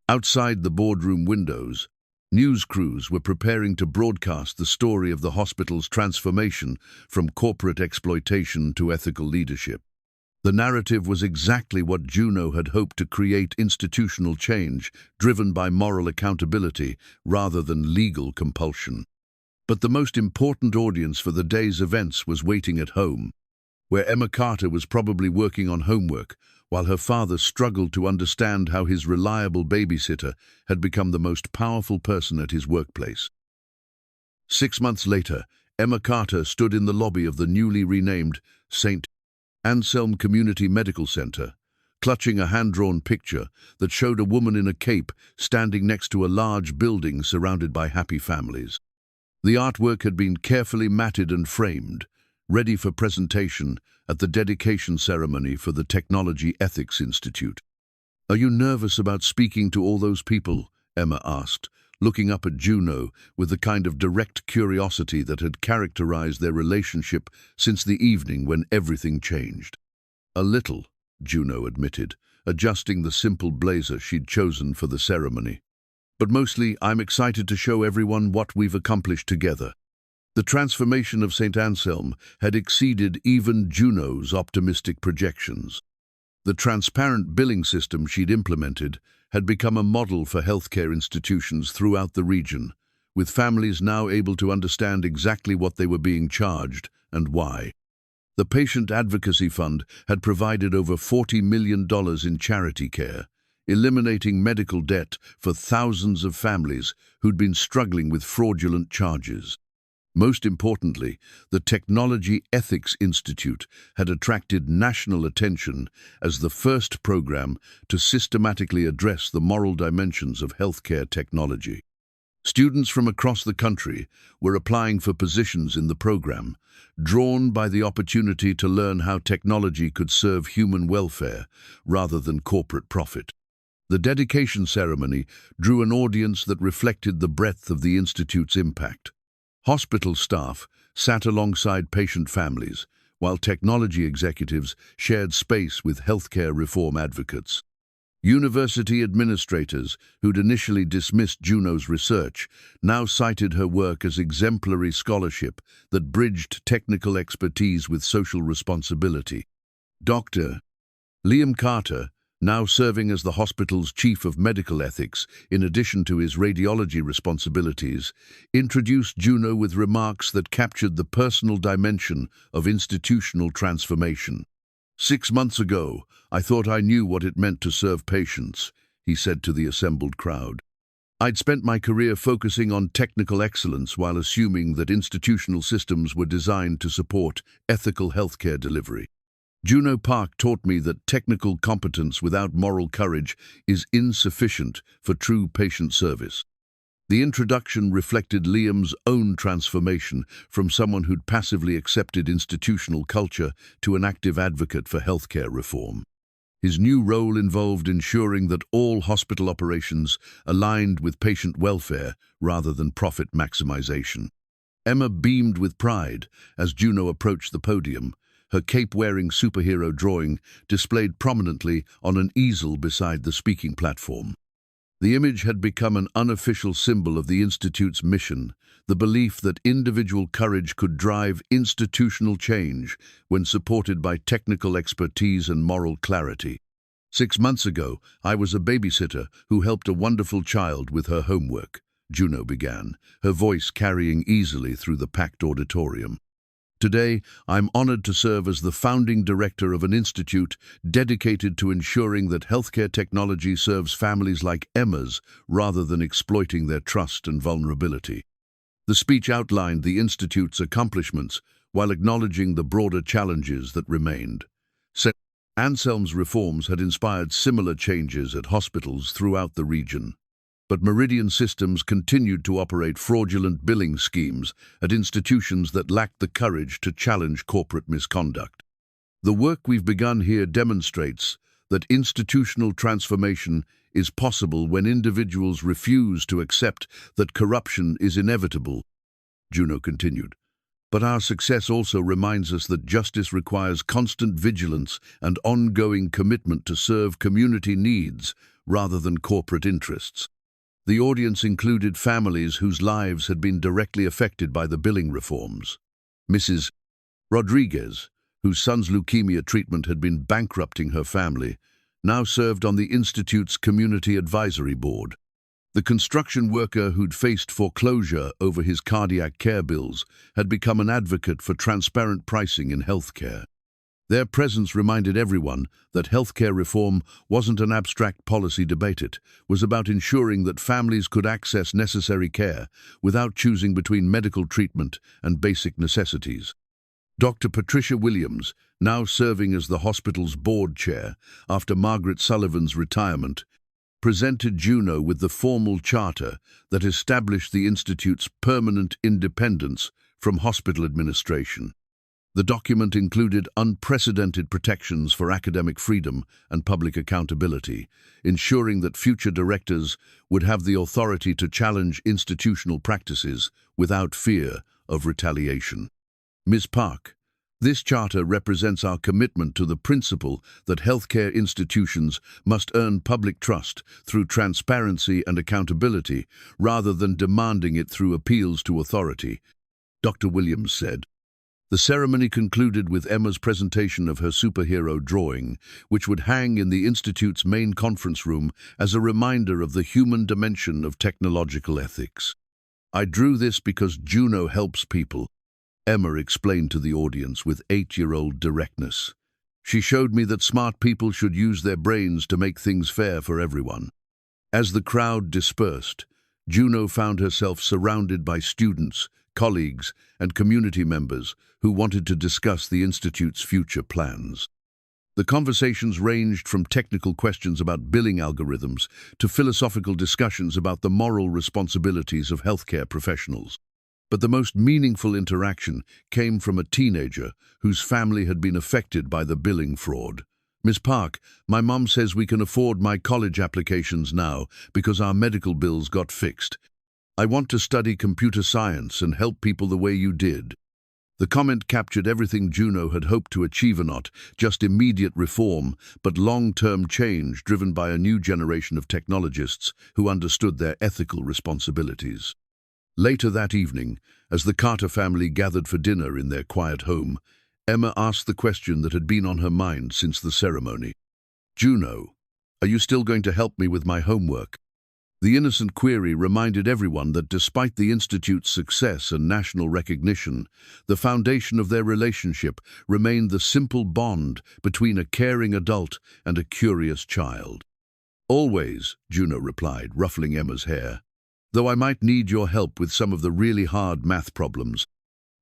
Outside the boardroom windows, news crews were preparing to broadcast the story of the hospital's transformation from corporate exploitation to ethical leadership. The narrative was exactly what Juno had hoped to create: institutional change driven by moral accountability rather than legal compulsion. But the most important audience for the day's events was waiting at home, where Emma Carter was probably working on homework, while her father struggled to understand how his reliable babysitter had become the most powerful person at his workplace. 6 months later, Emma Carter stood in the lobby of the newly renamed St. Anselm Medical Center, clutching a hand-drawn picture that showed a woman in a cape standing next to a large building surrounded by happy families. The artwork had been carefully matted and framed, ready for presentation at the dedication ceremony for the Technology Ethics Institute. "Are you nervous about speaking to all those people?" Emma asked, looking up at Juno with the kind of direct curiosity that had characterized their relationship since the evening when everything changed. "A little," Juno admitted, adjusting the simple blazer she'd chosen for the ceremony. "But mostly, I'm excited to show everyone what we've accomplished together." The transformation of St. Anselm had exceeded even Juno's optimistic projections. The transparent billing system she'd implemented had become a model for healthcare institutions throughout the region, with families now able to understand exactly what they were being charged and why. The Patient Advocacy Fund had provided over $40 million in charity care, eliminating medical debt for thousands of families who'd been struggling with fraudulent charges. Most importantly, the Technology Ethics Institute had attracted national attention as the first program to systematically address the moral dimensions of healthcare technology. Students from across the country were applying for positions in the program, drawn by the opportunity to learn how technology could serve human welfare rather than corporate profit. The dedication ceremony drew an audience that reflected the breadth of the Institute's impact. Hospital staff sat alongside patient families, while technology executives shared space with healthcare reform advocates. University administrators, who'd initially dismissed Juno's research, now cited her work as exemplary scholarship that bridged technical expertise with social responsibility. Dr. Liam Carter, now serving as the hospital's chief of medical ethics, in addition to his radiology responsibilities, introduced Juno with remarks that captured the personal dimension of institutional transformation. "6 months ago, I thought I knew what it meant to serve patients," he said to the assembled crowd. "I'd spent my career focusing on technical excellence while assuming that institutional systems were designed to support ethical healthcare delivery. Juno Park taught me that technical competence without moral courage is insufficient for true patient service." The introduction reflected Liam's own transformation from someone who'd passively accepted institutional culture to an active advocate for healthcare reform. His new role involved ensuring that all hospital operations aligned with patient welfare rather than profit maximization. Emma beamed with pride as Juno approached the podium, her cape-wearing superhero drawing displayed prominently on an easel beside the speaking platform. The image had become an unofficial symbol of the Institute's mission, the belief that individual courage could drive institutional change when supported by technical expertise and moral clarity. "6 months ago, I was a babysitter who helped a wonderful child with her homework," Juno began, her voice carrying easily through the packed auditorium. "Today, I'm honored to serve as the founding director of an institute dedicated to ensuring that healthcare technology serves families like Emma's rather than exploiting their trust and vulnerability." The speech outlined the institute's accomplishments while acknowledging the broader challenges that remained. Anselm's reforms had inspired similar changes at hospitals throughout the region. But Meridian Systems continued to operate fraudulent billing schemes at institutions that lacked the courage to challenge corporate misconduct. "The work we've begun here demonstrates that institutional transformation is possible when individuals refuse to accept that corruption is inevitable," Juno continued. "But our success also reminds us that justice requires constant vigilance and ongoing commitment to serve community needs rather than corporate interests." The audience included families whose lives had been directly affected by the billing reforms. Mrs. Rodriguez, whose son's leukemia treatment had been bankrupting her family, now served on the Institute's Community Advisory Board. The construction worker who'd faced foreclosure over his cardiac care bills had become an advocate for transparent pricing in healthcare. Their presence reminded everyone that healthcare reform wasn't an abstract policy debate. It was about ensuring that families could access necessary care without choosing between medical treatment and basic necessities. Dr. Patricia Williams, now serving as the hospital's board chair after Margaret Sullivan's retirement, presented Juno with the formal charter that established the Institute's permanent independence from hospital administration. The document included unprecedented protections for academic freedom and public accountability, ensuring that future directors would have the authority to challenge institutional practices without fear of retaliation. Ms. Park, this charter represents our commitment to the principle that healthcare institutions must earn public trust through transparency and accountability rather than demanding it through appeals to authority, Dr. Williams said. The ceremony concluded with Emma's presentation of her superhero drawing, which would hang in the Institute's main conference room as a reminder of the human dimension of technological ethics. "I drew this because Juno helps people," Emma explained to the audience with 8-year-old directness. "She showed me that smart people should use their brains to make things fair for everyone." As the crowd dispersed, Juno found herself surrounded by students, colleagues, and community members who wanted to discuss the Institute's future plans. The conversations ranged from technical questions about billing algorithms to philosophical discussions about the moral responsibilities of healthcare professionals. But the most meaningful interaction came from a teenager whose family had been affected by the billing fraud. "Miss Park, my mom says we can afford my college applications now because our medical bills got fixed. I want to study computer science and help people the way you did." The comment captured everything Juno had hoped to achieve, not just immediate reform, but long-term change driven by a new generation of technologists who understood their ethical responsibilities. Later that evening, as the Carter family gathered for dinner in their quiet home, Emma asked the question that had been on her mind since the ceremony. "Juno, are you still going to help me with my homework?" The innocent query reminded everyone that despite the Institute's success and national recognition, the foundation of their relationship remained the simple bond between a caring adult and a curious child. "Always," Juno replied, ruffling Emma's hair, "though I might need your help with some of the really hard math problems."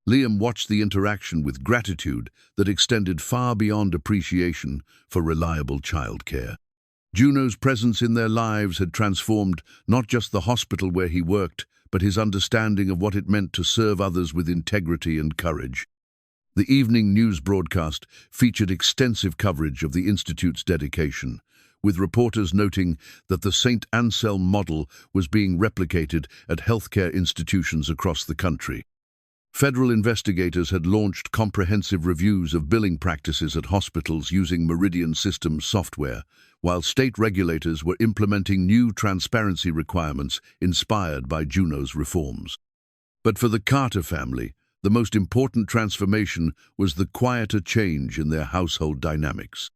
Liam watched the interaction with gratitude that extended far beyond appreciation for reliable childcare. Juno's presence in their lives had transformed not just the hospital where he worked, but his understanding of what it meant to serve others with integrity and courage. The evening news broadcast featured extensive coverage of the Institute's dedication, with reporters noting that the St. Anselm model was being replicated at healthcare institutions across the country. Federal investigators had launched comprehensive reviews of billing practices at hospitals using Meridian Systems software, while state regulators were implementing new transparency requirements inspired by Juno's reforms. But for the Carter family, the most important transformation was the quieter change in their household dynamics.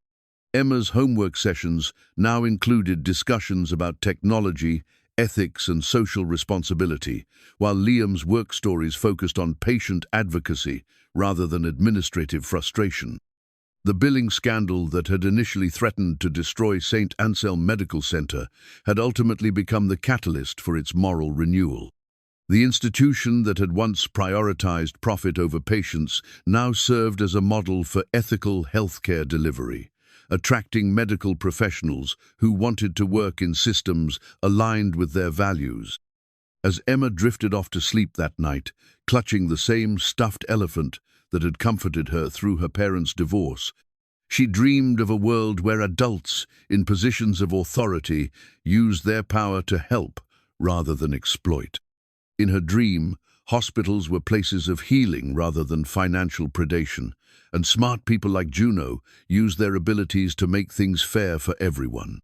Emma's homework sessions now included discussions about technology, ethics and social responsibility, while Liam's work stories focused on patient advocacy rather than administrative frustration. The billing scandal that had initially threatened to destroy St. Anselm Medical Center had ultimately become the catalyst for its moral renewal. The institution that had once prioritized profit over patients now served as a model for ethical healthcare delivery, attracting medical professionals who wanted to work in systems aligned with their values. As Emma drifted off to sleep that night, clutching the same stuffed elephant that had comforted her through her parents' divorce, she dreamed of a world where adults in positions of authority used their power to help rather than exploit. In her dream, hospitals were places of healing rather than financial predation, and smart people like Juno used their abilities to make things fair for everyone.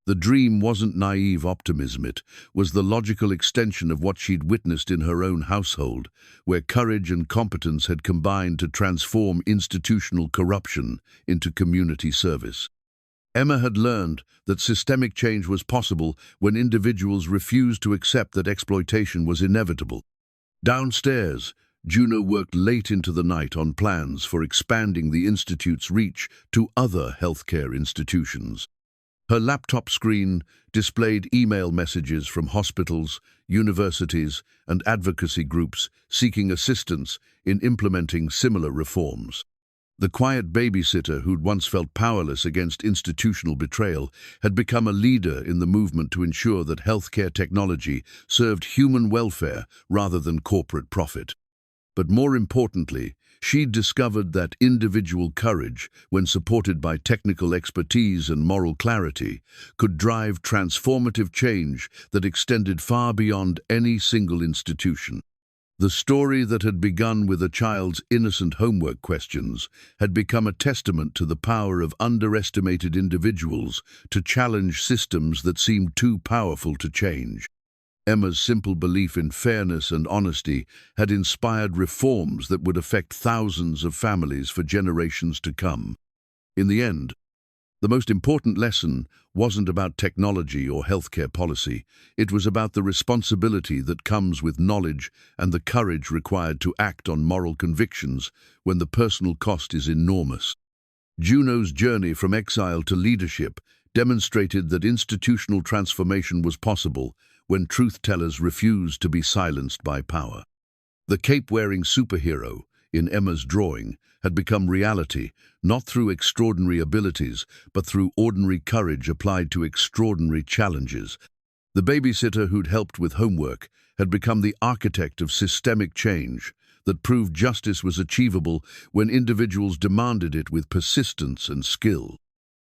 The dream wasn't naive optimism, it was the logical extension of what she'd witnessed in her own household, where courage and competence had combined to transform institutional corruption into community service. Emma had learned that systemic change was possible when individuals refused to accept that exploitation was inevitable. Downstairs, Juno worked late into the night on plans for expanding the Institute's reach to other healthcare institutions. Her laptop screen displayed email messages from hospitals, universities, and advocacy groups seeking assistance in implementing similar reforms. The quiet babysitter who'd once felt powerless against institutional betrayal had become a leader in the movement to ensure that healthcare technology served human welfare rather than corporate profit. But more importantly, she'd discovered that individual courage, when supported by technical expertise and moral clarity, could drive transformative change that extended far beyond any single institution. The story that had begun with a child's innocent homework questions had become a testament to the power of underestimated individuals to challenge systems that seemed too powerful to change. Emma's simple belief in fairness and honesty had inspired reforms that would affect thousands of families for generations to come. In the end, the most important lesson wasn't about technology or healthcare policy. It was about the responsibility that comes with knowledge and the courage required to act on moral convictions when the personal cost is enormous. Juno's journey from exile to leadership demonstrated that institutional transformation was possible when truth-tellers refused to be silenced by power. The cape-wearing superhero, in Emma's drawing, had become reality, not through extraordinary abilities, but through ordinary courage applied to extraordinary challenges. The babysitter who'd helped with homework had become the architect of systemic change that proved justice was achievable when individuals demanded it with persistence and skill.